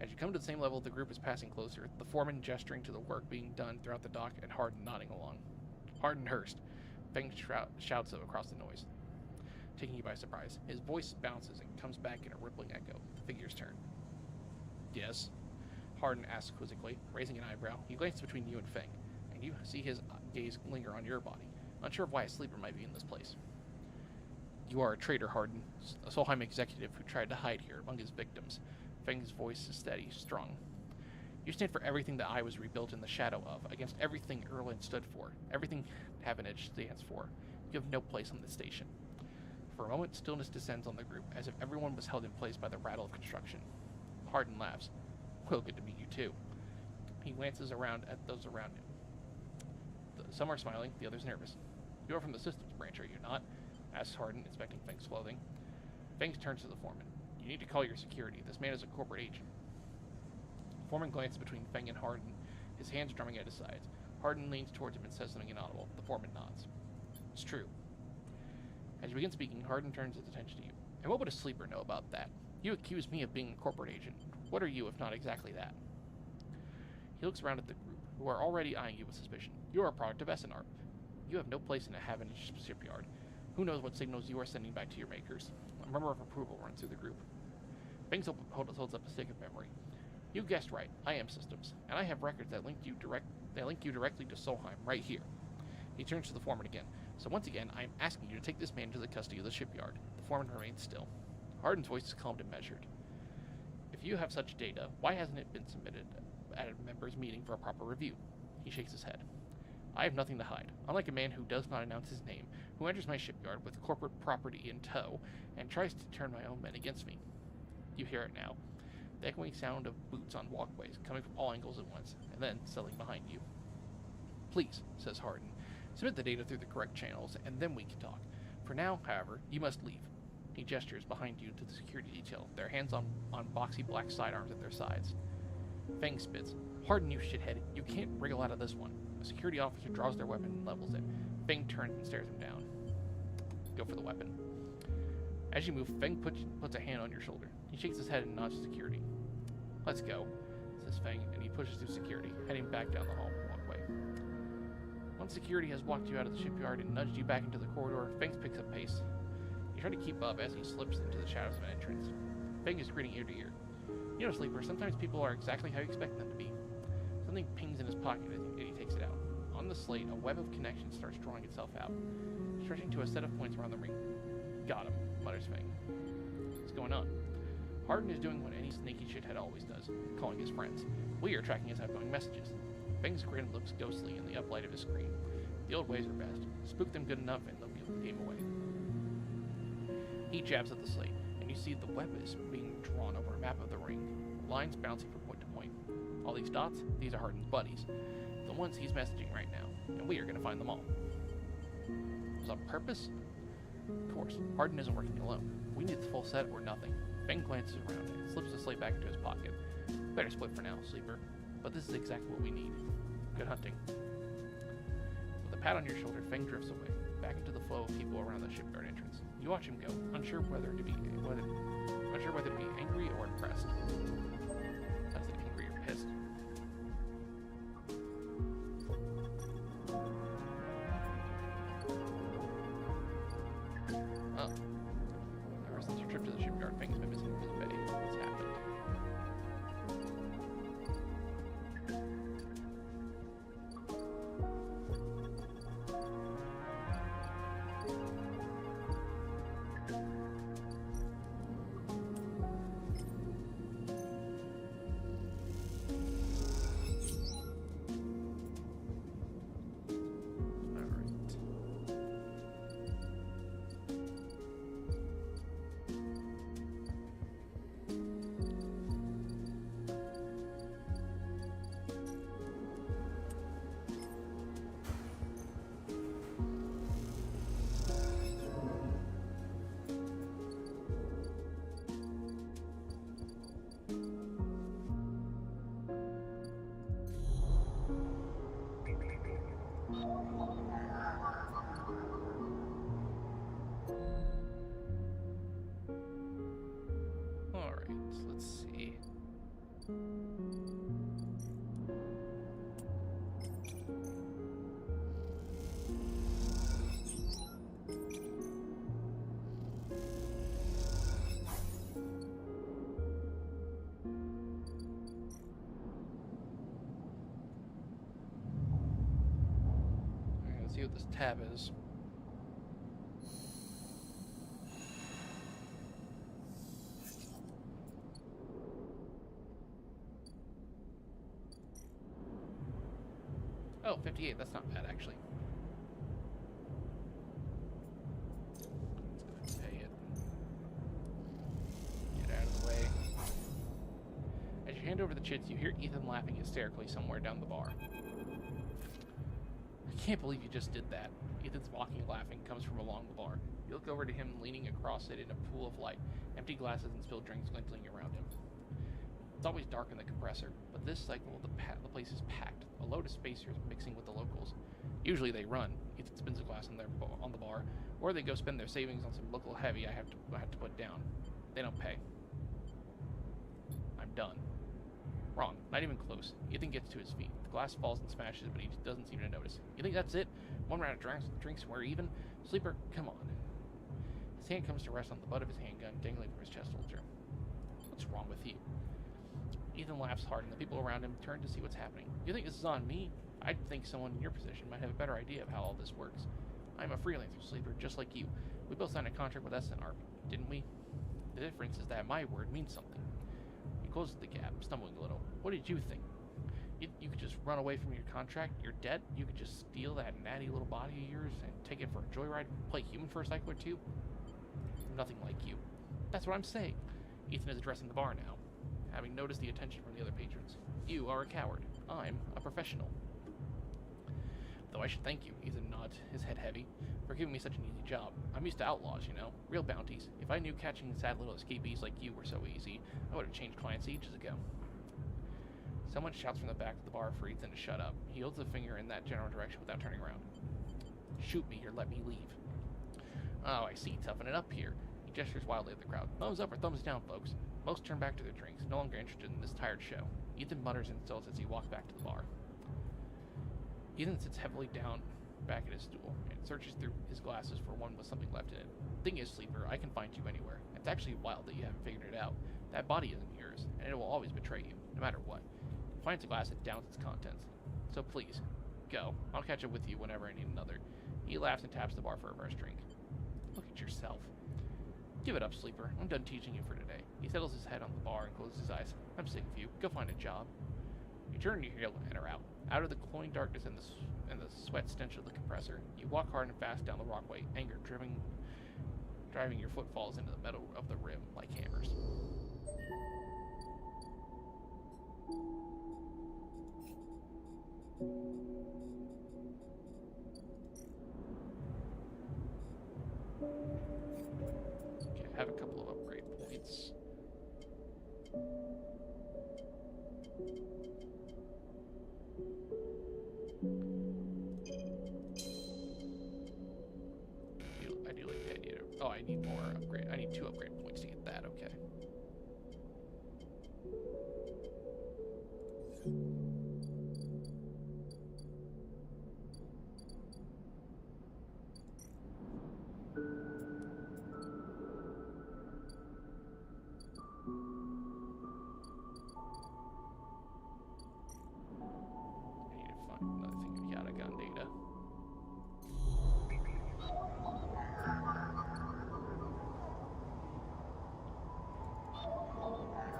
Speaker 1: As you come to the same level, the group is passing closer, the foreman gesturing to the work being done throughout the dock and Hardin nodding along. Hardin Hurst. Feng shouts across the noise, taking you by surprise. His voice bounces and comes back in a rippling echo. The figures turn. Yes. Hardin asks quizzically, raising an eyebrow. He glances between you and Feng, and you see his gaze linger on your body, unsure of why a sleeper might be in this place. You are a traitor, Hardin, a Solheim executive who tried to hide here among his victims. Feng's voice is steady, strong. You stand for everything that I was rebuilt in the shadow of, against everything Erlin stood for, everything Havenage stands for. You have no place on this station. For a moment, stillness descends on the group, as if everyone was held in place by the rattle of construction. Hardin laughs. Well, good to meet you, too. He glances around at those around him. Some are smiling, the others nervous. You are from the systems branch, are you not? Asks Hardin, inspecting Feng's clothing. Feng turns to the foreman. You need to call your security. This man is a corporate agent. The foreman glances between Feng and Hardin, his hands drumming at his sides. Hardin leans towards him and says something inaudible. The foreman nods. It's true. As you begin speaking, Hardin turns his attention to you. And what would a sleeper know about that? You accuse me of being a corporate agent. What are you, if not exactly that? He looks around at the group, who are already eyeing you with suspicion. You are a product of Essenar. You have no place in a Havenage shipyard. Who knows what signals you are sending back to your makers? A murmur of approval runs through the group. Feng holds up a stick of memory. You guessed right. I am systems, and I have records that link you directly to Solheim right here. He turns to the foreman again. So once again, I am asking you to take this man into the custody of the shipyard. The foreman remains still. Hardin's voice is calm and measured. If you have such data, why hasn't it been submitted at a members' meeting for a proper review? He shakes his head. I have nothing to hide. Unlike a man who does not announce his name, who enters my shipyard with corporate property in tow, and tries to turn my own men against me. You hear it now. The echoing sound of boots on walkways, coming from all angles at once, and then settling behind you. Please, says Hardin, submit the data through the correct channels, and then we can talk. For now, however, you must leave. He gestures behind you to the security detail, their hands on boxy black sidearms at their sides. Feng spits. Hardin, you shithead. You can't wriggle out of this one. A security officer draws their weapon and levels it. Feng turns and stares him down. Go for the weapon. As you move, Feng puts a hand on your shoulder. He shakes his head and nods to security. Let's go, says Feng, and he pushes through security, heading back down the hall walkway. Once security has walked you out of the shipyard and nudged you back into the corridor, Feng picks up pace. You try to keep up as he slips into the shadows of an entrance. Feng is grinning ear to ear. You know, Sleeper, sometimes people are exactly how you expect them to be. Something pings in his pocket and he takes it out. On the slate, a web of connections starts drawing itself out, stretching to a set of points around the ring. Got him, mutters Feng. What's going on? Hardin is doing what any sneaky shithead always does, calling his friends. We are tracking his outgoing messages. Feng's grin looks ghostly in the uplight of his screen. The old ways are best. Spook them good enough and they'll be able to game away. He jabs at the slate, and you see the web is being drawn over a map of the ring, lines bouncing from point to point. All these dots, these are Hardin's buddies, the ones he's messaging right now, and we are going to find them all. Was on purpose? Of course, Hardin isn't working alone. We need the full set or nothing. Feng glances around and slips the slate back into his pocket. Better split for now, Sleeper, but this is exactly what we need. Good hunting. With a pat on your shoulder, Feng drifts away, back into the flow of people around the shipyard entrance. You watch him go, unsure whether to be angry or impressed. That's it, angry or pissed. Oh. Ever since your trip to the shipyard, Feng's been missing from the bay. What's happened? what this tab is. Oh, 58, that's not bad, actually. Let's go ahead and pay it. Get out of the way. As you hand over the chits, you hear Ethan laughing hysterically somewhere down the bar. I can't believe you just did that. Ethan's mocking laughing comes from along the bar. You look over to him leaning across it in a pool of light, empty glasses and spilled drinks glinting around him. It's always dark in the compressor, but this cycle the place is packed. A load of spacers mixing with the locals. Usually they run. Ethan spins a glass on the bar, or they go spend their savings on some local heavy I have to put down. They don't pay. I'm done. Wrong. Not even close. Ethan gets to his feet. The glass falls and smashes, but he doesn't seem to notice. You think that's it? One round of drinks and we're even? Sleeper, come on. His hand comes to rest on the butt of his handgun, dangling from his chest holster. What's wrong with you? Ethan laughs hard, and the people around him turn to see what's happening. You think this is on me? I think someone in your position might have a better idea of how all this works. I'm a freelancer, Sleeper, just like you. We both signed a contract with SNR, didn't we? The difference is that my word means something. He closes the gap, stumbling a little. What did you think? You could just run away from your contract, your debt? You could just steal that natty little body of yours and take it for a joyride, play human for a cycle or two? Nothing like you. That's what I'm saying. Ethan is addressing the bar now, having noticed the attention from the other patrons. You are a coward. I'm a professional. Though I should thank you, Ethan nods, his head heavy, for giving me such an easy job. I'm used to outlaws, you know, real bounties. If I knew catching sad little escapees like you were so easy, I would have changed clients ages ago. Someone shouts from the back of the bar for Ethan to shut up. He holds a finger in that general direction without turning around. Shoot me or let me leave. Oh, I see. Toughen it up here. He gestures wildly at the crowd. Thumbs up or thumbs down, folks. Most turn back to their drinks, no longer interested in this tired show. Ethan mutters insults as he walks back to the bar. Ethan sits heavily down back at his stool and searches through his glasses for one with something left in it. Thing is, Sleeper, I can find you anywhere. It's actually wild that you haven't figured it out. That body isn't yours, and it will always betray you, no matter what. He finds a glass and downs its contents. So please, go. I'll catch up with you whenever I need another. He laughs and taps the bar for a fresh drink. Look at yourself. Give it up, Sleeper. I'm done teaching you for today. He settles his head on the bar and closes his eyes. I'm sick of you. Go find a job. You turn your heel and are out. Out of the cloying darkness and the sweat stench of the compressor, you walk hard and fast down the walkway, anger driving your footfalls into the metal of the rim like hammers. Okay, I have a couple of upgrade points. I do like the idea. Oh, I need more upgrade. I need 2 upgrade points to get that. Okay.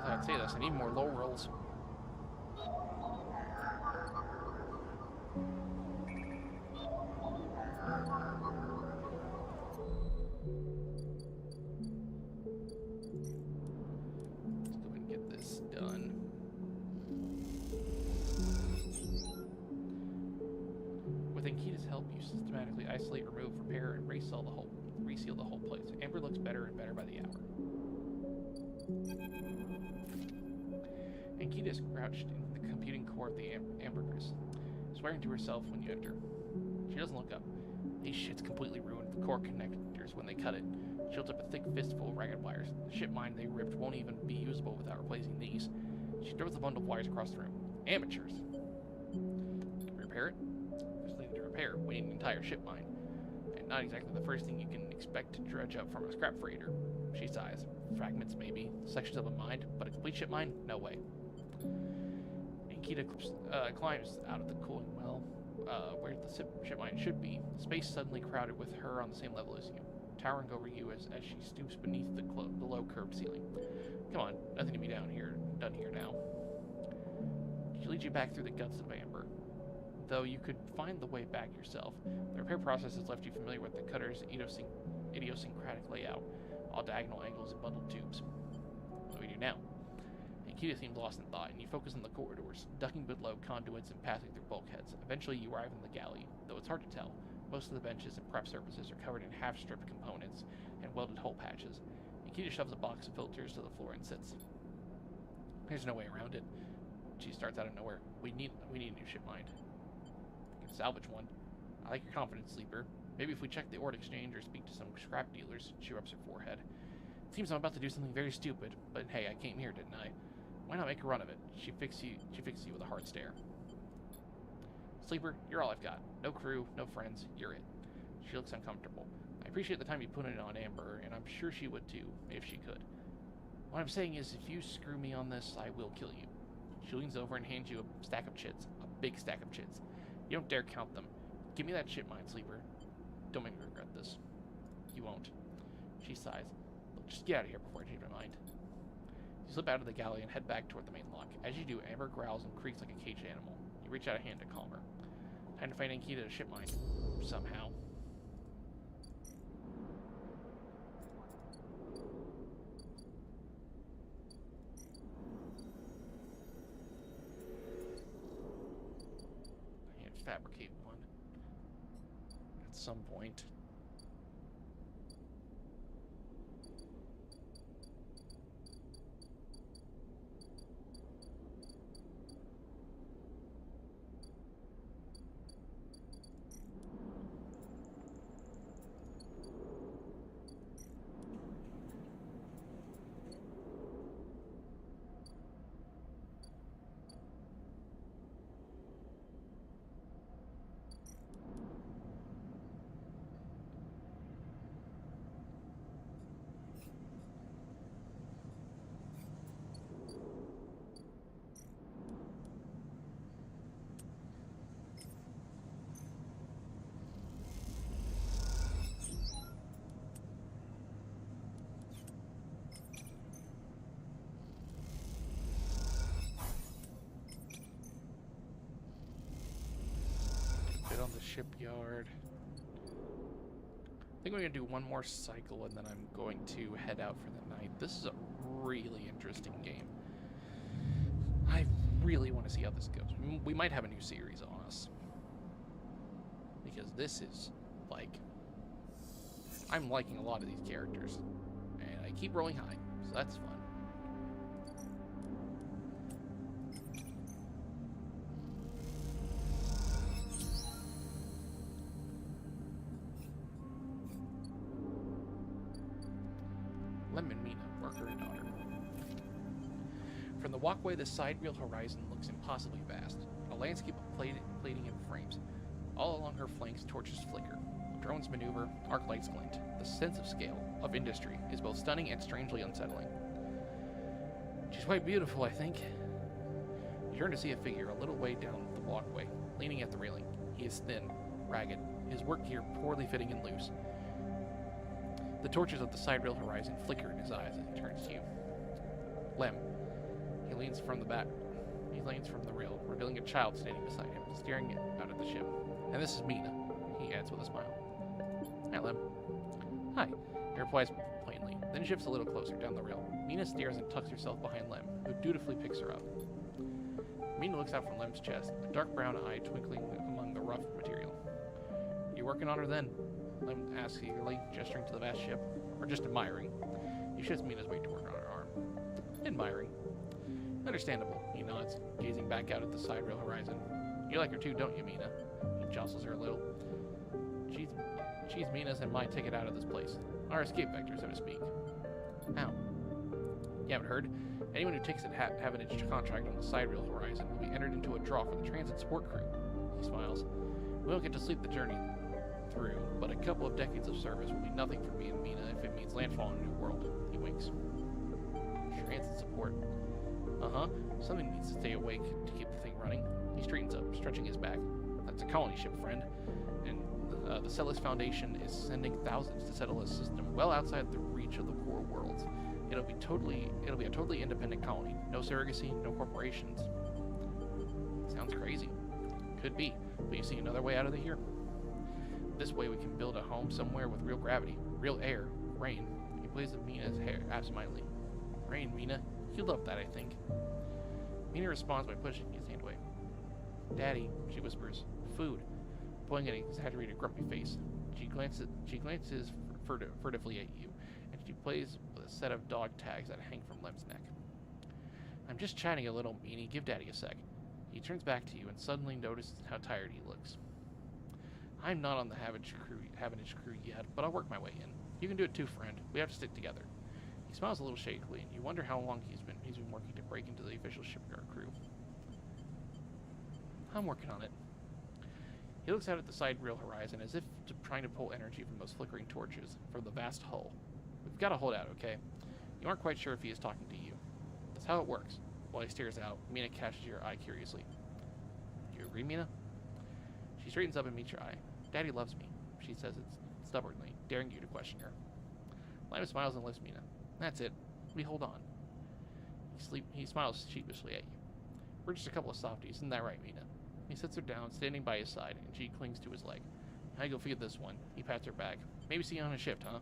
Speaker 1: I'd say this. I need more low rolls. Let's go and get this done. With Ankita's help, you systematically isolate, remove, repair, and reseal the whole place. Amber looks better and better by the hour. Ankita is crouched in the computing core of the ambergris, swearing to herself when you enter. She doesn't look up. These shits completely ruined the core connectors when they cut it. She holds up a thick fistful of ragged wires. The ship mine they ripped won't even be usable without replacing these. She throws a bundle of wires across the room. Amateurs. Can we repair it? There's nothing to repair. We need an entire ship mine. And not exactly the first thing you can expect to dredge up from a scrap freighter. She sighs. Fragments, maybe. Sections of a mine, but a complete ship mine? No way. Ankita climbs out of the cooling well where the ship mine should be, space suddenly crowded with her on the same level as you, towering over you as she stoops beneath the low curved ceiling. Come on, nothing to be done here now. She leads you back through the guts of Amber. Though you could find the way back yourself, the repair process has left you familiar with the cutter's idiosyncratic layout, all diagonal angles and bundled tubes. What do we do now? Nikita seemed lost in thought, and you focus on the corridors, ducking below conduits and passing through bulkheads. Eventually you arrive in the galley, though it's hard to tell. Most of the benches and prep surfaces are covered in half-stripped components and welded hole patches. Nikita shoves a box of filters to the floor and sits. There's no way around it. She starts out of nowhere. We need a new ship mine. We can salvage one. I like your confidence, Sleeper. Maybe if we check the ore exchange or speak to some scrap dealers. She rubs her forehead. It seems I'm about to do something very stupid, but hey, I came here, didn't I? Why not make a run of it? She fixes you with a hard stare. Sleeper, you're all I've got. No crew, no friends, you're it. She looks uncomfortable. I appreciate the time you put in on Amber, and I'm sure she would too, if she could. What I'm saying is, if you screw me on this, I will kill you. She leans over and hands you a stack of chits. A big stack of chits. You don't dare count them. Give me that ship mine, Sleeper. Don't make me regret this. You won't. She sighs. Look, just get out of here before I change my mind. You slip out of the galley and head back toward the main lock. As you do, Amber growls and creaks like a caged animal. You reach out a hand to calm her. Time to find Nikita to ship mine. Somehow. I can fabricate one. At some point. On the shipyard. I think we're gonna do one more cycle and then I'm going to head out for the night. This is a really interesting game. I really want to see how this goes. We might have a new series on us. Because this is, like... I'm liking a lot of these characters. And I keep rolling high, so that's fun. Lem and Mina, worker and daughter. From the walkway, the side reel horizon looks impossibly vast. A landscape of plating and frames. All along her flanks, torches flicker. Drones maneuver, arc lights glint. The sense of scale, of industry, is both stunning and strangely unsettling. She's quite beautiful, I think. You turn to see a figure a little way down the walkway, leaning at the railing. He is thin, ragged, his work gear poorly fitting and loose. The torches of the side rail horizon flicker in his eyes as he turns to you. Lem. He leans from the rail, revealing a child standing beside him, staring out at the ship. And this is Mina, he adds with a smile. Hi, Lem. Hi, he replies plainly, then shifts a little closer down the rail. Mina stares and tucks herself behind Lem, who dutifully picks her up. Mina looks out from Lem's chest, a dark brown eye twinkling among the rough material. You working on her then? Lem asks eagerly, gesturing to the vast ship, or just admiring. He shifts Mina's weight to work on her arm. Admiring. Understandable, he nods, gazing back out at the side rail horizon. You like her too, don't you, Mina? He jostles her a little. She's Mina's and my ticket out of this place. Our escape vector, so to speak. How? You haven't heard? Anyone who takes a half-an-inch contract on the side rail horizon will be entered into a draw for the transit support crew. He smiles. We don't get to sleep the journey through, but a couple of decades of service will be nothing for me and Mina if it means landfall in a new world. He winks. Transit support. Uh-huh. Something needs to stay awake to keep the thing running. He straightens up, stretching his back. It's a colony ship, friend. And the Celis Foundation is sending thousands to settle a system well outside the reach of the core worlds. It'll be a totally independent colony. No surrogacy, no corporations. Sounds crazy. Could be, but you see another way out of here? This way we can build a home somewhere with real gravity, real air, rain. He plays with Mina's hair absentmindly. Rain, Mina. You'd love that, I think. Mina responds by pushing his hand away. Daddy, she whispers. Food. Pulling an exaggerated grumpy face. She glances furtively at you, and she plays with a set of dog tags that hang from Lem's neck. I'm just chatting a little, Meanie. Give Daddy a sec. He turns back to you and suddenly notices how tired he looks. I'm not on the Havage crew yet, but I'll work my way in. You can do it too, friend. We have to stick together. He smiles a little shakily, and you wonder how long he's been working to break into the official shipyard crew. I'm working on it. He looks out at the side rail horizon as if trying to pull energy from those flickering torches from the vast hull. We've got to hold out, okay? You aren't quite sure if he is talking to you. That's how it works. While he stares out, Mina catches your eye curiously. Do you agree, Mina? She straightens up and meets your eye. Daddy loves me, she says it stubbornly, daring you to question her. Lima smiles and lifts Mina. That's it. We hold on. He smiles sheepishly at you. We're just a couple of softies, isn't that right, Mina? He sits her down, standing by his side, and she clings to his leg. How you go feed this one? He pats her back. Maybe see you on a shift, huh?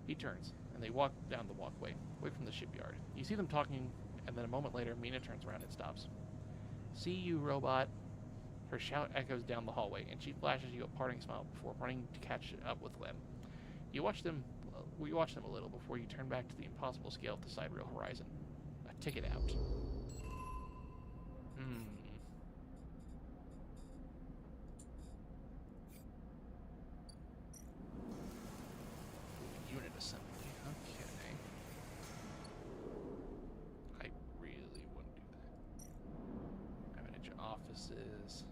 Speaker 1: He turns, and they walk down the walkway, away from the shipyard. You see them talking, and then a moment later, Mina turns around and stops. See you, robot. Her shout echoes down the hallway, and she flashes you a parting smile before running to catch up with Lem. We watch them a little before you turn back to the impossible scale of the side rail horizon. A ticket out. Unit assembly. Okay. I really wouldn't do that. Manage offices.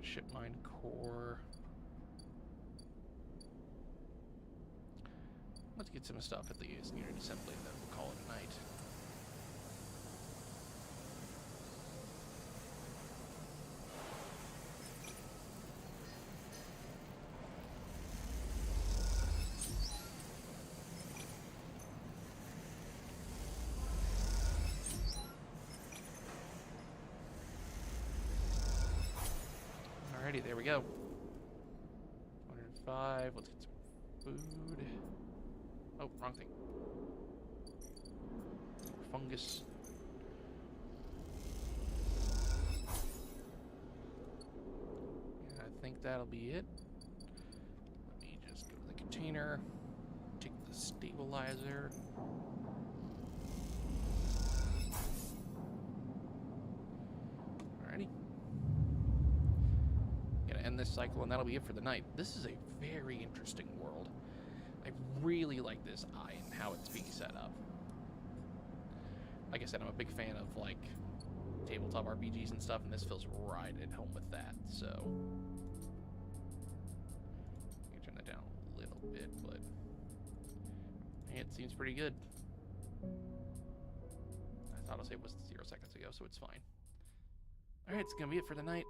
Speaker 1: Ship mine core. Let's get some stuff at the unit assembly, and then we'll call it a night. Alrighty, there we go. 105. Let's get some food. Oh, wrong thing. Fungus. And I think that'll be it. Let me just go to the container. Take the stabilizer. Alrighty. End this cycle, and that'll be it for the night. This is a very interesting world. I really like this eye and how it's being set up. Like I said, I'm a big fan of like tabletop RPGs and stuff, and this feels right at home with that. So I can turn that down a little bit, but it seems pretty good. I thought I'll say it was 0 seconds ago, so it's fine. Alright, it's gonna be it for the night.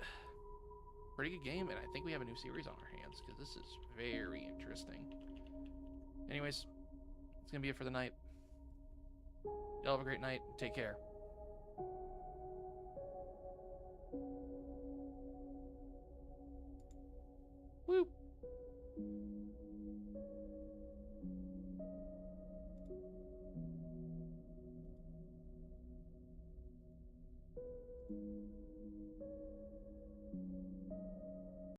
Speaker 1: Pretty good game, and I think we have a new series on our hands, because this is very interesting. Anyways, it's gonna be it for the night. Y'all have a great night. Take care.